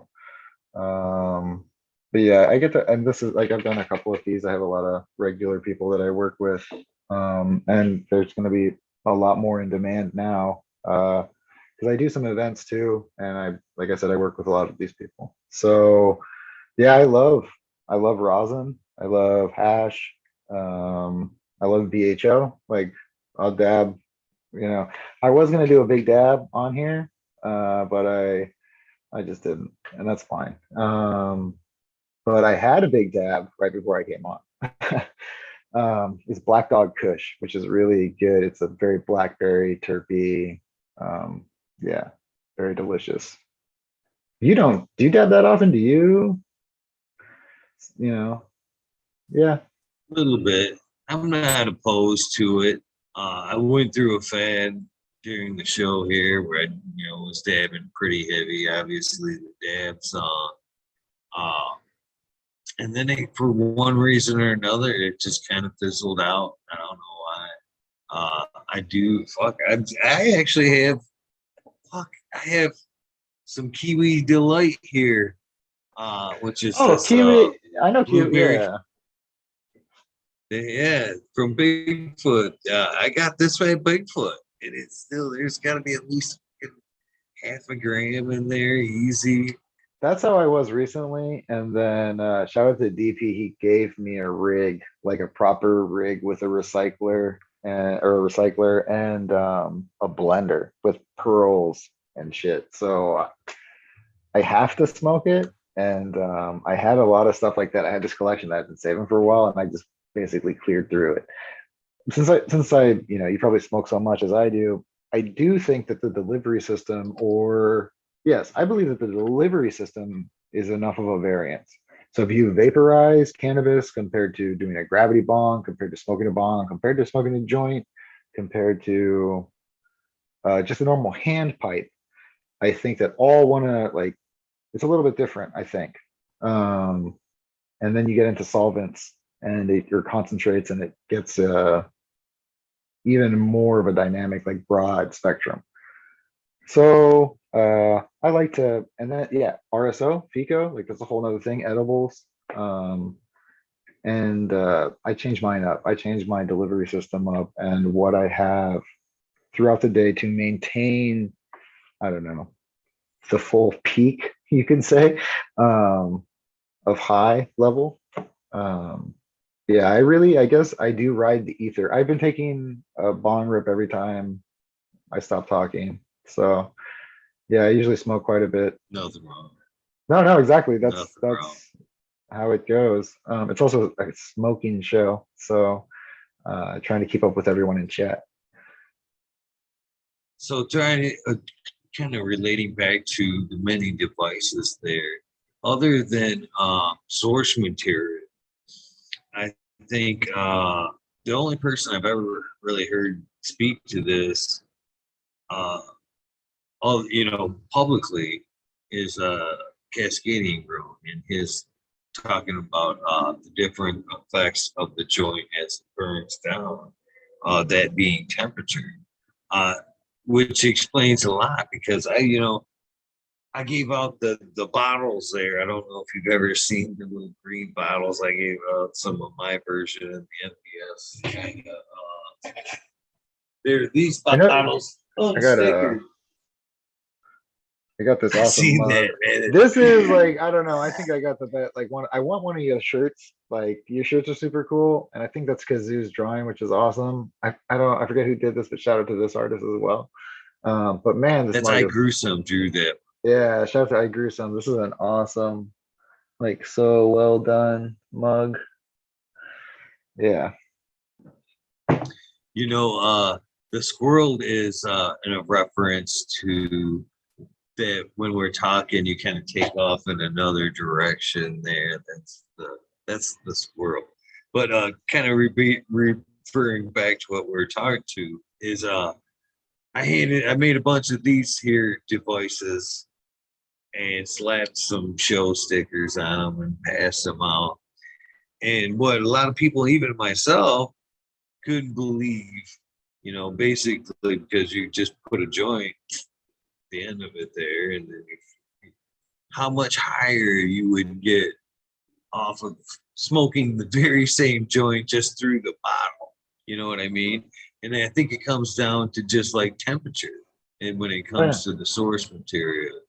But yeah, I get to, and this is like I've done a couple of these. I have a lot of regular people that I work with, and there's going to be a lot more in demand now because I do some events too, and like I said, I work with a lot of these people. So yeah, I love rosin. I love hash. I love BHO. Like I'll dab. You know, I was gonna do a big dab on here, but I just didn't, and that's fine. But I had a big dab right before I came on. It's Black Dog Kush, which is really good. It's a very blackberry, terpy. Yeah, very delicious. Do you dab that often? Do you? You know, yeah.
A little bit. I'm not opposed to it. I went through a fad during the show here where I, was dabbing pretty heavy. Obviously, the dab song. And then for one reason or another, it just kind of fizzled out. I don't know why. I do. Fuck. I actually have. Fuck. I have some Kiwi Delight here, which is
Oh,
this
kiwi. I know kiwi.
blueberry.
Yeah.
Yeah, from Bigfoot. I got this way Bigfoot, and it's still there's got to be at least half a gram in there, easy.
That's how I was recently. And then shout out to DP. He gave me a rig, like a proper rig with a recycler and a blender with pearls and shit. So I have to smoke it. And I had a lot of stuff like that. I had this collection that I've been saving for a while, and I just basically cleared through it. Since I, you probably smoke so much as I do think that the delivery system, or yes, I believe that the delivery system is enough of a variance. So if you vaporize cannabis compared to doing a gravity bong, compared to smoking a bong, compared to smoking a joint, compared to just a normal hand pipe, I think that all want to like, it's a little bit different, I think. Um, and then you get into solvents and your concentrates, and it gets even more of a dynamic, like broad spectrum. So I like to, and then yeah, RSO, FICO, like that's a whole nother thing, edibles. Um, and I changed mine up. I changed my delivery system up and what I have throughout the day to maintain, I don't know, the full peak, you can say, of high level. Um, yeah, I guess I do ride the ether. I've been taking a bong rip every time I stop talking. So yeah, I usually smoke quite a bit.
Nothing wrong.
No, exactly.
Nothing wrong.
That's how it goes. It's also a smoking show, so trying to keep up with everyone in chat.
So trying to kind of relating back to the many devices there, other than source material, I think the only person I've ever really heard speak to this, uh, all publicly, is Cascadian Grown, and his talking about the different effects of the joint as it burns down, that being temperature, uh, which explains a lot because I gave out the bottles there. I don't know if you've ever seen the little green bottles. I gave out some of my version of the NPS kind of. There, these
I know
bottles
I
on
got
sticker.
a I got this
I
awesome
seen
mug.
that, man.
This is like, I don't know. I think I got the bet. Like one, I want one of your shirts. Like your shirts are super cool, and I think that's Kazoo's drawing, which is awesome. I forget who did this, but shout out to this artist as well. But man, this
That's
mug
I
is,
Gruesome drew that.
yeah. Shout out to I Grew Some. This is an awesome, like so well done mug. Yeah.
The squirrel is in a reference to that when we're talking, you kind of take off in another direction there. That's the squirrel. But kind of referring back to what we're talking to is I made a bunch of these here devices and slapped some show stickers on them and passed them out. And what a lot of people, even myself, couldn't believe, basically because you just put a joint at the end of it there, and then how much higher you would get off of smoking the very same joint just through the bottle. You know what I mean? And I think it comes down to just like temperature. And when it
Oh, yeah.
comes to the source material,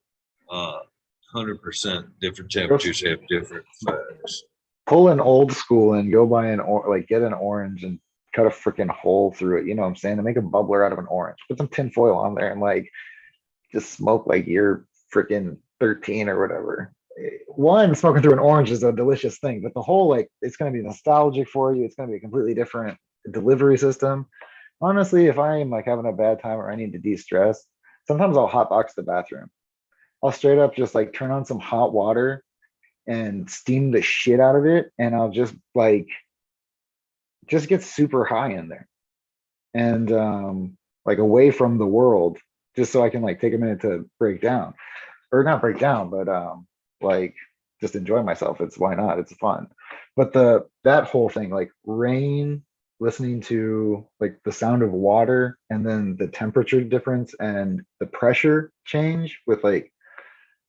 100% different
Go
temperatures have different effects.
pull an old school and go buy like get an orange and cut a freaking hole through it. You know what I'm saying? To make a bubbler out of an orange. Put some tin foil on there and like just smoke like you're freaking 13 or whatever. One, smoking through an orange is a delicious thing, but the whole like it's gonna be nostalgic for you. It's gonna be a completely different delivery system. Honestly, if I am like having a bad time or I need to de-stress, sometimes I'll hotbox the bathroom. I'll straight up just like turn on some hot water and steam the shit out of it, and I'll just get super high in there and like away from the world, just so I can like take a minute to break down, or not break down, but like just enjoy myself. It's why not? It's fun. But that whole thing, like rain, listening to like the sound of water, and then the temperature difference and the pressure change with like,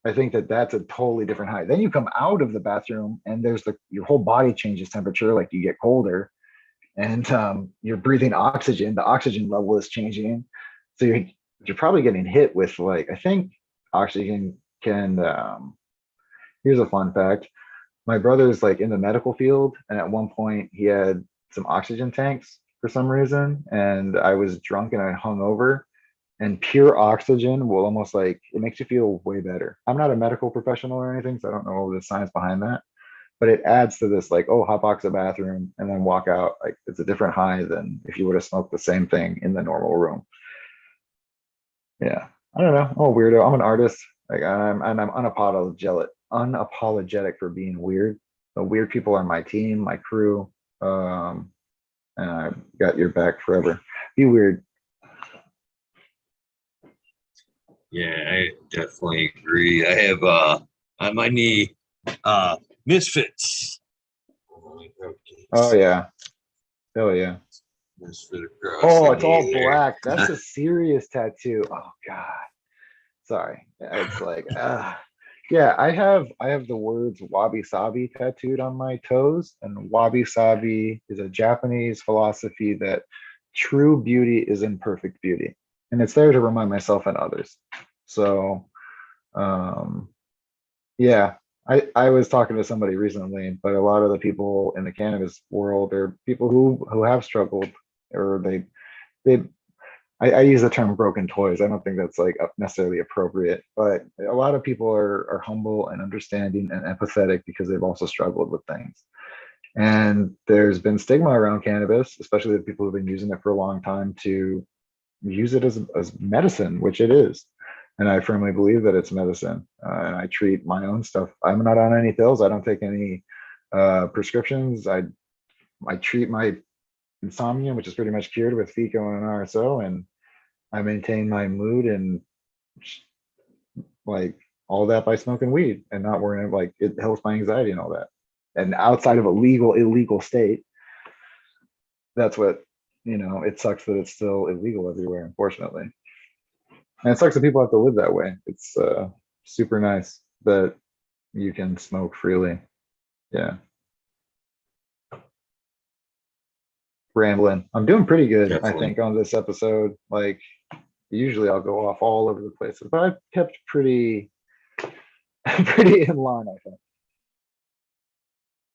I think that that's a totally different high. Then you come out of the bathroom and there's like your whole body changes temperature, like you get colder, and you're breathing oxygen. The oxygen level is changing, so you're probably getting hit with like, I think oxygen can. Here's a fun fact: my brother's like in the medical field, and at one point he had some oxygen tanks for some reason, and I was drunk and I hung over, and pure oxygen will almost like, it makes you feel way better. I'm not a medical professional or anything, so I don't know the science behind that, but it adds to this like, oh, hotbox a bathroom and then walk out. Like it's a different high than if you would have smoked the same thing in the normal room. Yeah, I don't know. I'm a weirdo. I'm an artist. Like I'm unapologetic for being weird. the weird people on my team, my crew, and I got your back forever. Be weird.
Yeah, I definitely agree. I have on my knee Misfits.
Oh yeah. Hell yeah.
Misfit across
Oh,
the
it's all
knee there.
black. That's a serious tattoo. Oh God. Sorry. It's like yeah, I have the words wabi sabi tattooed on my toes, and wabi sabi is a Japanese philosophy that true beauty is imperfect beauty. And it's there to remind myself and others. So um yeah, I was talking to somebody recently, but a lot of the people in the cannabis world are people who have struggled, or they I use the term broken toys. I don't think that's like necessarily appropriate, but a lot of people are humble and understanding and empathetic because they've also struggled with things. And there's been stigma around cannabis, especially the people who've been using it for a long time, to use it as medicine, which it is. And I firmly believe that it's medicine. And I treat my own stuff. I'm not on any pills. I don't take any prescriptions. I treat my insomnia, which is pretty much cured with FICO and an RSO, and I maintain my mood and like all that by smoking weed and not worrying, like it helps my anxiety and all that. And outside of a illegal state, that's what, it sucks that it's still illegal everywhere, unfortunately. And it sucks that people have to live that way. It's super nice that you can smoke freely. Yeah. Rambling. I'm doing pretty good, I
Definitely.
think, on this episode. Like, usually I'll go off all over the place, but I've kept pretty pretty in line, I think.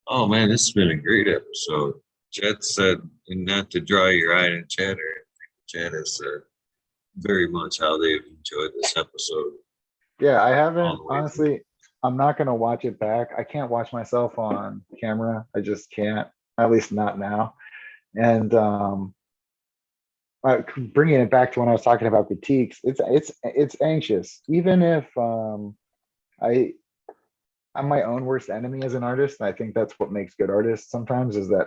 Oh man, this has been a great episode. Chad said, and not to draw your eye to chatter, Chad has said very much how they've enjoyed this episode
Yeah, I
all
haven't,
the way through.
honestly. I'm not gonna watch it back. I can't watch myself on camera. I just can't, at least not now. And bringing it back to when I was talking about critiques, it's anxious. Even if I I'm my own worst enemy as an artist, and I think that's what makes good artists sometimes, is that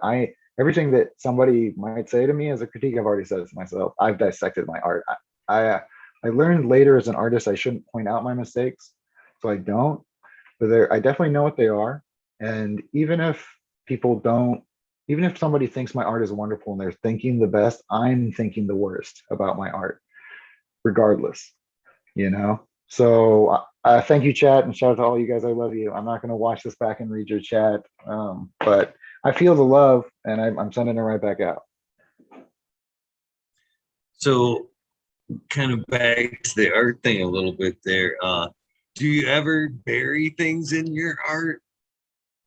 everything that somebody might say to me as a critique, I've already said it to myself. I've dissected my art. I I learned later as an artist I shouldn't point out my mistakes, so I don't. But I definitely know what they are. And people don't, even if somebody thinks my art is wonderful and they're thinking the best, I'm thinking the worst about my art, regardless, you know? So thank you, chat, and shout out to all you guys. I love you. I'm not going to watch this back and read your chat, but I feel the love, and I'm sending it right back out.
So kind of back to the art thing a little bit there. Do you ever bury things in your art?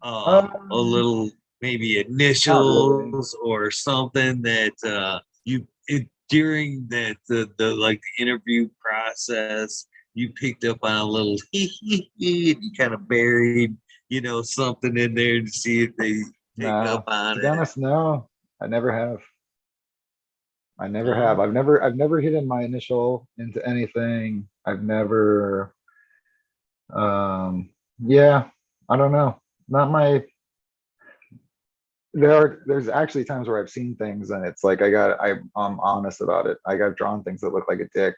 A
Um,
little maybe
Not really.
initials or something that during the like the interview process you picked up on a little you kind of buried something in there to see if they pick up
Nah,
on
to be
it.
honest, no, I never have. I never have.
No.
I've never hidden my initial into anything. I've never, yeah, I don't know. Not my, there's actually times where I've seen things and it's like I'm honest about it. I've drawn things that look like a dick.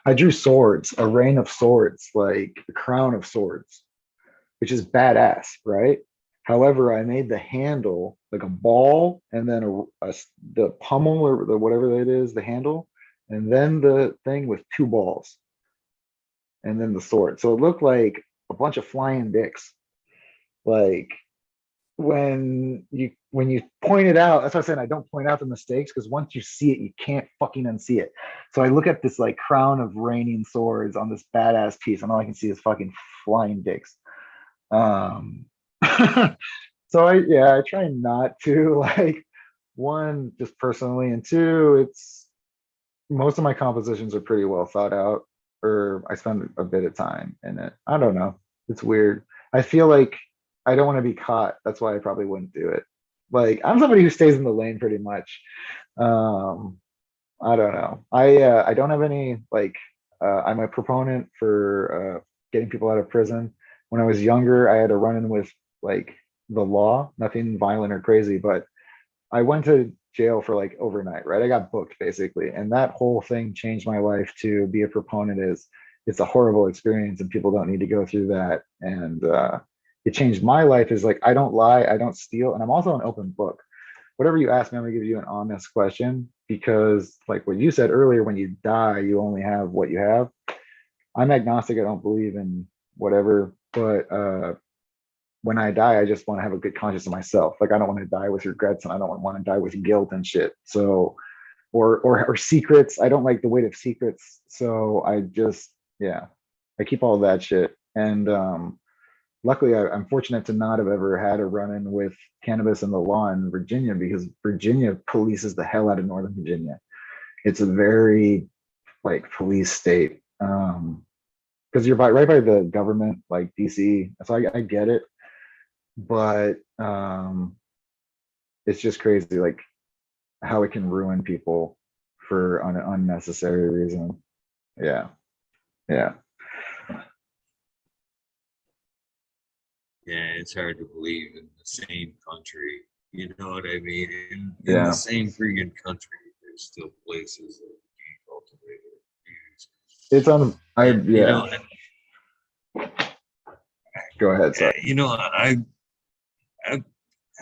I drew swords, a rain of swords, like a crown of swords, which is badass, right? However, I made the handle like a ball, and then the pommel, or whatever it is, the handle, and then the thing with two balls, and then the sword. So it looked like a bunch of flying dicks. Like when you point it out, that's why I said I don't point out the mistakes, because once you see it, you can't fucking unsee it. So I look at this like crown of raining swords on this badass piece, and all I can see is fucking flying dicks. Um, so I try not to, like, one, just personally, and two, it's most of my compositions are pretty well thought out, or I spend a bit of time in it. I don't know. It's weird. I feel like I don't want to be caught. That's why I probably wouldn't do it. Like, I'm somebody who stays in the lane pretty much. Um, I don't know. I don't have any, like, I'm a proponent for getting people out of prison. When I was younger, I had a run in with, like, the law, nothing violent or crazy, but I went to jail for like overnight, right? I got booked basically. And that whole thing changed my life. To be a proponent is, it's a horrible experience and people don't need to go through that. And it changed my life. Is like, I don't lie, I don't steal, and I'm also an open book. Whatever you ask me, I'm gonna give you an honest question, because like what you said earlier, when you die, you only have what you have. I'm agnostic, I don't believe in whatever, but when I die, I just want to have a good conscience of myself. Like, I don't want to die with regrets, and I don't want to die with guilt and shit. So, or secrets. I don't like the weight of secrets. So I just, yeah, I keep all that shit. And luckily, I'm fortunate to not have ever had a run-in with cannabis and the law in Virginia, because Virginia polices the hell out of Northern Virginia. It's a very like police state. Because you're right by the government, like DC. So I get it, but it's just crazy, like how it can ruin people for an unnecessary reason. Yeah, yeah,
Yeah, it's hard to believe in the same country. You know what I mean? In the
yeah.
same freaking country, there's still places that can cultivate or use.
It's on. I
And
yeah. Go ahead. Sorry.
you know, I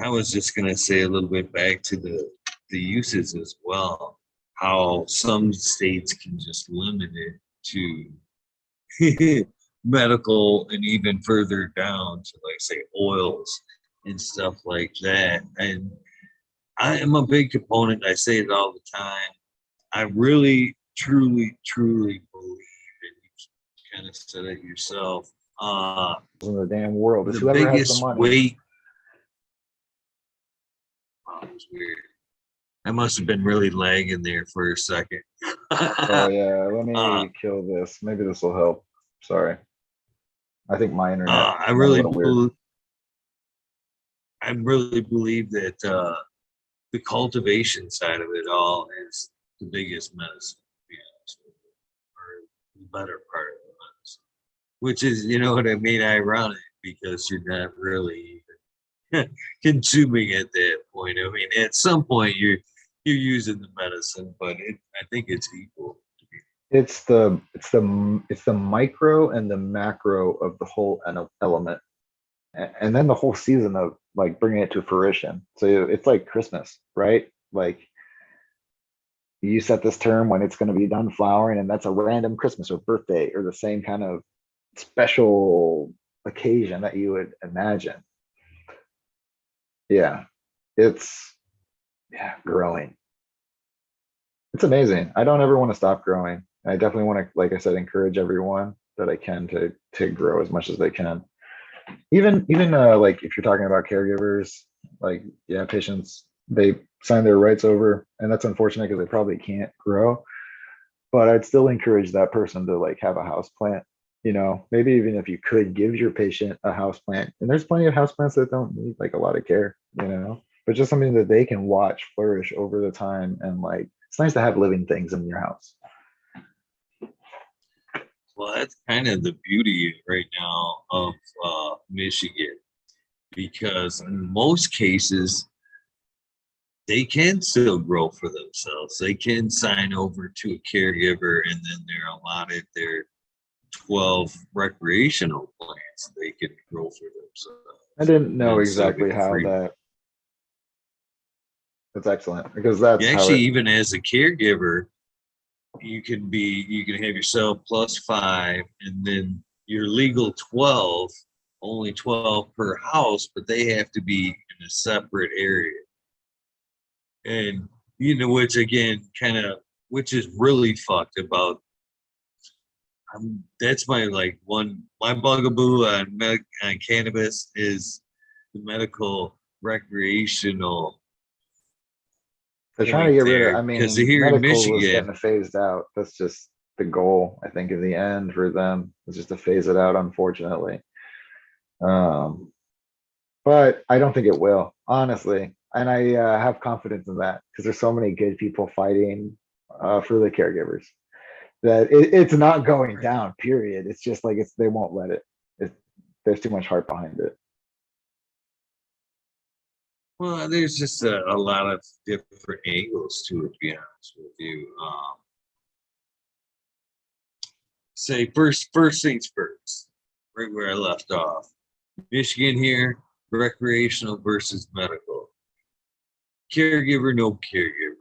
I was just gonna say a little bit back to the uses as well. How some states can just limit it to medical, and even further down to like say oils and stuff like that. And I am a big component. I say it all the time. I really, truly, truly believe, and you kind of said it yourself.
In the damn world, it's
The
whoever has the
biggest
money.
weight. Oh, it was weird. I must have been really lagging there for a second.
Oh yeah. Let
uh,
me kill this. Maybe this will help. Sorry. I think my internet
I
went a
really,
little weird.
I really believe that the cultivation side of it all is the biggest medicine, to be honest with you, or the better part of the medicine. Which is, you know what I mean, ironic, because you're not really even consuming at that point. I mean, at some point you're using the medicine, but I think it's equal.
It's the micro and the macro of the whole element, and then the whole season of like bringing it to fruition. So it's like Christmas, right? Like, you set this term when it's going to be done flowering, and that's a random Christmas or birthday or the same kind of special occasion that you would imagine. Yeah, it's, yeah, growing. It's amazing. I don't ever want to stop growing. I definitely want to, like I said, encourage everyone that I can to grow as much as they can. Even like if you're talking about caregivers, like, yeah, patients, they sign their rights over, and that's unfortunate because they probably can't grow. But I'd still encourage that person to like have a house plant. Maybe even if you could give your patient a house plant, and there's plenty of house plants that don't need like a lot of care, but just something that they can watch flourish over the time. And like, it's nice to have living things in your house.
Well, that's kind of the beauty right now of Michigan, because in most cases they can still grow for themselves. They can sign over to a caregiver, and then they're allotted their 12 recreational plants they can grow for
I
themselves
didn't know
and still
exactly
get the
how
free.
that. That's excellent, because that's
You
how
actually,
it.
even as a caregiver, you can have yourself plus 5, and then your legal 12, only 12 per house, but they have to be in a separate area. And which again, which is really fucked about. That's my my bugaboo on cannabis is the medical recreational
They're trying to
point
get rid of.
there,
I
because
mean,
here in
medical is
Michigan,
getting phased out. That's just the goal, I think, in the end for them, is just to phase it out, unfortunately. Um, but I don't think it will, honestly. And I have confidence in that, because there's so many good people fighting for the caregivers, that it's not going
right?
down. Period. It's just like, they won't let it. There's too much heart behind it.
Well, there's just a lot of different angles to it, to be honest with you. Say first things first, right where I left off. Michigan here, recreational versus medical. Caregiver, no caregiver.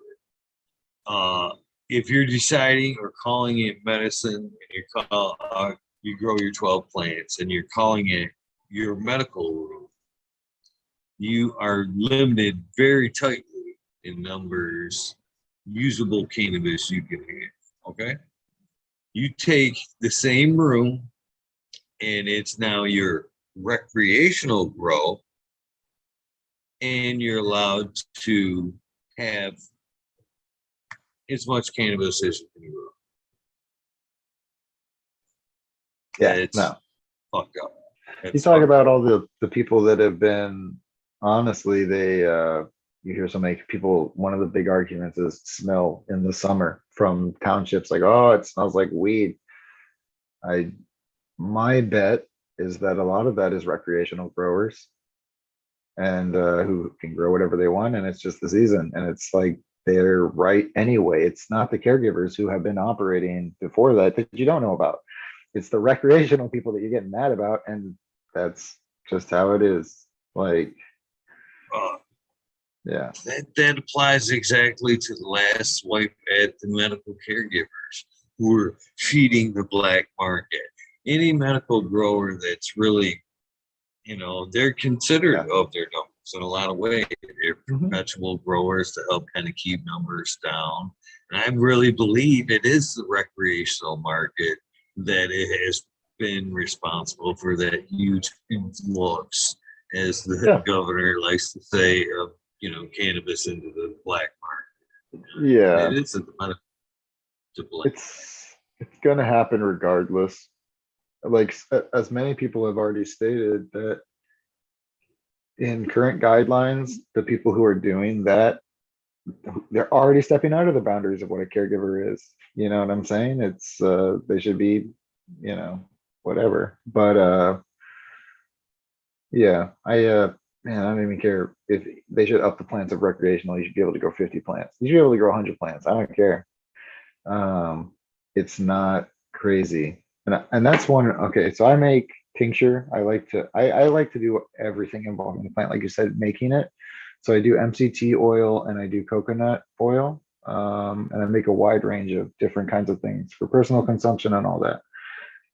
If you're deciding or calling it medicine, and you grow your 12 plants and you're calling it your medical room, you are limited very tightly in numbers usable cannabis you can have. Okay, you take the same room and it's now your recreational grow, and you're allowed to have as much cannabis as you can grow.
Yeah,
It's
no.
fucked up.
You talk about all the people that have been, honestly, you hear so many people, one of the big arguments is smell in the summer from townships, like, oh, it smells like weed. My bet is that a lot of that is recreational growers and who can grow whatever they want, and it's just the season, and it's like they're right anyway. It's not the caregivers who have been operating before that you don't know about. It's the recreational people that you're getting mad about, and that's just how it is. Like, yeah,
that applies exactly to the last swipe at the medical caregivers who are feeding the black market. Any medical grower that's really, they're considerate of their numbers in a lot of ways. They're perpetual growers to help kind of keep numbers down. And I really believe it is the recreational market that it has been responsible for that huge influx, as the governor likes to say, of cannabis into the black market.
Yeah,
It isn't to blame.
it's gonna happen regardless. Like, as many people have already stated, that in current guidelines, the people who are doing that, they're already stepping out of the boundaries of what a caregiver is. You know what I'm saying? It's they should be, whatever. But yeah, man, I don't even care if they should up the plants of recreational. You should be able to grow 50 plants. You should be able to grow 100 plants. I don't care. It's not crazy. And that's one. Okay, so I make tincture. I like to do everything involving the plant, like you said, making it. So I do MCT oil and I do coconut oil. And I make a wide range of different kinds of things for personal consumption and all that.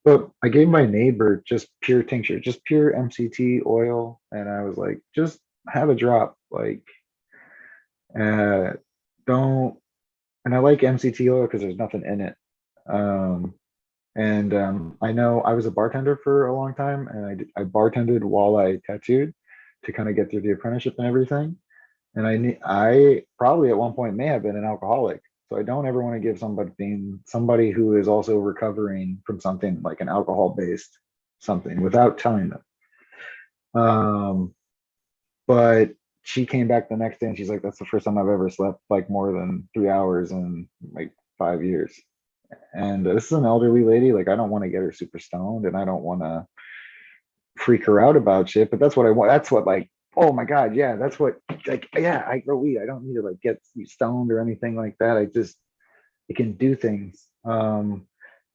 But I gave my neighbor just pure tincture, just pure MCT oil, and I was like, just have a drop, like, uh, don't. And I like MCT oil because there's nothing in it. Um, I know I was a bartender for a long time, and I bartended while I tattooed to kind of get through the apprenticeship and everything. And I probably at one point may have been an alcoholic. So I don't ever want to give somebody who is also recovering from something like an alcohol based something without telling them. But she came back the next day and she's like, that's the first time I've ever slept like more than 3 hours in like 5 years. And this is an elderly lady. Like, I don't want to get her super stoned and I don't want to freak her out about shit, but that's what I want. That's what, like, oh my God, yeah, that's what, like, yeah, I grow weed. I don't need to like get stoned or anything like that. It can do things. I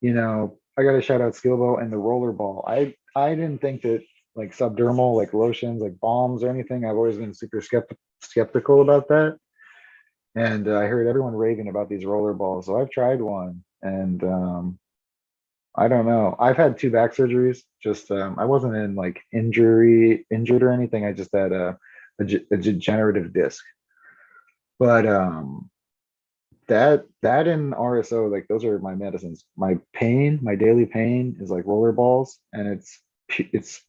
got to shout out Skillbo and the roller ball. I didn't think that like subdermal, like lotions, like balms or anything. I've always been super skeptical about that. And I heard everyone raving about these roller balls. So I've tried one, and I don't know. I've had two back surgeries. Just I wasn't in like injured or anything. I just had a degenerative disc. But that and RSO, like those are my medicines. My daily pain is like roller balls, and it's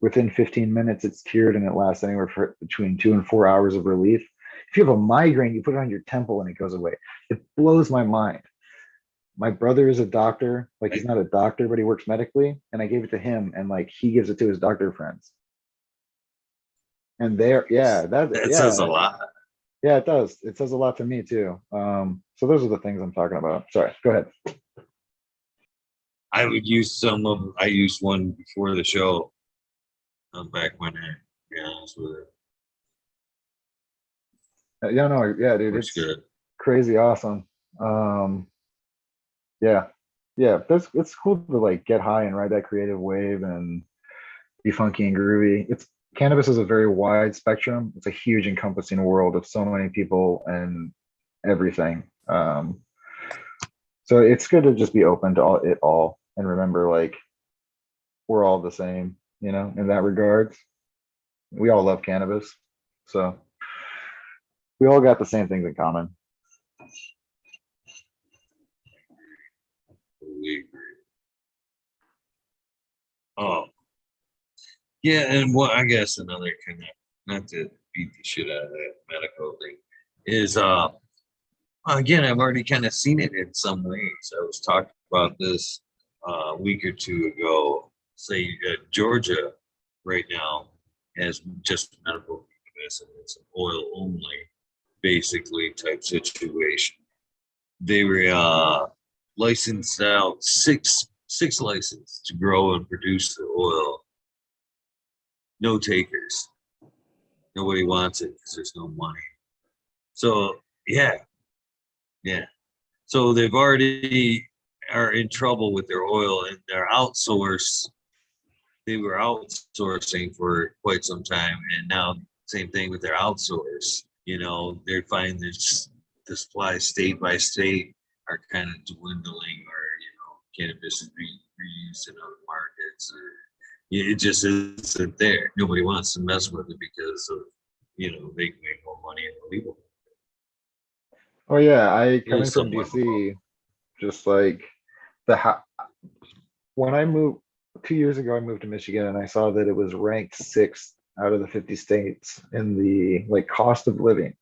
within 15 minutes it's cured, and it lasts anywhere for between 2 and 4 hours of relief. If you have a migraine, you put it on your temple and it goes away. It blows my mind. My brother is a doctor. Like, he's not a doctor, but he works medically, and I gave it to him, and like he gives it to his doctor friends. And
that says a lot.
Yeah, it does. It says a lot to me too. So those are the things I'm talking about. Sorry, go ahead.
I would use I used one before the show back when to be honest with it.
Yeah, no, yeah, dude,
Works
it's
good.
crazy awesome. Um, yeah, yeah, it's cool to like get high and ride that creative wave and be funky and groovy. It's cannabis is a very wide spectrum. It's a huge encompassing world of so many people and everything. So it's good to just be open to all and remember like we're all the same, in that regard. We all love cannabis. So we all got the same things in common.
We agree. Oh, yeah, and what I guess another kind of, not to beat the shit out of that medical thing, is again, I've already kind of seen it in some ways. I was talking about this a week or two ago. Say Georgia right now has just medical cannabis, and it's an oil only, basically type situation. They were licensed out six licenses to grow and produce the oil. No takers. Nobody wants it because there's no money. So yeah, yeah. So they've already are in trouble with their oil and they're outsourced. They were outsourcing for quite some time, and now same thing with their outsource. They're finding the supply state by state are kind of dwindling, or cannabis is being reused in other markets, or it just isn't there. Nobody wants to mess with it because of they can make more money in the legal.
Oh yeah, I
It
coming
is
from
somewhat.
DC, just like the when I moved 2 years ago, I moved to Michigan and I saw that it was ranked sixth out of the 50 states in the like cost of living.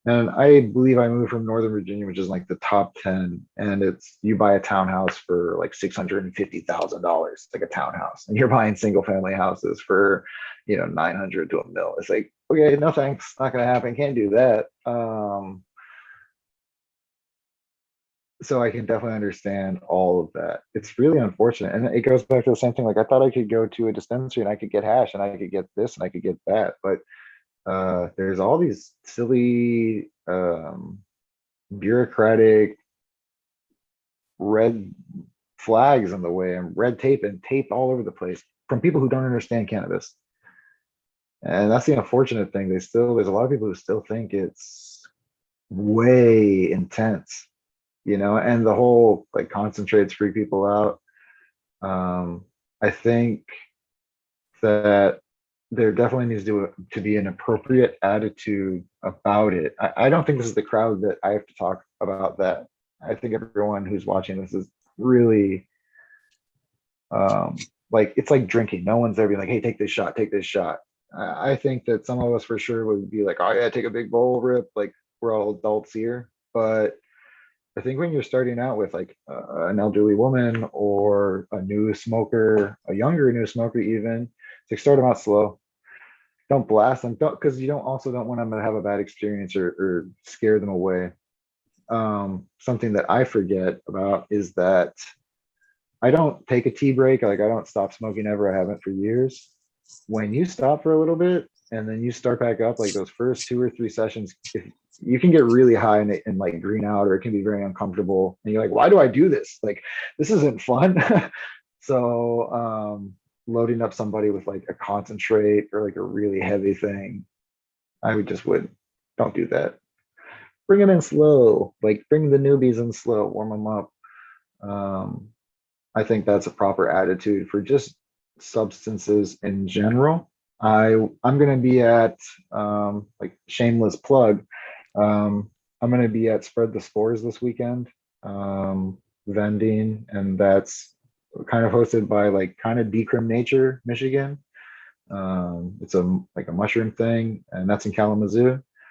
And I believe I moved from Northern Virginia, which is like the top 10. And it's you buy a townhouse for like $650,000, like a townhouse, and you're buying single family houses for 900 to a mil. It's like, okay, no thanks, not gonna happen. Can't do that. So I can definitely understand all of that. It's really unfortunate. And it goes back to the same thing. Like I thought I could go to a dispensary and I could get hash and I could get this and I could get that. But there's all these silly bureaucratic red flags in the way and red tape and tape all over the place from people who don't understand cannabis. And that's the unfortunate thing. There's a lot of people who still think it's way intense, and the whole like concentrates freak people out. I think that there definitely needs to be an appropriate attitude about it. I don't think this is the crowd that I have to talk about that. I think everyone who's watching this is really like it's like drinking. No one's there being like, hey, take this shot, take this shot. I think that some of us for sure would be like, oh yeah, take a big bowl rip. Like we're all adults here. But I think when you're starting out with like an elderly woman or a new smoker, a younger new smoker, even, to start them out slow. Don't blast them, don't because you don't want them to have a bad experience or scare them away. Something that I forget about is that I don't take a tea break. Like I don't stop smoking ever. I haven't for years. When you stop for a little bit and then you start back up, like those first 2 or 3 sessions, if you can get really high and like green out, or it can be very uncomfortable. And you're like, why do I do this? Like, this isn't fun. So loading up somebody with like a concentrate or like a really heavy thing, I would don't do that. Bring them in slow, like bring the newbies in slow, warm them up. Um, I think that's a proper attitude for just substances in general. I'm gonna be at like shameless plug. I'm gonna be at Spread the Spores this weekend, vending, and that's kind of hosted by like kind of Decrim Nature, Michigan. It's like a mushroom thing, and that's in Kalamazoo.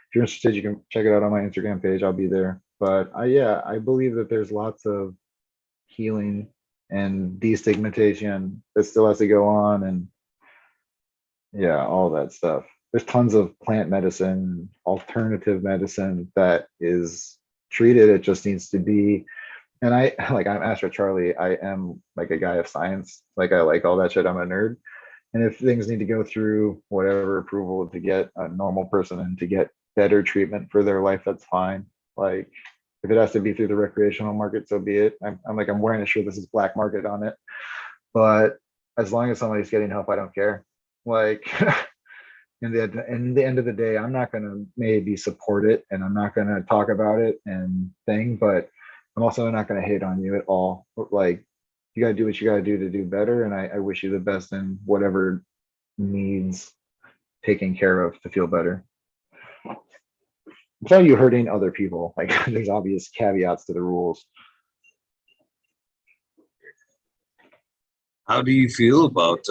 If you're interested, you can check it out on my Instagram page. I'll be there. But yeah, I believe that there's lots of healing and destigmatization that still has to go on, and yeah, all that stuff. There's tons of plant medicine, alternative medicine that is treated. It just needs to be. And I'm Astro Charlie. I am like a guy of science. Like I like all that shit. I'm a nerd. And if things need to go through whatever approval to get a normal person and to get better treatment for their life, that's fine. Like if it has to be through the recreational market, so be it. I'm like, I'm wearing a shirt that says black market on it, but as long as somebody's getting help, I don't care. Like in the end of the day, I'm not gonna maybe support it and I'm not gonna talk about it and thing, but I'm also not gonna hate on you at all. Like you gotta do what you gotta do to do better, and I wish you the best in whatever needs taking care of to feel better. Without you hurting other people, like there's obvious caveats to the rules.
How do you feel about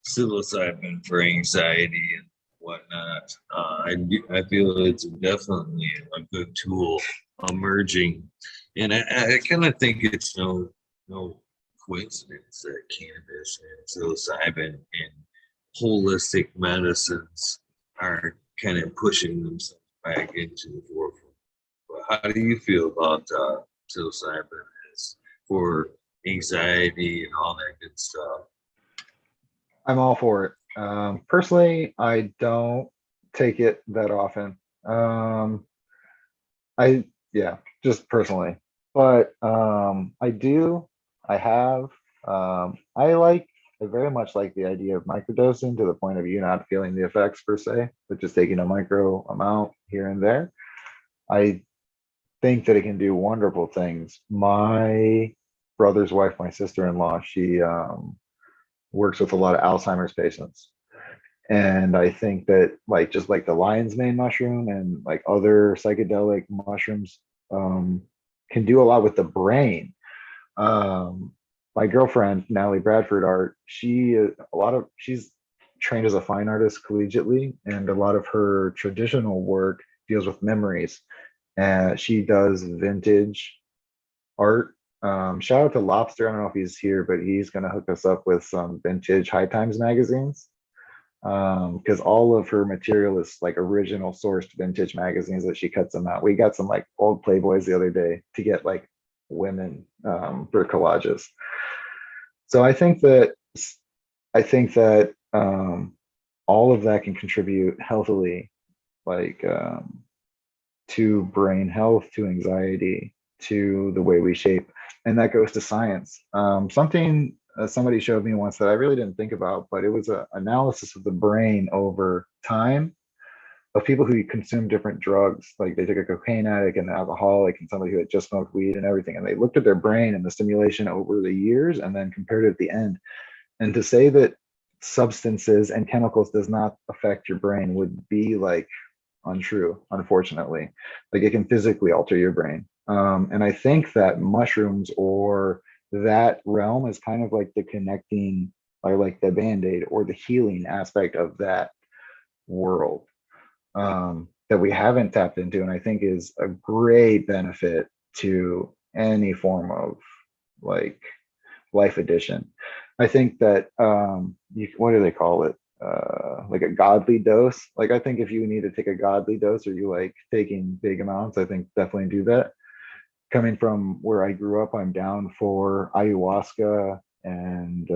psilocybin for anxiety and whatnot? I feel it's definitely a good tool emerging, and I kind of think it's no coincidence that cannabis and psilocybin and holistic medicines are kind of pushing themselves back into the forefront. But how do you feel about psilocybin as for anxiety and all that good stuff?
I'm all for it. Personally, I don't take it that often. I yeah, just personally, but I do. I have. I very much like the idea of microdosing to the point of you not feeling the effects per se, but just taking a micro amount here and there. I think that it can do wonderful things. My brother's wife, my sister-in-law, she works with a lot of Alzheimer's patients. And I think that like just like the lion's mane mushroom and like other psychedelic mushrooms can do a lot with the brain. My girlfriend, Natalie Bradford Art, she's trained as a fine artist collegiately, and a lot of her traditional work deals with memories. And she does vintage art. Shout out to Lobster. I don't know if he's here, but he's going to hook us up with some vintage High Times magazines. Because all of her material is like original sourced vintage magazines that she cuts them out. We got some like old Playboys the other day to get like women for collages. So I think that all of that can contribute healthily, like to brain health, to anxiety, to the way we shape, and that goes to science. Something somebody showed me once that I really didn't think about, but it was an analysis of the brain over time of people who consume different drugs. Like they took a cocaine addict and an alcoholic and somebody who had just smoked weed and everything, and they looked at their brain and the stimulation over the years and then compared it at the end. And to say that substances and chemicals does not affect your brain would be like untrue, unfortunately. Like it can physically alter your brain. And I think that mushrooms or that realm is kind of like the connecting, or like the band-aid or the healing aspect of that world that we haven't tapped into, and I think is a great benefit to any form of like life addition. I think that what do they call it? Like a godly dose. Like I think if you need to take a godly dose or you like taking big amounts, I think definitely do that. Coming from where I grew up, I'm down for ayahuasca and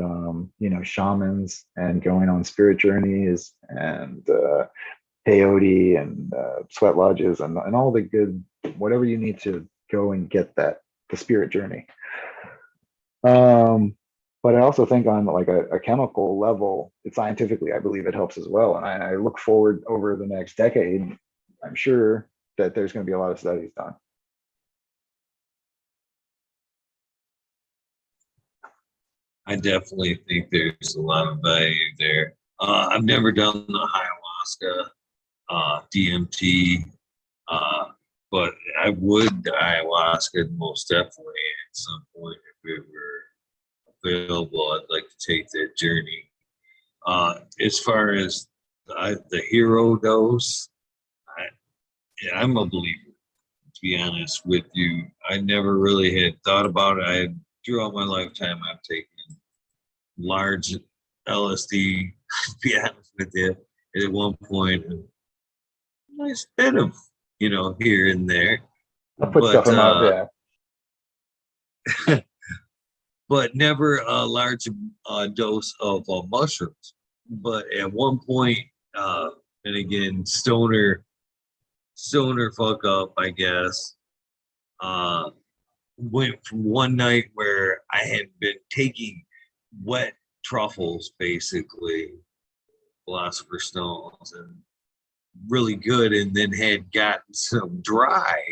shamans and going on spirit journeys and peyote and sweat lodges and all the good whatever you need to go and get that the spirit journey. But I also think on like a chemical level, it scientifically, I believe it helps as well. And I look forward over the next decade, I'm sure that there's going to be a lot of studies done.
I definitely think there's a lot of value there. I've never done the ayahuasca, DMT, but I would ayahuasca most definitely at some point if it were available. I'd like to take that journey. As far as the hero dose, I'm a believer. To be honest with you, I never really had thought about it. Throughout my lifetime, I've taken large LSD. To be honest with you, at one point, a nice bit of here and there,
I'll put stuff in my
but never a large dose of mushrooms. But at one point, and again, stoner stoner fuck up, I guess. Went from one night where I had been taking wet truffles, basically, philosopher's stones, and really good, and then had gotten some dry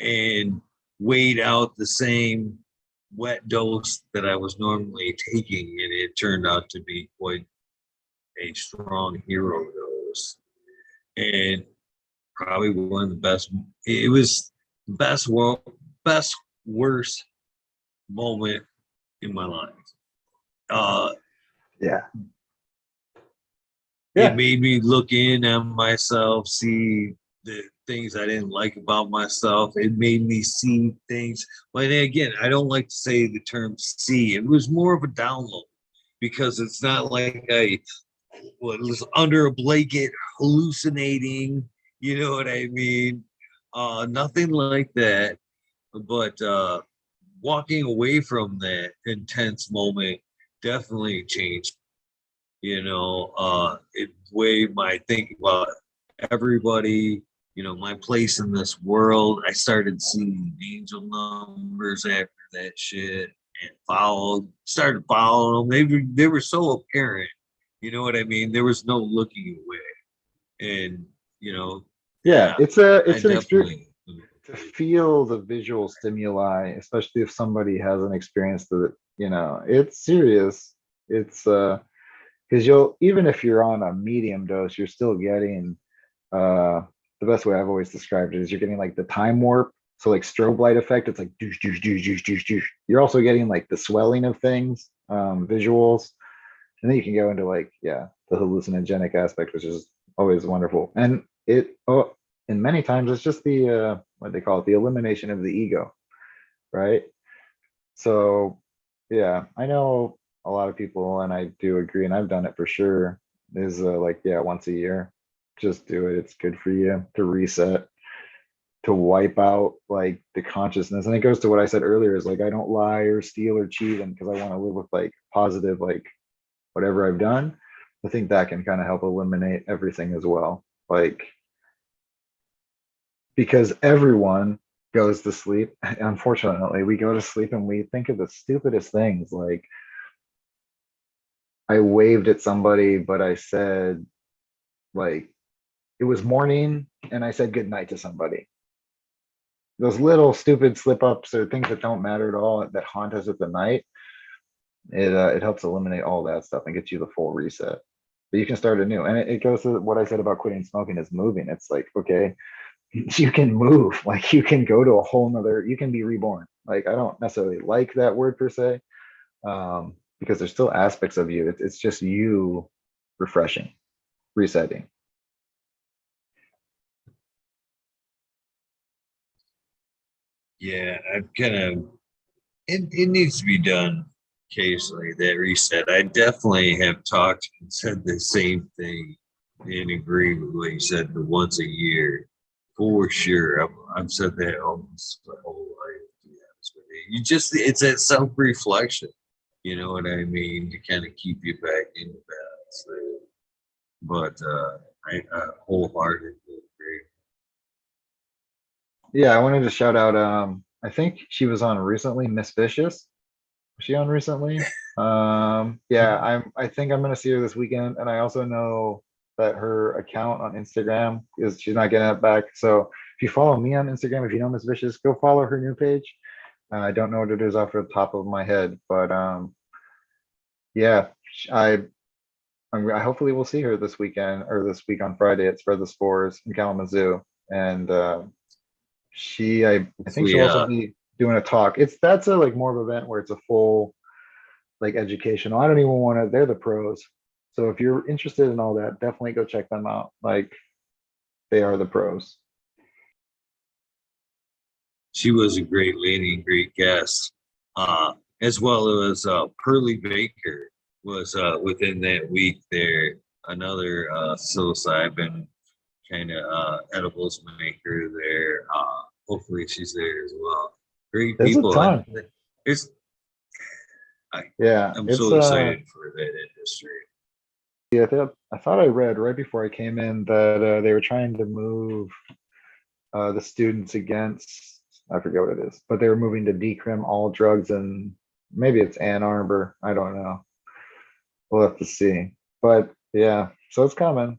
and weighed out the same wet dose that I was normally taking, and it turned out to be quite a strong hero dose. And probably one of the best. It was the best worst moment in my life. Uh,
Yeah.
it
Yeah.
made me look in at myself, see the things I didn't like about myself. It made me see things. But again, I don't like to say the term see. It was more of a download because it's not like I was under a blanket hallucinating. You know what I mean? Nothing like that. But walking away from that intense moment definitely changed. It way my thinking about everybody, my place in this world. I started seeing angel numbers after that shit and started following them. They were so apparent. You know what I mean? There was no looking away. And,
Yeah.
yeah, I
It's an experience
definitely
to feel the visual stimuli, especially if somebody hasn't experienced it, it's serious. It's because you'll, even if you're on a medium dose, you're still getting uh the best way I've always described it is you're getting like the time warp. So like strobe light effect, it's like doosh, doosh, doosh, doosh, doosh, doosh. You're also getting like the swelling of things, visuals, and then you can go into like, yeah, the hallucinogenic aspect, which is always wonderful. And and many times it's just the what they call it, the elimination of the ego, right? So yeah, I know a lot of people, and I do agree, and I've done it for sure, is like, yeah, once a year, just do it. It's good for you to reset, to wipe out like the consciousness. And it goes to what I said earlier, is like, I don't lie or steal or cheat, and because I want to live with like positive, like whatever I've done. I think that can kind of help eliminate everything as well. Like, because everyone goes to sleep. Unfortunately, we go to sleep and we think of the stupidest things. Like, I waved at somebody, but I said, like, it was morning and I said good night to somebody. Those little stupid slip ups or things that don't matter at all that haunt us at the night, it helps eliminate all that stuff and get you the full reset. But you can start anew. And it goes to what I said about quitting smoking is moving. It's like, okay, you can move, like you can go to a whole nother, you can be reborn. Like, I don't necessarily like that word per se, because there's still aspects of you. It's just you refreshing, resetting.
yeah, I've kind of it needs to be done occasionally, that reset. I definitely have talked and said the same thing and agree with what you said, the once a year for sure. I've said that almost my whole life, to be honest with you. It's that self reflection, you know what I mean, to kind of keep you back in the balance there. But I wholeheartedly agree.
Yeah, I wanted to shout out, I think she was on recently, Miss Vicious. Was she on recently? Yeah, I think I'm gonna see her this weekend, and I also know that her account on Instagram is, she's not getting it back. So if you follow me on Instagram, if you know Miss Vicious, go follow her new page. I don't know what it is off the top of my head, but yeah, I I hopefully we'll see her this weekend, or this week on Friday at Spread the Spores in Kalamazoo. And I think
Hopefully,
she'll also be doing a talk. That's a like more of an event where it's a full like educational. I don't even want to, they're the pros. So if you're interested in all that, definitely go check them out. Like, they are the pros.
she was a great lady, great guest, as well as Pearly Baker was within that week there. Another psilocybin kind of edibles maker there. Hopefully she's there as well. Great
There's a
people, and
ton.
it's I,
Yeah,
I'm
it's
so excited for that industry.
I thought I read right before I came in that they were trying to move the students against, I forget what it is, but they were moving to decrim all drugs, and maybe it's Ann Arbor. I don't know. We'll have to see. But yeah, so it's coming.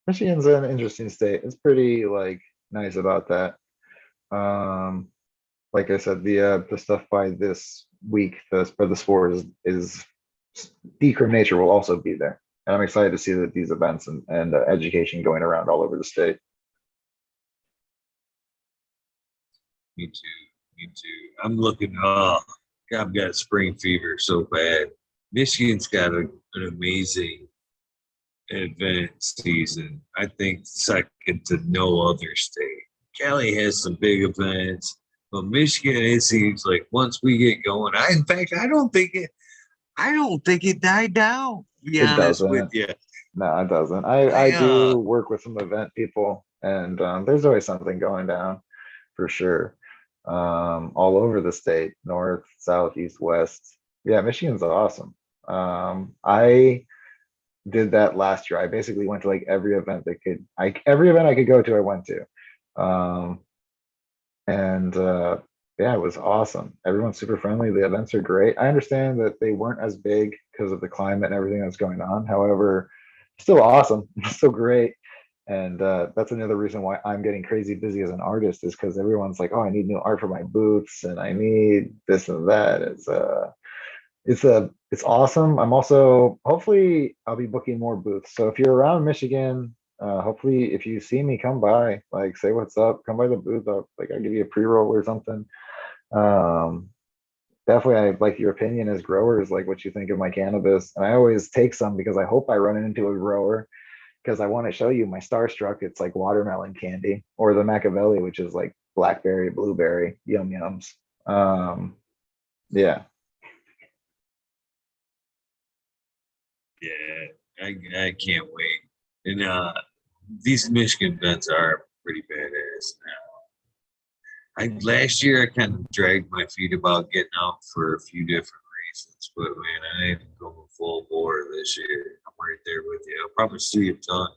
Michigan's an interesting state. It's pretty like nice about that. Um, like I said, the stuff by this week, the spread the spores is decrim nature will also be there. And I'm excited to see that these events and education going around all over the state.
Me too. Me too. I'm looking. Oh, I've got spring fever so bad. Michigan's got an amazing event season. I think second to no other state. Cali has some big events, but Michigan, it seems like once we get going, in fact, I don't think it died down. To be
It
honest with
doesn't.
you,
No, it doesn't.
I
I do work with some event people, and there's always something going down for sure. All over the state, north, south, east, west. Yeah, Michigan's awesome. I did that last year. I basically went to like every event every event I could go to, I went to. Um, and yeah, it was awesome. Everyone's super friendly. The events are great. I understand that they weren't as big because of the climate and everything that's going on. However, still awesome, still great. And that's another reason why I'm getting crazy busy as an artist, is because everyone's like, oh, I need new art for my booths and I need this and that. It's awesome. I'm also, hopefully I'll be booking more booths. So if you're around Michigan, hopefully if you see me, come by, like say what's up, come by the booth up, like I'll give you a pre-roll or something. Um, Definitely I like your opinion as growers, like what you think of my cannabis. And I always take some because I hope I run into a grower, because I want to show you my Starstruck. It's like watermelon candy, or the Machiavelli, which is like blackberry, blueberry, yum yums. Yeah.
yeah, I can't wait. And these Michigan events are pretty badass now. Last year I kind of dragged my feet about getting out for a few different reasons, but man, I ain't going full bore this year. I'm right there with you. I'll probably see a ton.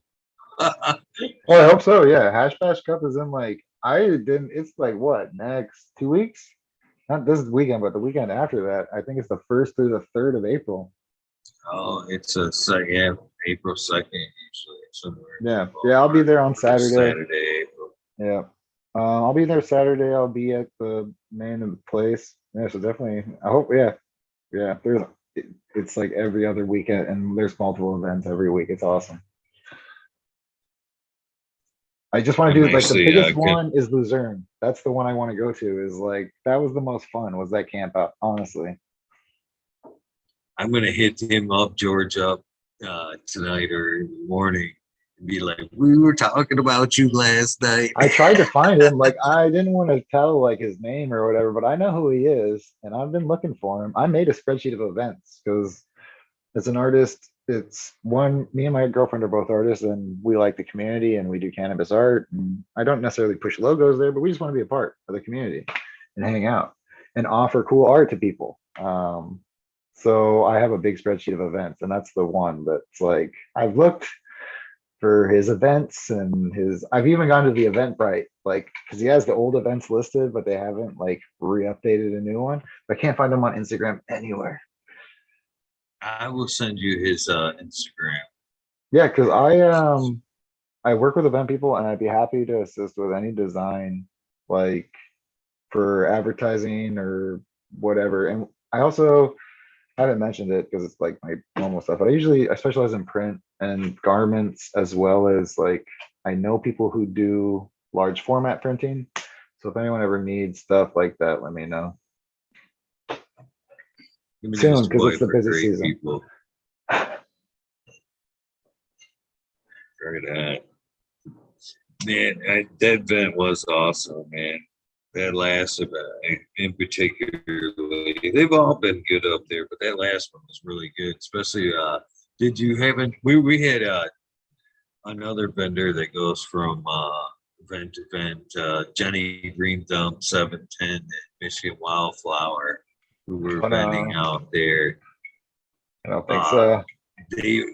Well, I hope so. Yeah. Hash Bash Cup is in like, I didn't, it's like what, next 2 weeks? Not this weekend, but the weekend after that. I think it's the 1st through the 3rd of April.
Oh, it's a yeah, April 2nd usually somewhere.
Yeah. Yeah. I'll be there on Saturday.
Saturday, April.
Yeah. I'll be there Saturday. I'll be at the main of the place. Yeah. So definitely, I hope, yeah. Yeah. It's like every other weekend, and there's multiple events every week. It's awesome. I just want to
I'm
do like the
actually
biggest one is Luzerne. That's the one I want to go to. Is like that was the most fun. Was that camp out? Honestly,
I'm gonna hit him up, George, up tonight or in the morning, and be like, "We were talking about you last night."
I tried to find him. Like I didn't want to tell like his name or whatever, but I know who he is, and I've been looking for him. I made a spreadsheet of events because as an artist, it's one. Me and my girlfriend are both artists, and we like the community, and we do cannabis art. And I don't necessarily push logos there, but we just want to be a part of the community and hang out and offer cool art to people. So I have a big spreadsheet of events, and that's the one that's like I've looked for his events and his. I've even gone to the Eventbrite, like because he has the old events listed, but they haven't like re-updated a new one. But I can't find him on Instagram anywhere.
I will send you his Instagram.
Yeah, because I work with event people, and I'd be happy to assist with any design, like for advertising or whatever. And I also haven't mentioned it because it's like my normal stuff, but I specialize in print and garments, as well as like I know people who do large format printing. So if anyone ever needs stuff like that, let me know. Soon, because it's the busy season.
People. Right on. Man, that event was awesome, man. That last event in particular, they've all been good up there, but that last one was really good. Especially, did you haven't? We had another vendor that goes from event to event, Jenny Green Thumb 710 and Michigan Wildflower, who were vending out there.
I don't think so.
they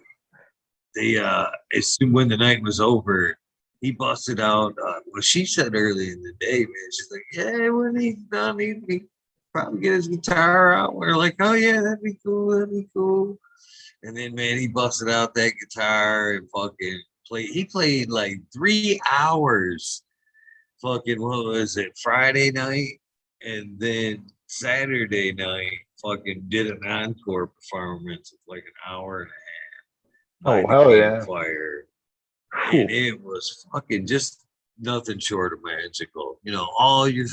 as soon when the night was over, he busted out well, she said early in the day, man, she's like, yeah, when he's done, he probably get his guitar out. We're like, oh yeah, that'd be cool. And then, man, he busted out that guitar and fucking played. He played like 3 hours. Fucking, what was it? Friday night, and then Saturday night, fucking did an encore performance of like an hour and a half by
Oh,
the
hell yeah.
campfire, and
Whew.
it was fucking just nothing short of magical. You know, all your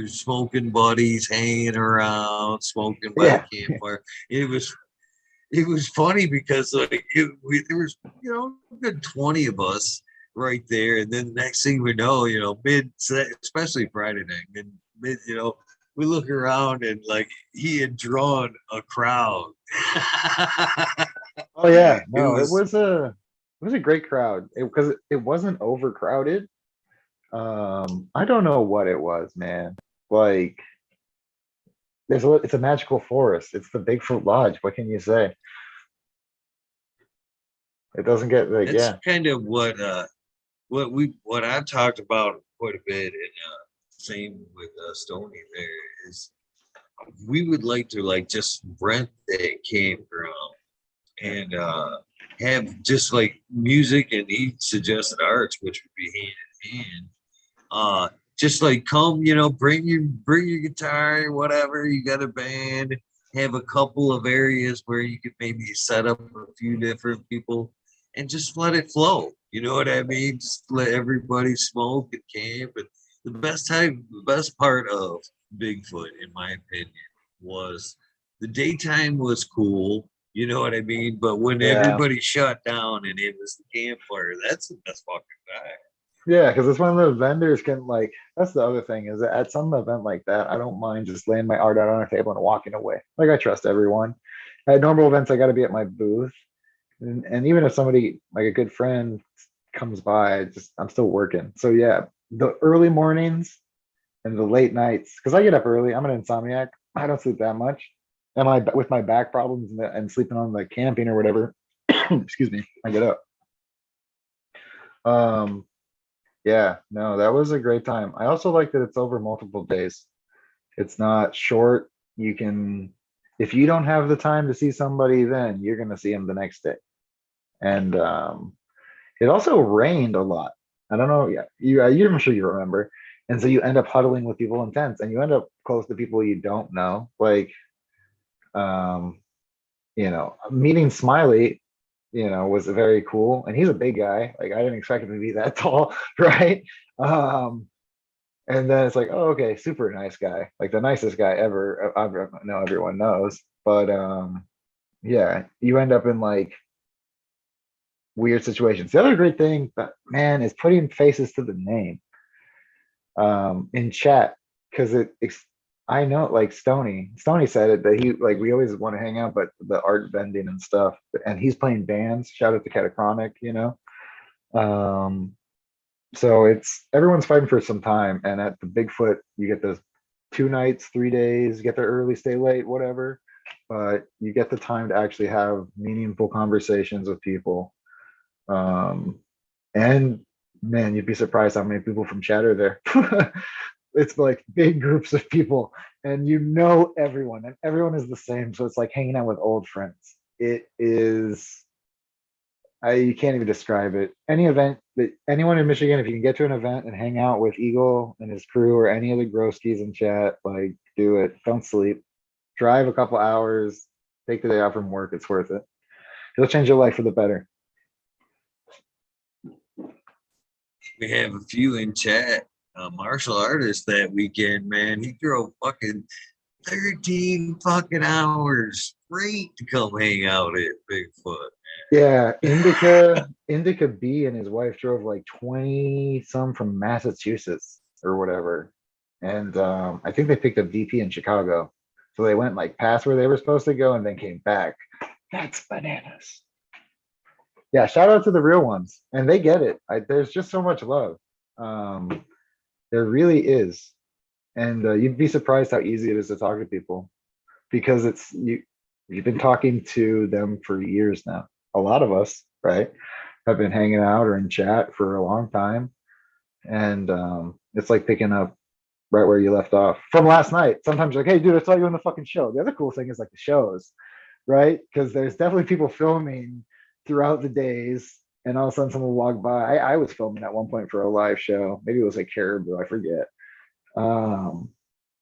smoking buddies hanging around, smoking by the
Yeah.
campfire. It was it was funny because like there was a good 20 of us right there, and then the next thing we know, mid, especially Friday night, mid, we look around and like he had drawn a crowd.
Oh yeah.
It
No,
was
it was a great crowd because it wasn't overcrowded. I don't know what it was, man. Like it's a magical forest. It's the Bigfoot Lodge. What can you say? It doesn't get like,
that's
yeah.
kind of what I've talked about quite a bit, and same with Stony there is we would like to like just rent that campground and have just like music, and he suggested arts, which would be hand in hand. Just like come, bring your guitar, whatever. You got a band, have a couple of areas where you could maybe set up a few different people and just let it flow. You know what I mean? Just let everybody smoke and camp. And the best part of Bigfoot, in my opinion, was the daytime was cool. You know what I mean? But when
Yeah.
everybody shut down and it was the campfire, that's the best fucking time.
Yeah, because it's one of those vendors can like that's the other thing is that at some event like that, I don't mind just laying my art out on a table and walking away. Like I trust everyone. At normal events, I got to be at my booth, and even if somebody like a good friend comes by, I'm still working. So yeah, the early mornings and the late nights because I get up early. I'm an insomniac. I don't sleep that much, and my with my back problems and sleeping on the camping or whatever. Excuse me, I get up. Um, Yeah, no, that was a great time. I also like that it's over multiple days. It's not short. You can, if you don't have the time to see somebody, then you're going to see them the next day. And it also rained a lot. I don't know. Yeah, I'm sure you remember. And so you end up huddling with people in tents, and you end up close to people you don't know. Like, um, meeting Smiley, was very cool. And he's a big guy. Like I didn't expect him to be that tall, right? Um, and then it's like, oh, okay, super nice guy, like the nicest guy ever. I know everyone knows, but yeah, you end up in like weird situations. The other great thing, but man, is putting faces to the name in chat because I know like Stony said it that he like we always want to hang out, but the art vending and stuff, and he's playing bands. Shout out to Catachronic. Um, so it's everyone's fighting for some time, and at the Bigfoot, you get those 2 nights, 3 days, get there early, stay late, whatever. But you get the time to actually have meaningful conversations with people. And man, you'd be surprised how many people from chat are there. It's like big groups of people, and everyone, and everyone is the same. So it's like hanging out with old friends. It is you can't even describe it. Any event that anyone in Michigan, if you can get to an event and hang out with Eagle and his crew or any of the Groskies in chat, like do it. Don't sleep. Drive a couple hours. Take the day off from work. It's worth it. It'll change your life for the better.
We have a few in chat. Martial artist that weekend, man. He drove fucking 13 fucking hours straight to come hang out at Bigfoot.
Yeah, Indica B and his wife drove like 20 some from Massachusetts or whatever. And I think they picked up DP in Chicago. So they went like past where they were supposed to go and then came back. That's bananas. Yeah, shout out to the real ones. And they get it. There's just so much love. There really is. And you'd be surprised how easy it is to talk to people because it's you We've been talking to them for years now. A lot of us, right, have been hanging out or in chat for a long time. And it's like picking up right where you left off from last night. Sometimes you're like, hey, dude, I saw you on the fucking show. The other cool thing is like the shows, right? Because there's definitely people filming throughout the days, and all of a sudden someone will walk by. I was filming at one point for a live show. Maybe it was like Caribou, I forget. Um,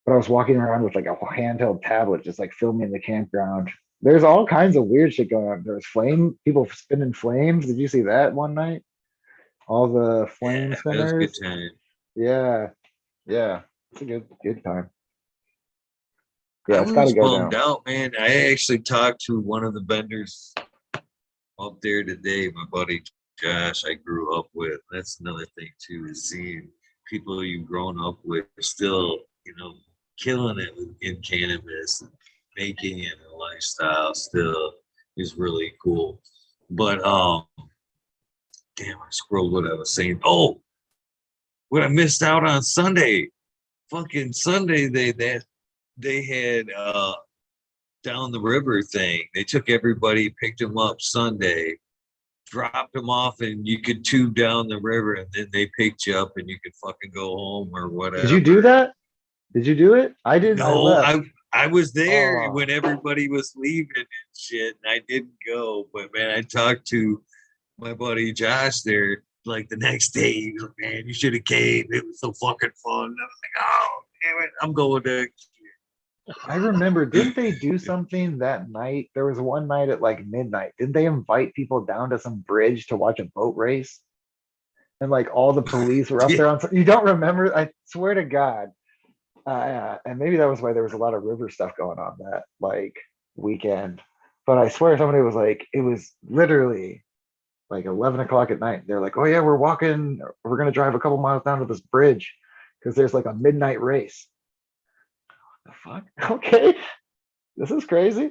but I was walking around with like a handheld tablet, just like filming the campground. There's all kinds of weird shit going on. There's people spinning flames. Did you see that one night? All the flame
Yeah, that was a good
spinners.
time.
Yeah, yeah. It's a good time.
I
Yeah, it's got to
was
go
bummed
down.
out, man. I actually talked to one of the vendors up there today, my buddy Josh, I grew up with. That's another thing too, is seeing people you've grown up with still, killing it in cannabis and making it a lifestyle still is really cool. But damn, I scrolled what I was saying. Oh, what I missed out on Sunday. Fucking Sunday, they had down the river thing. They took everybody, picked them up Sunday, dropped them off, and you could tube down the river, and then they picked you up, and you could fucking go home or
Did you do
whatever.
that? Did you do it? I didn't. I
No,
left.
I was there
Oh,
when everybody was leaving and shit, and I didn't go. But man, I talked to my buddy Josh there like the next day. He was like, man, you should have came. It was so fucking fun. I was like, oh damn it, I'm going to.
I remember. Didn't they do something that night? There was one night at like midnight. Didn't they invite people down to some bridge to watch a boat race? And like all the police were up
Yeah,
there on. You don't remember? I swear to God. And maybe that was why there was a lot of river stuff going on that like weekend. But I swear somebody was like, it was literally like 11 o'clock at night. They're like, oh yeah, we're gonna drive a couple miles down to this bridge because there's like a midnight race. The fuck? Okay, this is crazy.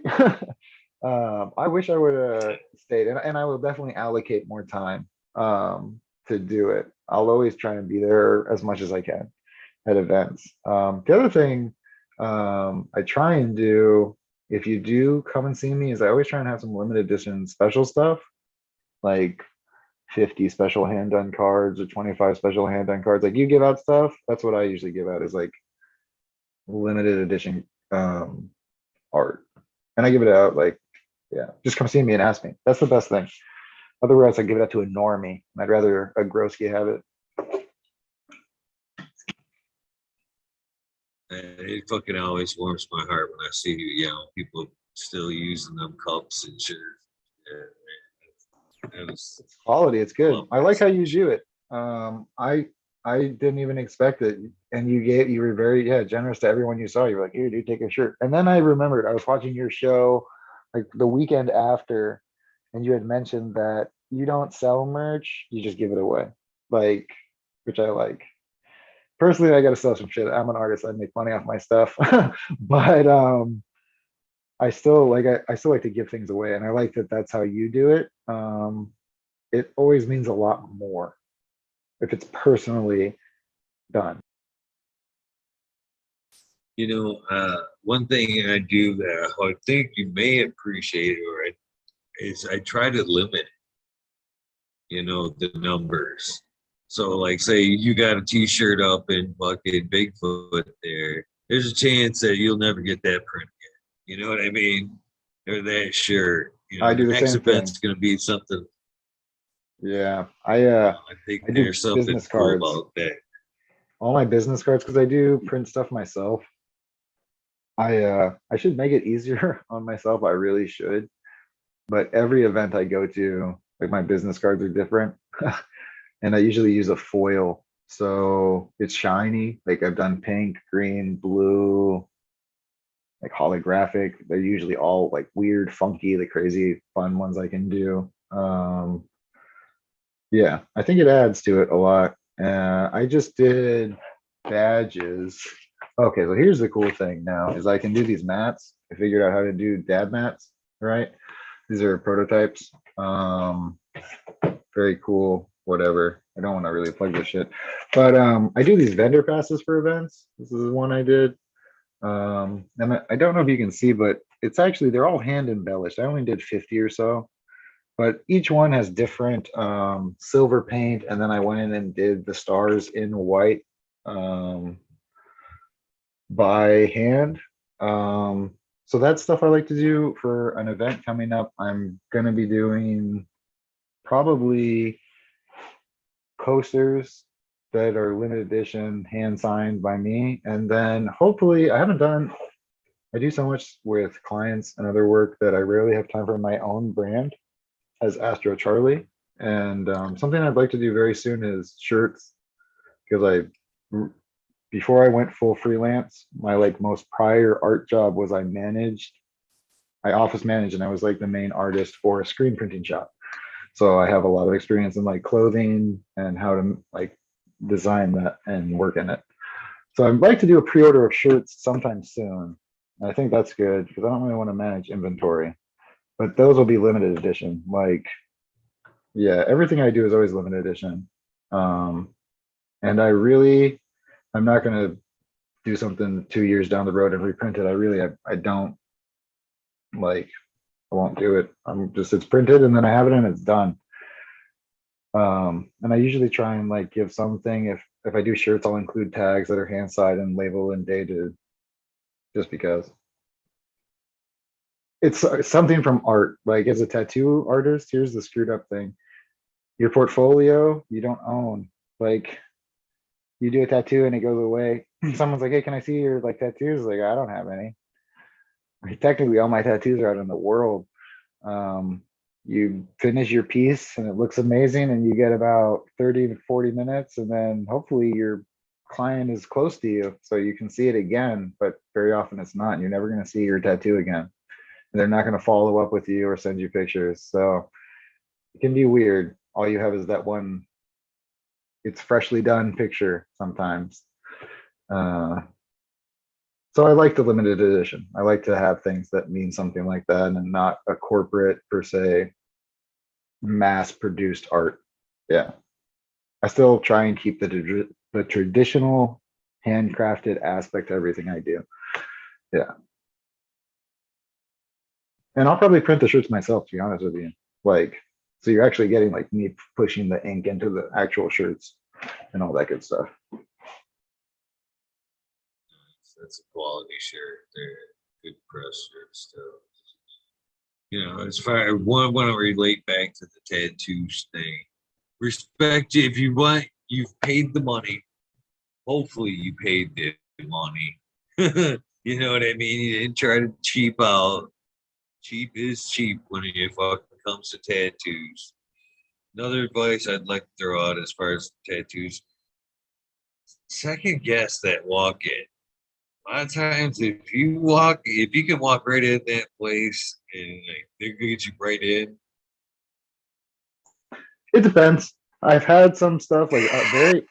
I wish I would have stayed, and I will definitely allocate more time to do it. I'll always try and be there as much as I can at events. The other thing I try and do, if you do come and see me, is I always try and have some limited edition special stuff, like 50 special hand done cards or 25 special hand done cards. Like you give out stuff, that's what I usually give out is like limited edition art. And I give it out like, yeah, just come see me and ask me. That's the best thing. Otherwise, I give it out to a normie. I'd rather a Groski have it.
it fucking always warms my heart when I see people still using them cups and shit. Yeah,
It's quality. It's
I
good.
love
I like how you do it. I didn't even expect it, and you were very generous to everyone you saw. You were like, here, dude, take a shirt. And then I remembered I was watching your show like the weekend after, and you had mentioned that you don't sell merch, you just give it away, like, which I like. Personally, I got to sell some shit. I'm an artist. I make money off my stuff, but I still like to give things away, and I like that that's how you do it. It always means a lot more if it's personally done.
One thing I do that I think you may appreciate is I try to limit, the numbers. So like say you got a t-shirt up in fucking Bigfoot there's a chance that you'll never get that print again. You know what I mean? Or that shirt.
I do
The
the
next
same thing.
event's gonna be something.
Yeah,
I think
I do
there's something
business
cool
cards,
about that.
all my business cards, because I do print stuff myself. I should make it easier on myself. I really should. But every event I go to, like my business cards are different. And I usually use a foil. So it's shiny. Like I've done pink, green, blue, like holographic. They're usually all like weird, funky, the crazy fun ones I can do. Yeah, I think it adds to it a lot. I just did badges. Okay, so here's the cool thing now is I can do these mats. I figured out how to do dab mats, right? These are prototypes. Very cool, whatever. I don't want to really plug this shit. But I do these vendor passes for events. This is one I did. And I don't know if you can see, but it's actually, they're all hand embellished. I only did 50 or so, but each one has different silver paint. And then I went in and did the stars in white by hand. So that's stuff I like to do for an event coming up. I'm going to be doing probably coasters that are limited edition, hand signed by me. And then hopefully, I do so much with clients and other work that I rarely have time for my own brand as Astro Charlie. And something I'd like to do very soon is shirts, because before I went full freelance, my like most prior art job was I office managed, and I was like the main artist for a screen printing shop. So I have a lot of experience in like clothing and how to like design that and work in it. So I'd like to do a pre-order of shirts sometime soon. I think that's good because I don't really want to manage inventory, but those will be limited edition. Like, yeah, everything I do is always limited edition. And I'm not going to do something 2 years down the road and reprint it. I don't like, I won't do it. It's printed and then I have it and it's done. And I usually try and like give something, if I do shirts, I'll include tags that are hand signed and labeled and dated, just because it's something from art. Like as a tattoo artist, here's the screwed up thing. Your portfolio, you don't own. Like you do a tattoo and it goes away. Someone's like, hey, can I see your like tattoos? Like, I don't have any. Technically, all my tattoos are out in the world. You finish your piece and it looks amazing and you get about 30 to 40 minutes, and then hopefully your client is close to you so you can see it again, but very often it's not. You're never going to see your tattoo again. And they're not going to follow up with you or send you pictures. So it can be weird. All you have is that one, it's freshly done picture sometimes. So I like the limited edition. I like to have things that mean something like that and not a corporate per se mass produced art. Yeah. I still try and keep the traditional handcrafted aspect to everything I do. Yeah. And I'll probably print the shirts myself, to be honest with you. Like, so you're actually getting like me pushing the ink into the actual shirts and all that good stuff.
That's a quality shirt. They're good press shirts still. You know, as far as want to relate back to the tattoos thing, respect if you want, you've paid the money. Hopefully you paid the money. You know what I mean? You didn't try to cheap out. Cheap is cheap when it fucking comes to tattoos. Another advice I'd like to throw out as far as tattoos, second guess that walk in. A lot of times, if you can walk right in that place and like, they're gonna get you right in.
It depends. I've had some stuff like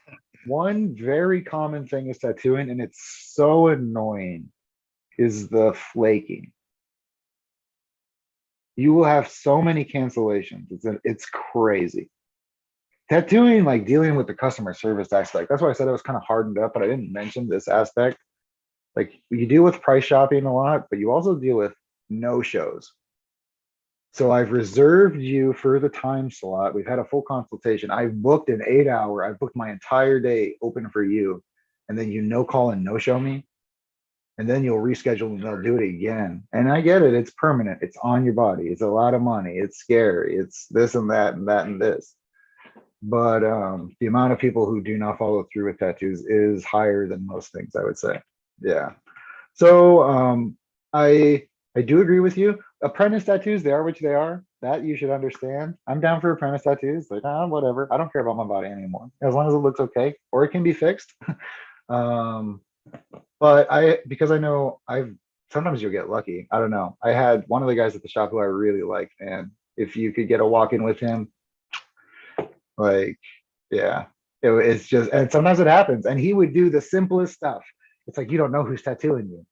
one very common thing is tattooing, and it's so annoying, is the flaking. You will have so many cancellations. It's crazy. Tattooing, like dealing with the customer service aspect. That's why I said I was kind of hardened up, but I didn't mention this aspect. Like you deal with price shopping a lot, but you also deal with no shows. So I've reserved you for the time slot. We've had a full consultation. I've booked an 8 hour. I've booked my entire day open for you. And then you no call and no show me. And then you'll reschedule and they'll do it again. And I get it. It's permanent. It's on your body. It's a lot of money. It's scary. It's this and that and that and this. But the amount of people who do not follow through with tattoos is higher than most things, I would say. Yeah. So I do agree with you. Apprentice tattoos, they are what they are. That you should understand. I'm down for apprentice tattoos. Like, whatever. I don't care about my body anymore. As long as it looks okay, or it can be fixed. But because I know sometimes you'll get lucky. I don't know. I had one of the guys at the shop who I really liked, and if you could get a walk-in with him, like, yeah, it's just, and sometimes it happens. And he would do the simplest stuff. It's like, you don't know who's tattooing you.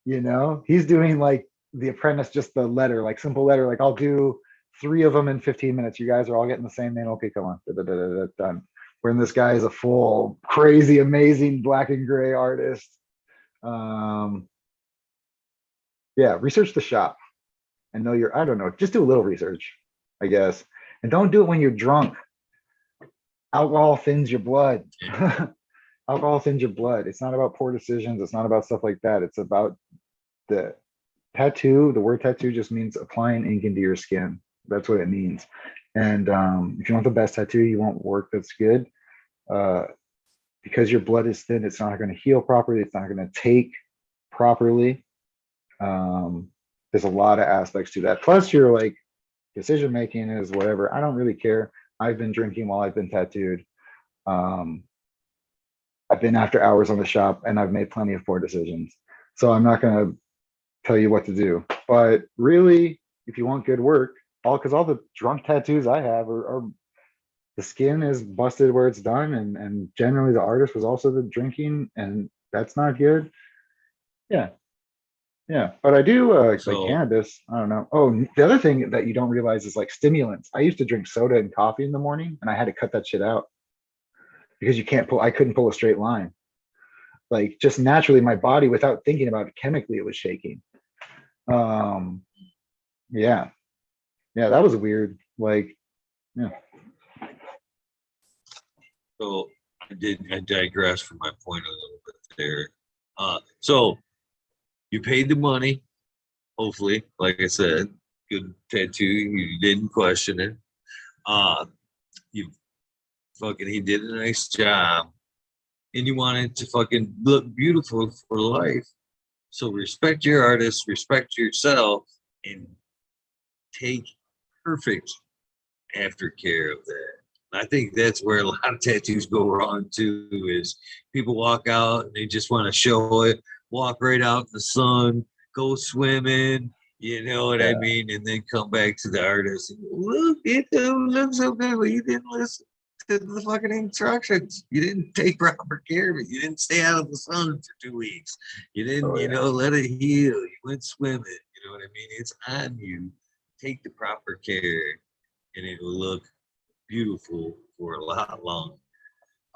You know, he's doing like the apprentice, just the letter, like simple letter. Like I'll do 3 of them in 15 minutes. You guys are all getting the same name. Okay, come on, done. When this guy is a full, crazy, amazing black and gray artist. Yeah, research the shop and know your, I don't know, just do a little research, I guess. And don't do it when you're drunk. Alcohol thins your blood. Alcohol thins your blood. It's not about poor decisions. It's not about stuff like that. It's about the tattoo. The word tattoo just means applying ink into your skin. That's what it means. And if you want the best tattoo, you want work that's good. Because your blood is thin, it's not going to heal properly. It's not going to take properly. There's a lot of aspects to that. Plus, your like decision making is whatever. I don't really care. I've been drinking while I've been tattooed. I've been after hours on the shop, and I've made plenty of poor decisions. So I'm not going to tell you what to do. But really, if you want good work, because all the drunk tattoos I have are the skin is busted where it's done, and generally the artist was also the drinking, and that's not good. Yeah. Yeah, but I do like
So
cannabis. I don't know. Oh, the other thing that you don't realize is like stimulants. I used to drink soda and coffee in the morning, and I had to cut that shit out because you can't pull. I couldn't pull a straight line. Like just naturally, my body, without thinking about it chemically, it was shaking. Um, yeah, yeah, that was weird. Like, yeah,
so I digress from my point a little bit there. So you paid the money, hopefully, like I said, good tattoo. You didn't question it. Uh, you fucking he did a nice job, and you wanted to fucking look beautiful for life. So respect your artist, respect yourself, and take perfect aftercare of that. I think that's where a lot of tattoos go wrong too. Is people walk out and they just want to show it, walk right out in the sun, go swimming, you know what I
yeah,
mean, and then come back to the artist and look, it don't look so good, but you didn't listen to the fucking instructions. You didn't take proper care of it. You didn't stay out of the sun for 2 weeks. You didn't,
oh
you
yeah,
know, let it heal. You went swimming. You know what I mean? It's on you. Take the proper care, and it'll look beautiful for a lot long.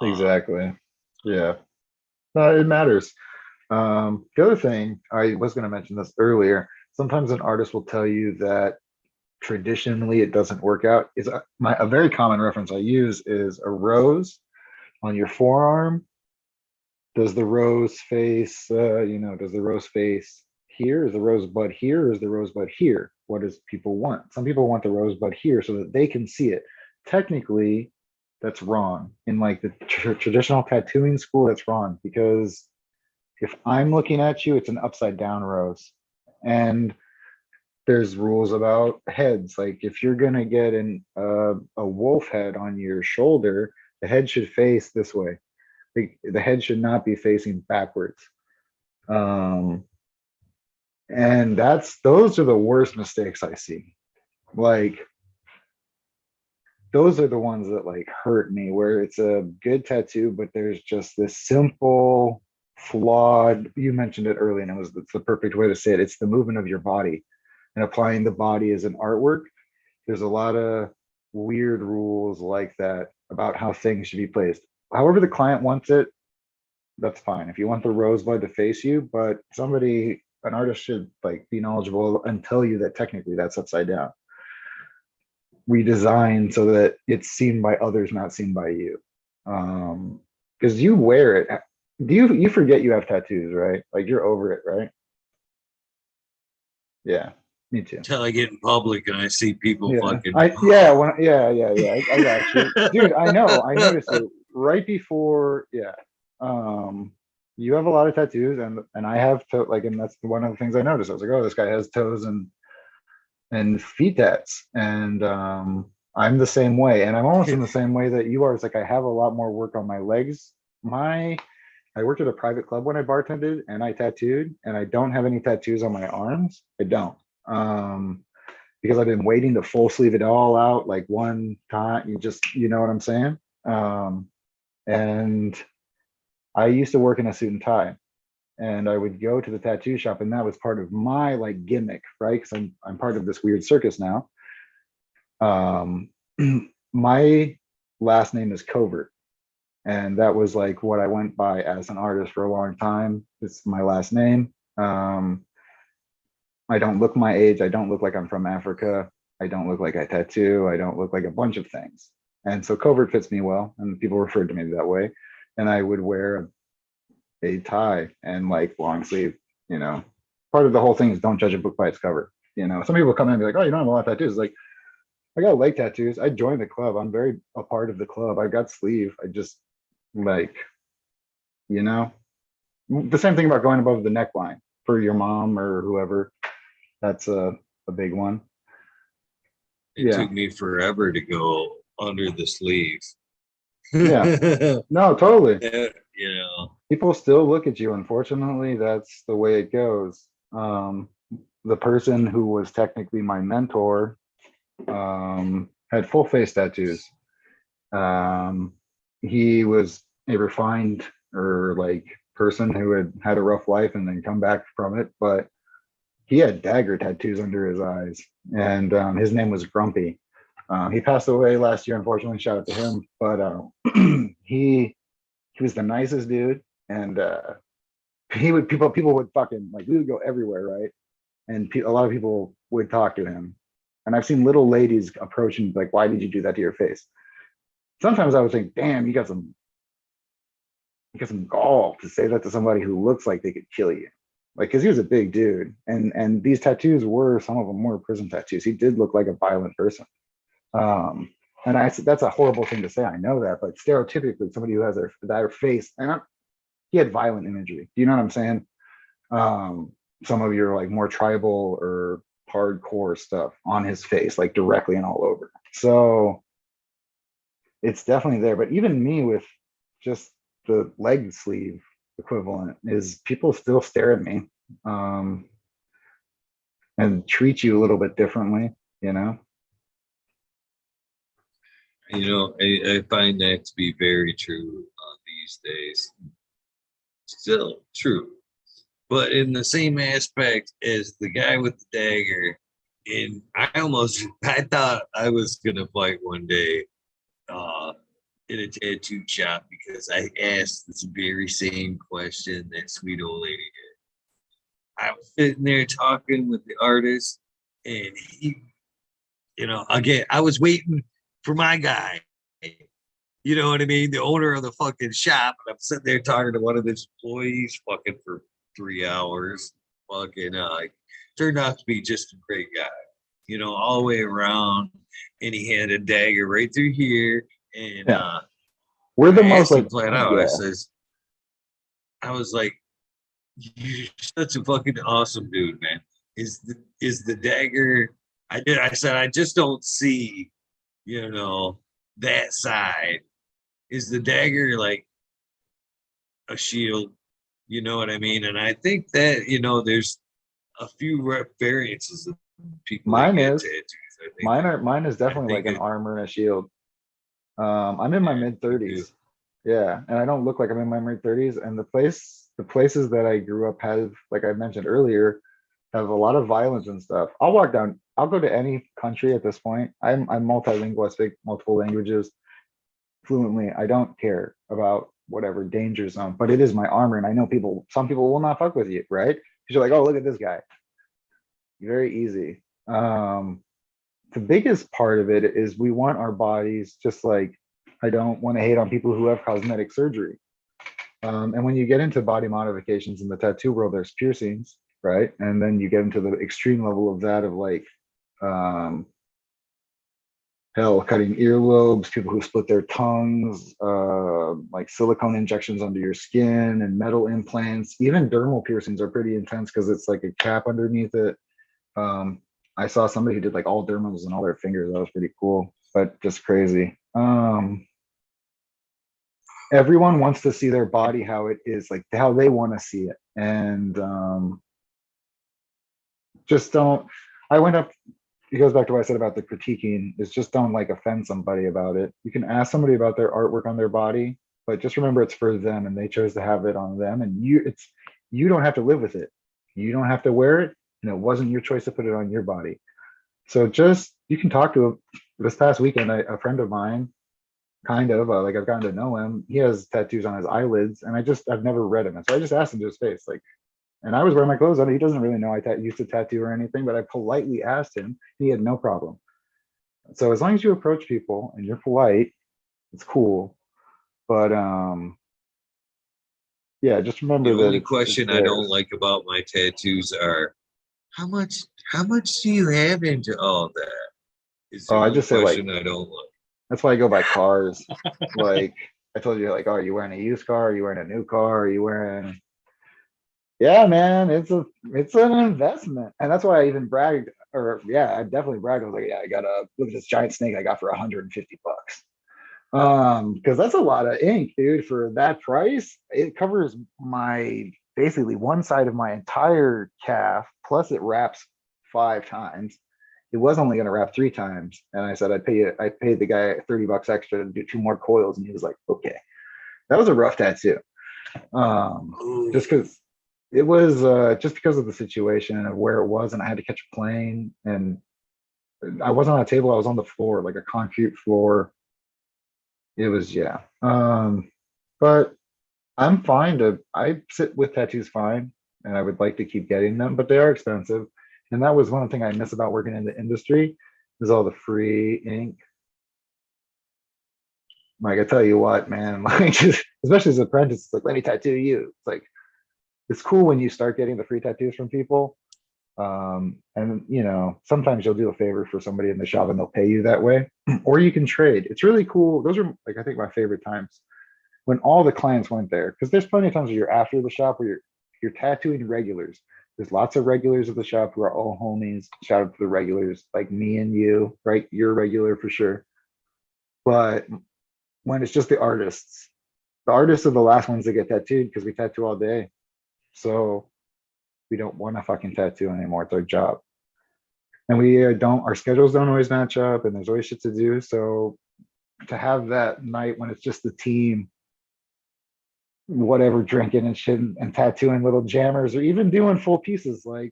exactly. Yeah, no, it matters. The other thing I was going to mention this earlier. Sometimes an artist will tell you that traditionally it doesn't work out. Is a very common reference I use is a rose on your forearm. Does the rose face, does the rose face here? Is the rosebud here? Or is the rosebud here? What does people want? Some people want the rosebud here so that they can see it. Technically, that's wrong. In like the traditional tattooing school, that's wrong because if I'm looking at you, it's an upside down rose. And there's rules about heads. Like if you're gonna get a wolf head on your shoulder, the head should face this way. The head should not be facing backwards. Um, and those are the worst mistakes I see. Like those are the ones that like hurt me, where it's a good tattoo, but there's just this simple flawed. You mentioned it earlier, and it's the perfect way to say it. It's the movement of your body and applying the body as an artwork. There's a lot of weird rules like that about how things should be placed. However, the client wants it, that's fine. If you want the rosebud to face you, but an artist should like be knowledgeable and tell you that technically that's upside down. We design so that it's seen by others, not seen by you. Because you wear it. Do you forget you have tattoos, right? Like you're over it, right? Yeah, me too.
Until I get in public and I see people
Yeah,
fucking.
I got you, dude. I know. I noticed it right before. Yeah, um, you have a lot of tattoos, and I have like, and that's one of the things I noticed. I was like, oh, this guy has toes and feet tats, and I'm the same way, and I'm almost in the same way that you are. It's like I have a lot more work on my legs. I worked at a private club when I bartended, and I tattooed, and I don't have any tattoos on my arms. I don't. Um, because I've been waiting to full sleeve it all out like one time. You know what I'm saying? And I used to work in a suit and tie, and I would go to the tattoo shop, and that was part of my like gimmick, right? Because I'm part of this weird circus now. Um, my last name is Covert, and that was like what I went by as an artist for a long time. It's my last name. I don't look my age. I don't look like I'm from Africa. I don't look like I tattoo. I don't look like a bunch of things. And so covert fits me well, and people referred to me that way. And I would wear a tie and like long sleeve, you know. Part of the whole thing is don't judge a book by its cover. You know, some people come in and be like, oh, you don't have a lot of tattoos. Like, I got leg tattoos. I joined the club. I'm very a part of the club. I got sleeve. I just like, you know, the same thing about going above the neckline for your mom or whoever. That's a big one.
It
Yeah.
took me forever to go under the sleeve.
Yeah. No, totally.
You know,
People still look at you. Unfortunately, that's the way it goes. The person who was technically my mentor had full face tattoos. Um, he was a refined or like person who had had a rough life and then come back from it, but he had dagger tattoos under his eyes, and his name was Grumpy. He passed away last year, unfortunately. Shout out to him, but he was the nicest dude, and he would people would fucking like we would go everywhere, right? And a lot of people would talk to him, and I've seen little ladies approach him like, "Why did you do that to your face?" Sometimes I would think, "Damn, you got some gall to say that to somebody who looks like they could kill you." Like, because he was a big dude, and these tattoos were some of them were prison tattoos. He did look like a violent person. Um, and I said that's a horrible thing to say. I know that, but stereotypically, somebody who has their face, he had violent imagery. Do you know what I'm saying? Some of your like more tribal or hardcore stuff on his face, like directly and all over. So it's definitely there. But even me with just the leg sleeve equivalent is people still stare at me and treat you a little bit differently, you know?
I find that to be very true these days. Still true, but in the same aspect as the guy with the dagger. And I thought I was gonna fight one day uh, in a tattoo shop because I asked this very same question that sweet old lady did. I was sitting there talking with the artist, and again, I was waiting for my guy. You know what I mean? The owner of the fucking shop. And I'm sitting there talking to one of his employees fucking for 3 hours. Fucking turned out to be just a great guy, all the way around. And he had a dagger right through here. And
Yeah. We're the
I
most
asked him
like,
flat out.
yeah.
I was like, you're such a fucking awesome dude, man. Is the dagger I said I just don't see, that side. Is the dagger like a shield? You know what I mean? And I think that, there's a few variances of people that
Mine
get
is
tattoos.
mine is
I
definitely like
think
an
it,
armor and a shield. I'm in my
yeah,
mid
me too.
30s. Yeah, and I don't look like I'm in my mid 30s. And the places that I grew up have, like I mentioned earlier, have a lot of violence and stuff. I'll go to any country at this point. I'm multilingual, I speak multiple languages fluently. I don't care about whatever danger zone, but it is my armor. And I know some people will not fuck with you, right? Because you're like, oh, look at this guy. Very easy. The biggest part of it is we want our bodies, just like I don't want to hate on people who have cosmetic surgery. And when you get into body modifications in the tattoo world, there's piercings, right? And then you get into the extreme level of that of like, um, hell, cutting earlobes, people who split their tongues, like silicone injections under your skin and metal implants. Even dermal piercings are pretty intense because it's like a cap underneath it. Um, I saw somebody who did like all dermals and all their fingers. That was pretty cool, but just crazy. Everyone wants to see their body how it is, like how they want to see it, and just don't. I went up. It goes back to what I said about the critiquing. Is just don't like offend somebody about it. You can ask somebody about their artwork on their body, but just remember it's for them, and they chose to have it on them, and you don't have to live with it. You don't have to wear it, and it wasn't your choice to put it on your body. So just you can talk to him. This past weekend, a friend of mine, kind of like I've gotten to know him. He has tattoos on his eyelids, and I've never read him, and so I just asked him to his face, like, And I was wearing my clothes on. He doesn't really know I used to tattoo or anything, but I politely asked him. He had no problem. So as long as you approach people and you're polite, it's cool. But yeah, just
The
remember that
only
it's
question I don't
theirs.
like about my tattoos are how much do you have into all that? Is the
Oh, I
only
just say like,
question I don't like.
that's why I go by cars. Like I told you, like, oh, are you wearing a used car? Are you wearing a new car? Are you wearing? Yeah, man, it's an investment, and that's why I even bragged. Or yeah, I definitely bragged. I was like, yeah, I got a look at this giant snake I got for $150. Because that's a lot of ink, dude. For that price, it covers my basically one side of my entire calf, plus it wraps 5 times. It was only going to wrap 3 times, and I said I'd pay you. I paid the guy $30 extra to do 2 more coils, and he was like, okay. That was a rough tattoo. Just because it was just because of the situation of where it was, and I had to catch a plane, and I wasn't on a table. I was on the floor, like a concrete floor. It was, yeah. But I'm fine to, I sit with tattoos fine, and I would like to keep getting them, but they are expensive. And that was one thing I miss about working in the industry is all the free ink. Like I tell you what, man, like just, especially as an apprentice, it's like, let me tattoo you. It's like, it's cool when you start getting the free tattoos from people. And you know, sometimes you'll do a favor for somebody in the shop and they'll pay you that way, or you can trade. It's really cool. Those are like, I think my favorite times when all the clients went there, because there's plenty of times where you're after the shop where you're tattooing regulars. There's lots of regulars at the shop who are all homies. Shout out to the regulars like me and you, right? You're a regular for sure. But when it's just the artists are the last ones that get tattooed because we tattoo all day. So we don't want to fucking tattoo anymore. It's our job. And we don't, our schedules don't always match up and there's always shit to do. So to have that night when it's just the team, whatever, drinking and shit and tattooing little jammers or even doing full pieces. Like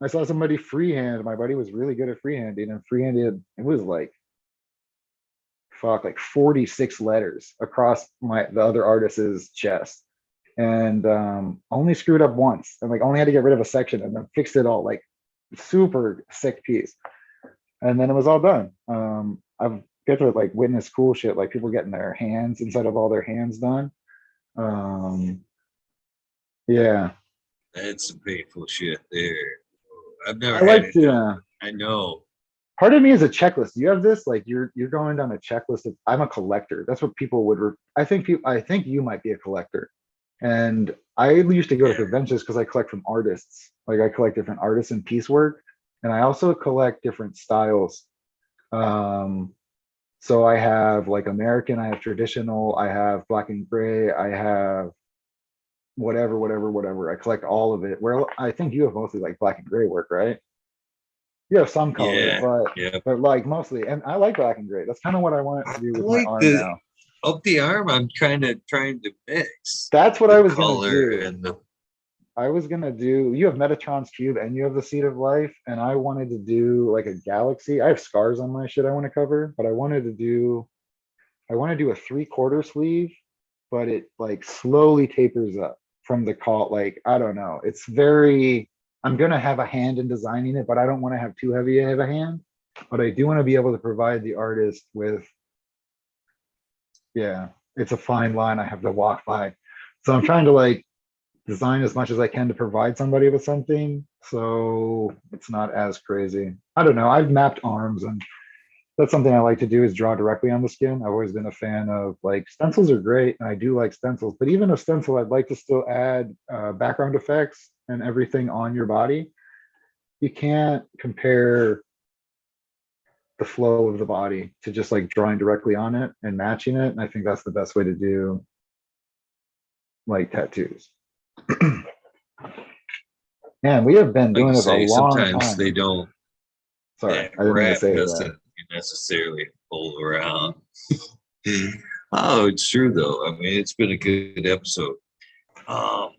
I saw somebody freehand. My buddy was really good at freehanding and freehanded. It was like, fuck, like 46 letters across the other artist's chest, and only screwed up once, and like only had to get rid of a section and then fixed it all. Like super sick piece, and then it was all done. I've get to like witness cool shit, like people getting their hands instead of all their hands done. Um, yeah,
That's some painful shit there. I've never
I
had
like
it
to.
done. I know.
Part of me is a checklist. Do you have this? Like you're going down a checklist of, I'm a collector. That's what people would. I think people. I think you might be a collector. And I used to go to
Yeah.
conventions because I collect from artists. Like I collect different artists and piecework, and I also collect different styles. Um, so I have like American, I have traditional, I have black and gray, I have whatever. I collect all of it. Where I think you have mostly like black and gray work, right? You have some color,
Yeah. Yeah.
but like mostly, and I like black and gray. That's kind of what I want
I
to do with my
like
arm
the
now.
up the arm. I'm kind of trying to mix
That's what
the
I was gonna
color
do.
and the.
I was gonna do, you have Metatron's cube and you have the Seed of Life, and I wanted to do like a galaxy. I have scars on my shit I want to cover, but I want to do a 3/4 sleeve, but it like slowly tapers up from the call. Like, I don't know. It's very, I'm gonna have a hand in designing it, but I don't want to have too heavy of a hand. But I do want to be able to provide the artist with, yeah, it's a fine line I have to walk by. So I'm trying to like design as much as I can to provide somebody with something, so it's not as crazy. I don't know. I've mapped arms, and that's something I like to do is draw directly on the skin. I've always been a fan of like stencils are great, and I do like stencils. But even a stencil, I'd like to still add background effects and everything on your body. You can't compare the flow of the body to just like drawing directly on it and matching it. And I think that's the best way to do like tattoos. Man, we have been
Like
doing
you
this a
say,
long
sometimes
time.
they don't.
Sorry,
That
I didn't mean to
rap
say that.
doesn't necessarily pull around. Oh, it's true though. I mean, it's been a good episode. Um,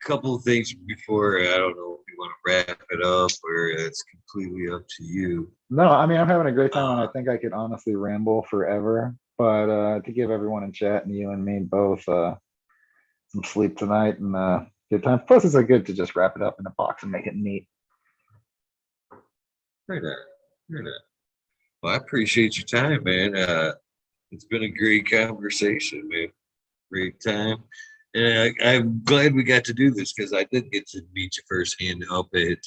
couple of things before I don't know if you want to wrap it up or it's completely up to you.
No, I mean, I'm having a great time, and I
Uh,
think I could honestly ramble forever. But to give everyone in chat and you and me both some sleep tonight and good time. Plus, it's good to just wrap it up in a box and make it neat.
Right on. Right on. Well, I appreciate your time, man. It's been a great conversation, man. Great time. And I'm glad we got to do this because I did get to meet you firsthand up at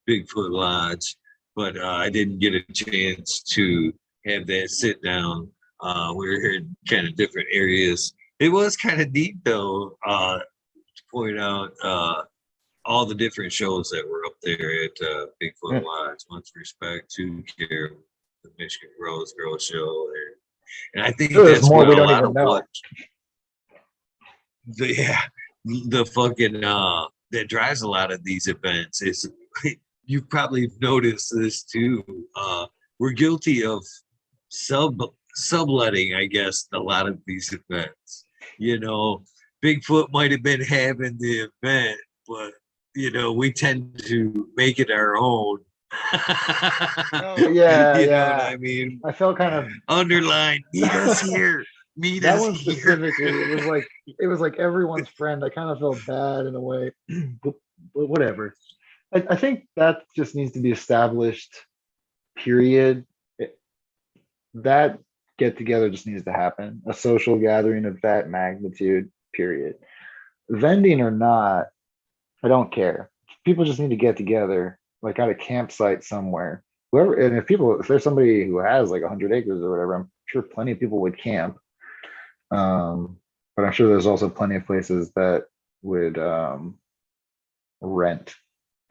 Bigfoot Lodge, but I didn't get a chance to have that sit down. We were here in kind of different areas. It was kind of neat, though, to point out all the different shows that were up there at Bigfoot Lodge. Much respect to Care, the Michigan Rose Girl Show, and I think
there's
that's
more
what
we
a
don't
lot
even
of
know.
what the fucking that drives a lot of these events is you probably noticed this too. We're guilty of subletting, I guess, a lot of these events. You know, Bigfoot might have been having the event, but we tend to make it our own.
Oh, yeah,
you
yeah.
know what I mean?
I felt kind of
Underline, meet us here. Meet
that
us
one
here.
specifically. It was like everyone's friend. I kind of felt bad in a way, but whatever. I think that just needs to be established. Period. That get together just needs to happen. A social gathering of that magnitude. Period. Vending or not, I don't care. People just need to get together, like at a campsite somewhere. Whoever, and if there's somebody who has like 100 acres or whatever, I'm sure plenty of people would camp. But I'm sure there's also plenty of places that would rent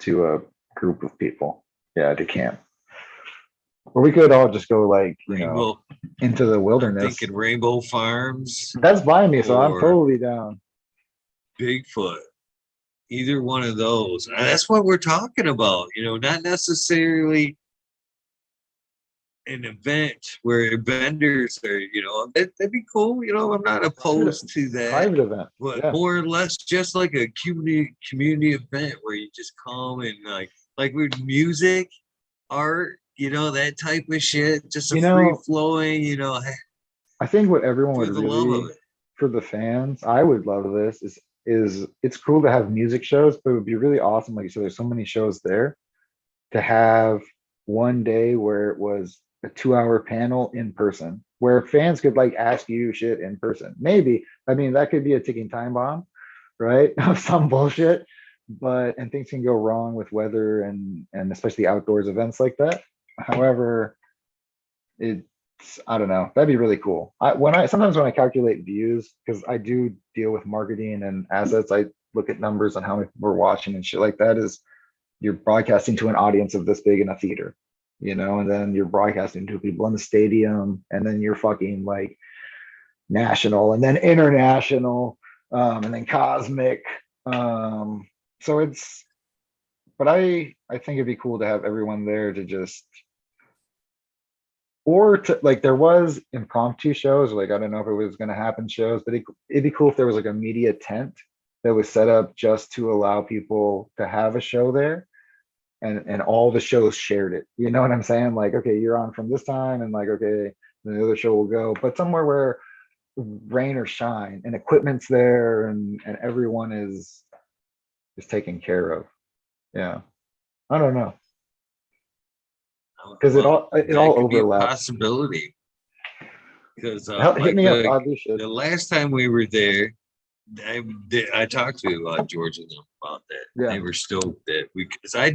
to a group of people, yeah, to camp. Or we could all just go like, into the
I'm
wilderness.
thinking Rainbow Farms.
That's by me, so I'm totally down.
Bigfoot. Either one of those. That's what we're talking about. Not necessarily an event where vendors are, that'd be cool. I'm not opposed to that.
Private event.
But more or less just like a community event where you just come and like with music, art, that type of shit. Just a free flowing,
I think what everyone would
the
really,
love of it.
For the fans, I would love this is it's cool to have music shows, but it would be really awesome. Like you said, there's so many shows there to have one day where it was a 2-hour panel in person where fans could like ask you shit in person. Maybe, I mean, that could be a ticking time bomb, right? Of some bullshit, and things can go wrong with weather and especially outdoors events like that. However, I don't know. That'd be really cool. Sometimes when I calculate views, because I do deal with marketing and assets, I look at numbers on how many people are watching and shit like that. Is you're broadcasting to an audience of this big in a theater, and then you're broadcasting to people in the stadium, and then you're fucking like national, and then international, and then cosmic. So it's, but I think it'd be cool to have everyone there to just. Or to like there was impromptu shows, like I don't know if it was going to happen shows, but it'd be cool if there was like a media tent that was set up just to allow people to have a show there, and all the shows shared it. You know what I'm saying? Like, okay, you're on from this time, and like, okay, the other show will go, but somewhere where rain or shine, and equipment's there, and everyone is taken care of. Yeah, I don't know. Because it all overlaps.
Possibility. Because
hit me up, obviously.
The last time we were there, I talked to George and them about that. Yeah. They were stoked that because I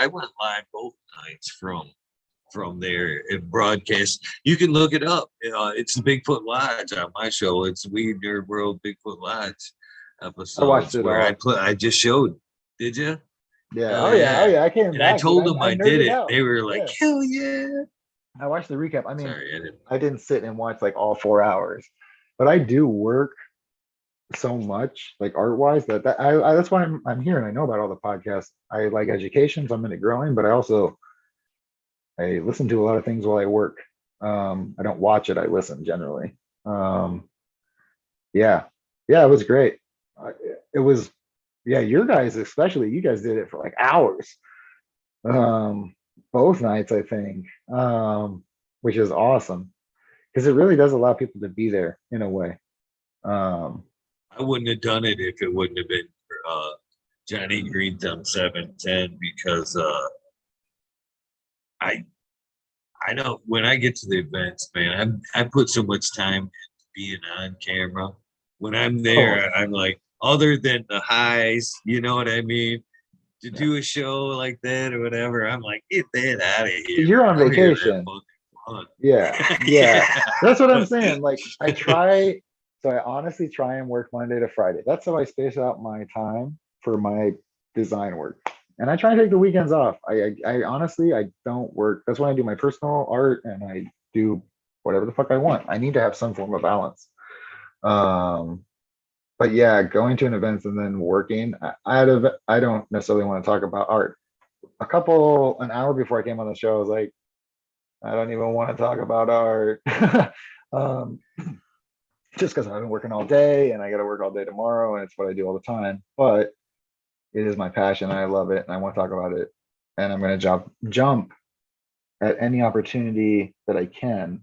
went live both nights from there and broadcast. You can look it up. It's the Bigfoot Lodge on my show. It's Weed Nerd World Bigfoot Lodge episode. I watched it where I just showed. Did you?
Yeah. Oh yeah. I came back.
I told them I did it. They were like, hell yeah.
I watched the recap. I mean, I didn't sit and watch like all 4 hours, but I do work so much, like art wise, that's why I'm here and I know about all the podcasts. I like education, so I'm into growing, but I listen to a lot of things while I work. I don't watch it, I listen generally. Yeah, it was great. It was. Yeah, your guys, especially, you guys did it for like hours. Both nights, I think, which is awesome because it really does allow people to be there in a way.
I wouldn't have done it if it wouldn't have been Johnny Green Thumb 710 because I know when I get to the events, man, I put so much time into being on camera. When I'm
Oh,
there, I'm like, other than the highs, you know what I mean? To
yeah.
do a show like that or whatever, I'm like, get that out of here,
You're on
man. I'm here to have
vacation.
fucking
Yeah,
fun.
yeah. That's what I'm
Yeah.
saying. Like I try, so I honestly try and work Monday to Friday. That's how I space out my time for my design work. And I try and take the weekends off. I honestly I don't work. That's when I do my personal art and I do whatever the fuck I want. I need to have some form of balance. Um, but yeah, going to an event and then working, I don't necessarily want to talk about art. An hour before I came on the show, I was like, I don't even want to talk about art. um, just because I've been working all day and I got to work all day tomorrow and it's what I do all the time. But it is my passion and I love it and I want to talk about it. And I'm going to jump at any opportunity that I can.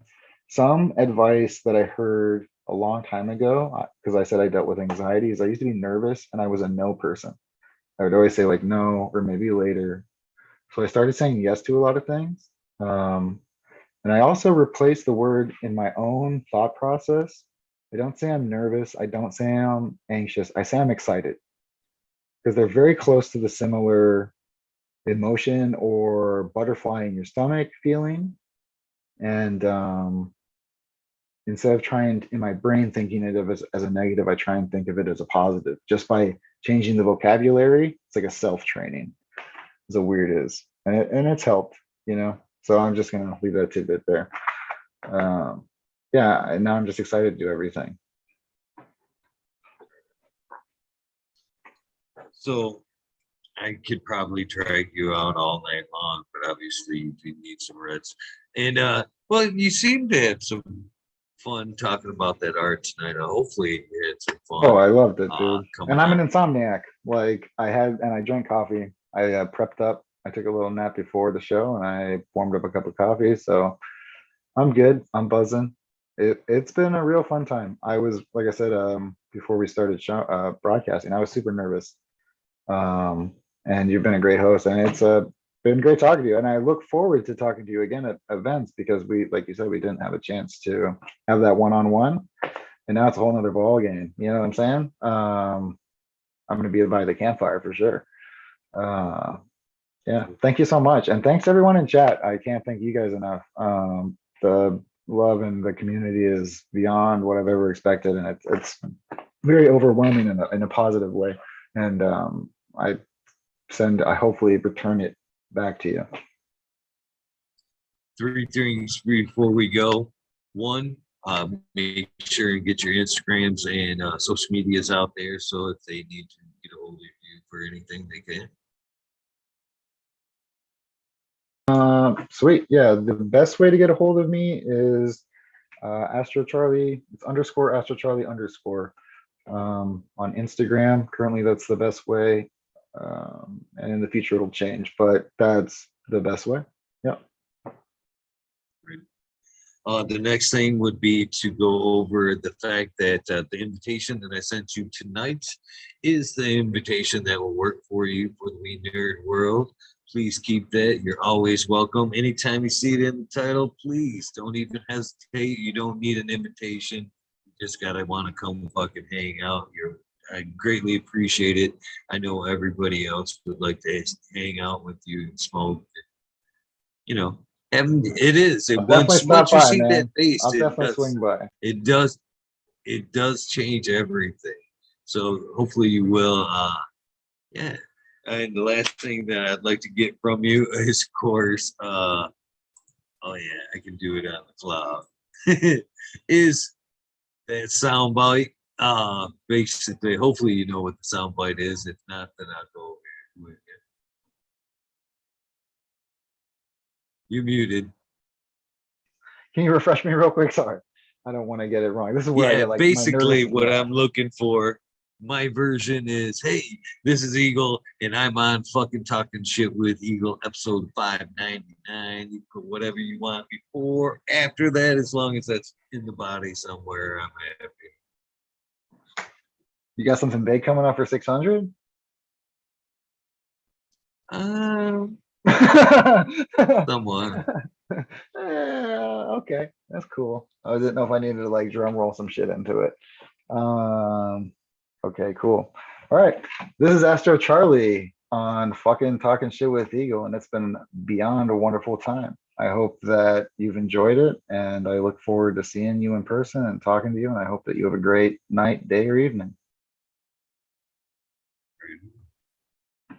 Some advice that I heard a long time ago, because I said I dealt with anxiety, is I used to be nervous and I was a no person. I would always say like no or maybe later. So I started saying yes to a lot of things. Um, And I also replace the word in my own thought process. I don't say I'm nervous. I don't say I'm anxious. I say I'm excited because they're very close to the similar emotion or butterfly in your stomach feeling. And instead of trying in my brain thinking it of as a negative, I try and think of it as a positive just by changing the vocabulary. It's like a self training, as weird is. And it's helped, you know. So I'm just going to leave that tidbit there. Yeah, and now I'm just excited to do everything.
So I could probably drag you out all night long, but obviously you need some rest. And well, you seem to have some fun talking about that art tonight. Hopefully you had some
Oh,
fun
I loved it, dude.
coming
And I'm
on.
an insomniac. Like I drank coffee. I prepped up. I took a little nap before the show, and I warmed up a cup of coffee. So I'm good. I'm buzzing. It's been a real fun time. I was, like I said, before we started broadcasting, I was super nervous. Um, and you've been a great host, and it's been great talking to you. And I look forward to talking to you again at events because we, like you said, we didn't have a chance to have that one-on-one, and now it's a whole nother ball game. You know what I'm saying? I'm going to be by the campfire for sure. Uh, yeah, thank you so much, and thanks everyone in chat. I can't thank you guys enough. The love and the community is beyond what I've ever expected, and it's very overwhelming in a positive way. And I hopefully return it back to you.
Three things before we go. One, make sure and get your Instagrams and social medias out there. So if they need to get a hold of you for anything, they can.
Sweet. Yeah, the best way to get a hold of me is Astro Charlie. It's underscore Astro Charlie underscore on Instagram. Currently, that's the best way. And in the future, it'll change, but that's the best way. Yeah.
The next thing would be to go over the fact that the invitation that I sent you tonight is the invitation that will work for you for the We Nerd world. Please keep that. You're always welcome. Anytime you see it in the title, please don't even hesitate. You don't need an invitation. You just gotta want to come fucking hang out. I greatly appreciate it. I know everybody else would like to hang out with you and smoke. You know, and it is.
I'll definitely stop
You
by,
see that
man.
face,
I'll definitely swing by.
it does change everything. So hopefully you will. Yeah. And the last thing that I'd like to get from you is, of course, oh yeah, I can do it on the cloud. Is that sound bite? Basically, hopefully you know what the sound bite is. If not, then I'll go over here with you. You muted.
Can you refresh me real quick? Sorry, I don't want to get it wrong. This is where I
Yeah,
get like my nervous.
basically what I'm looking for, my version is, hey, this is Eagle, and I'm on fucking Talking Shit with Eagle, episode 599. You put whatever you want before, after that, as long as that's in the body somewhere, I'm happy.
You got something big coming up for 600?
Um, Someone.
Okay, that's cool. I didn't know if I needed to like drum roll some shit into it. Okay, cool. All right. This is Astro Charlie on fucking talking shit with Eagle, and it's been beyond a wonderful time. I hope that you've enjoyed it, and I look forward to seeing you in person and talking to you. And I hope that you have a great night, day, or evening.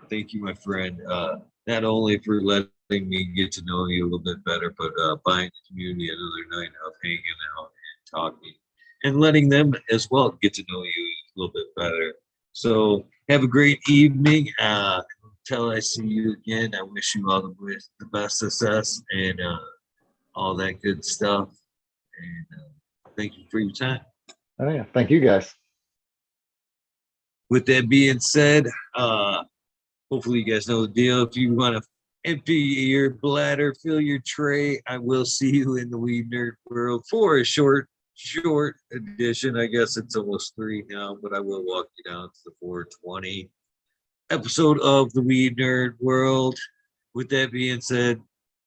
Thank you, my friend. Not only for letting me get to know you a little bit better, but buying the community another night of hanging out and talking and letting them as well get to know you a little bit better. So have a great evening. Until I see you again, I wish you all the best success and all that good stuff. And thank you for your time.
Oh yeah, thank you guys.
With that being said, hopefully you guys know the deal. If you want to empty your bladder, fill your tray, I will see you in the Weed Nerd World for a short edition. I guess it's almost 3 now, but I will walk you down to the 420 episode of the Weed Nerd World. With that being said,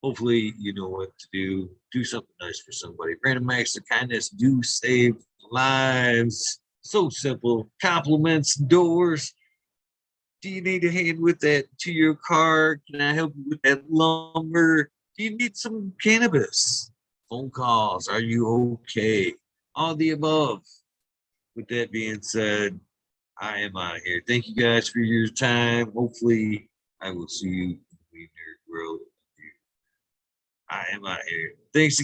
hopefully you know what to do. Do something nice for somebody. Random acts of kindness do save lives. So simple. Compliments, doors. Do you need a hand with that to your car? Can I help you with that lumber? Do you need some cannabis? Phone calls. Are you okay? All the above. With that being said, I am out of here. Thank you guys for your time. Hopefully, I will see you in the nerd world. I am out of here. Thanks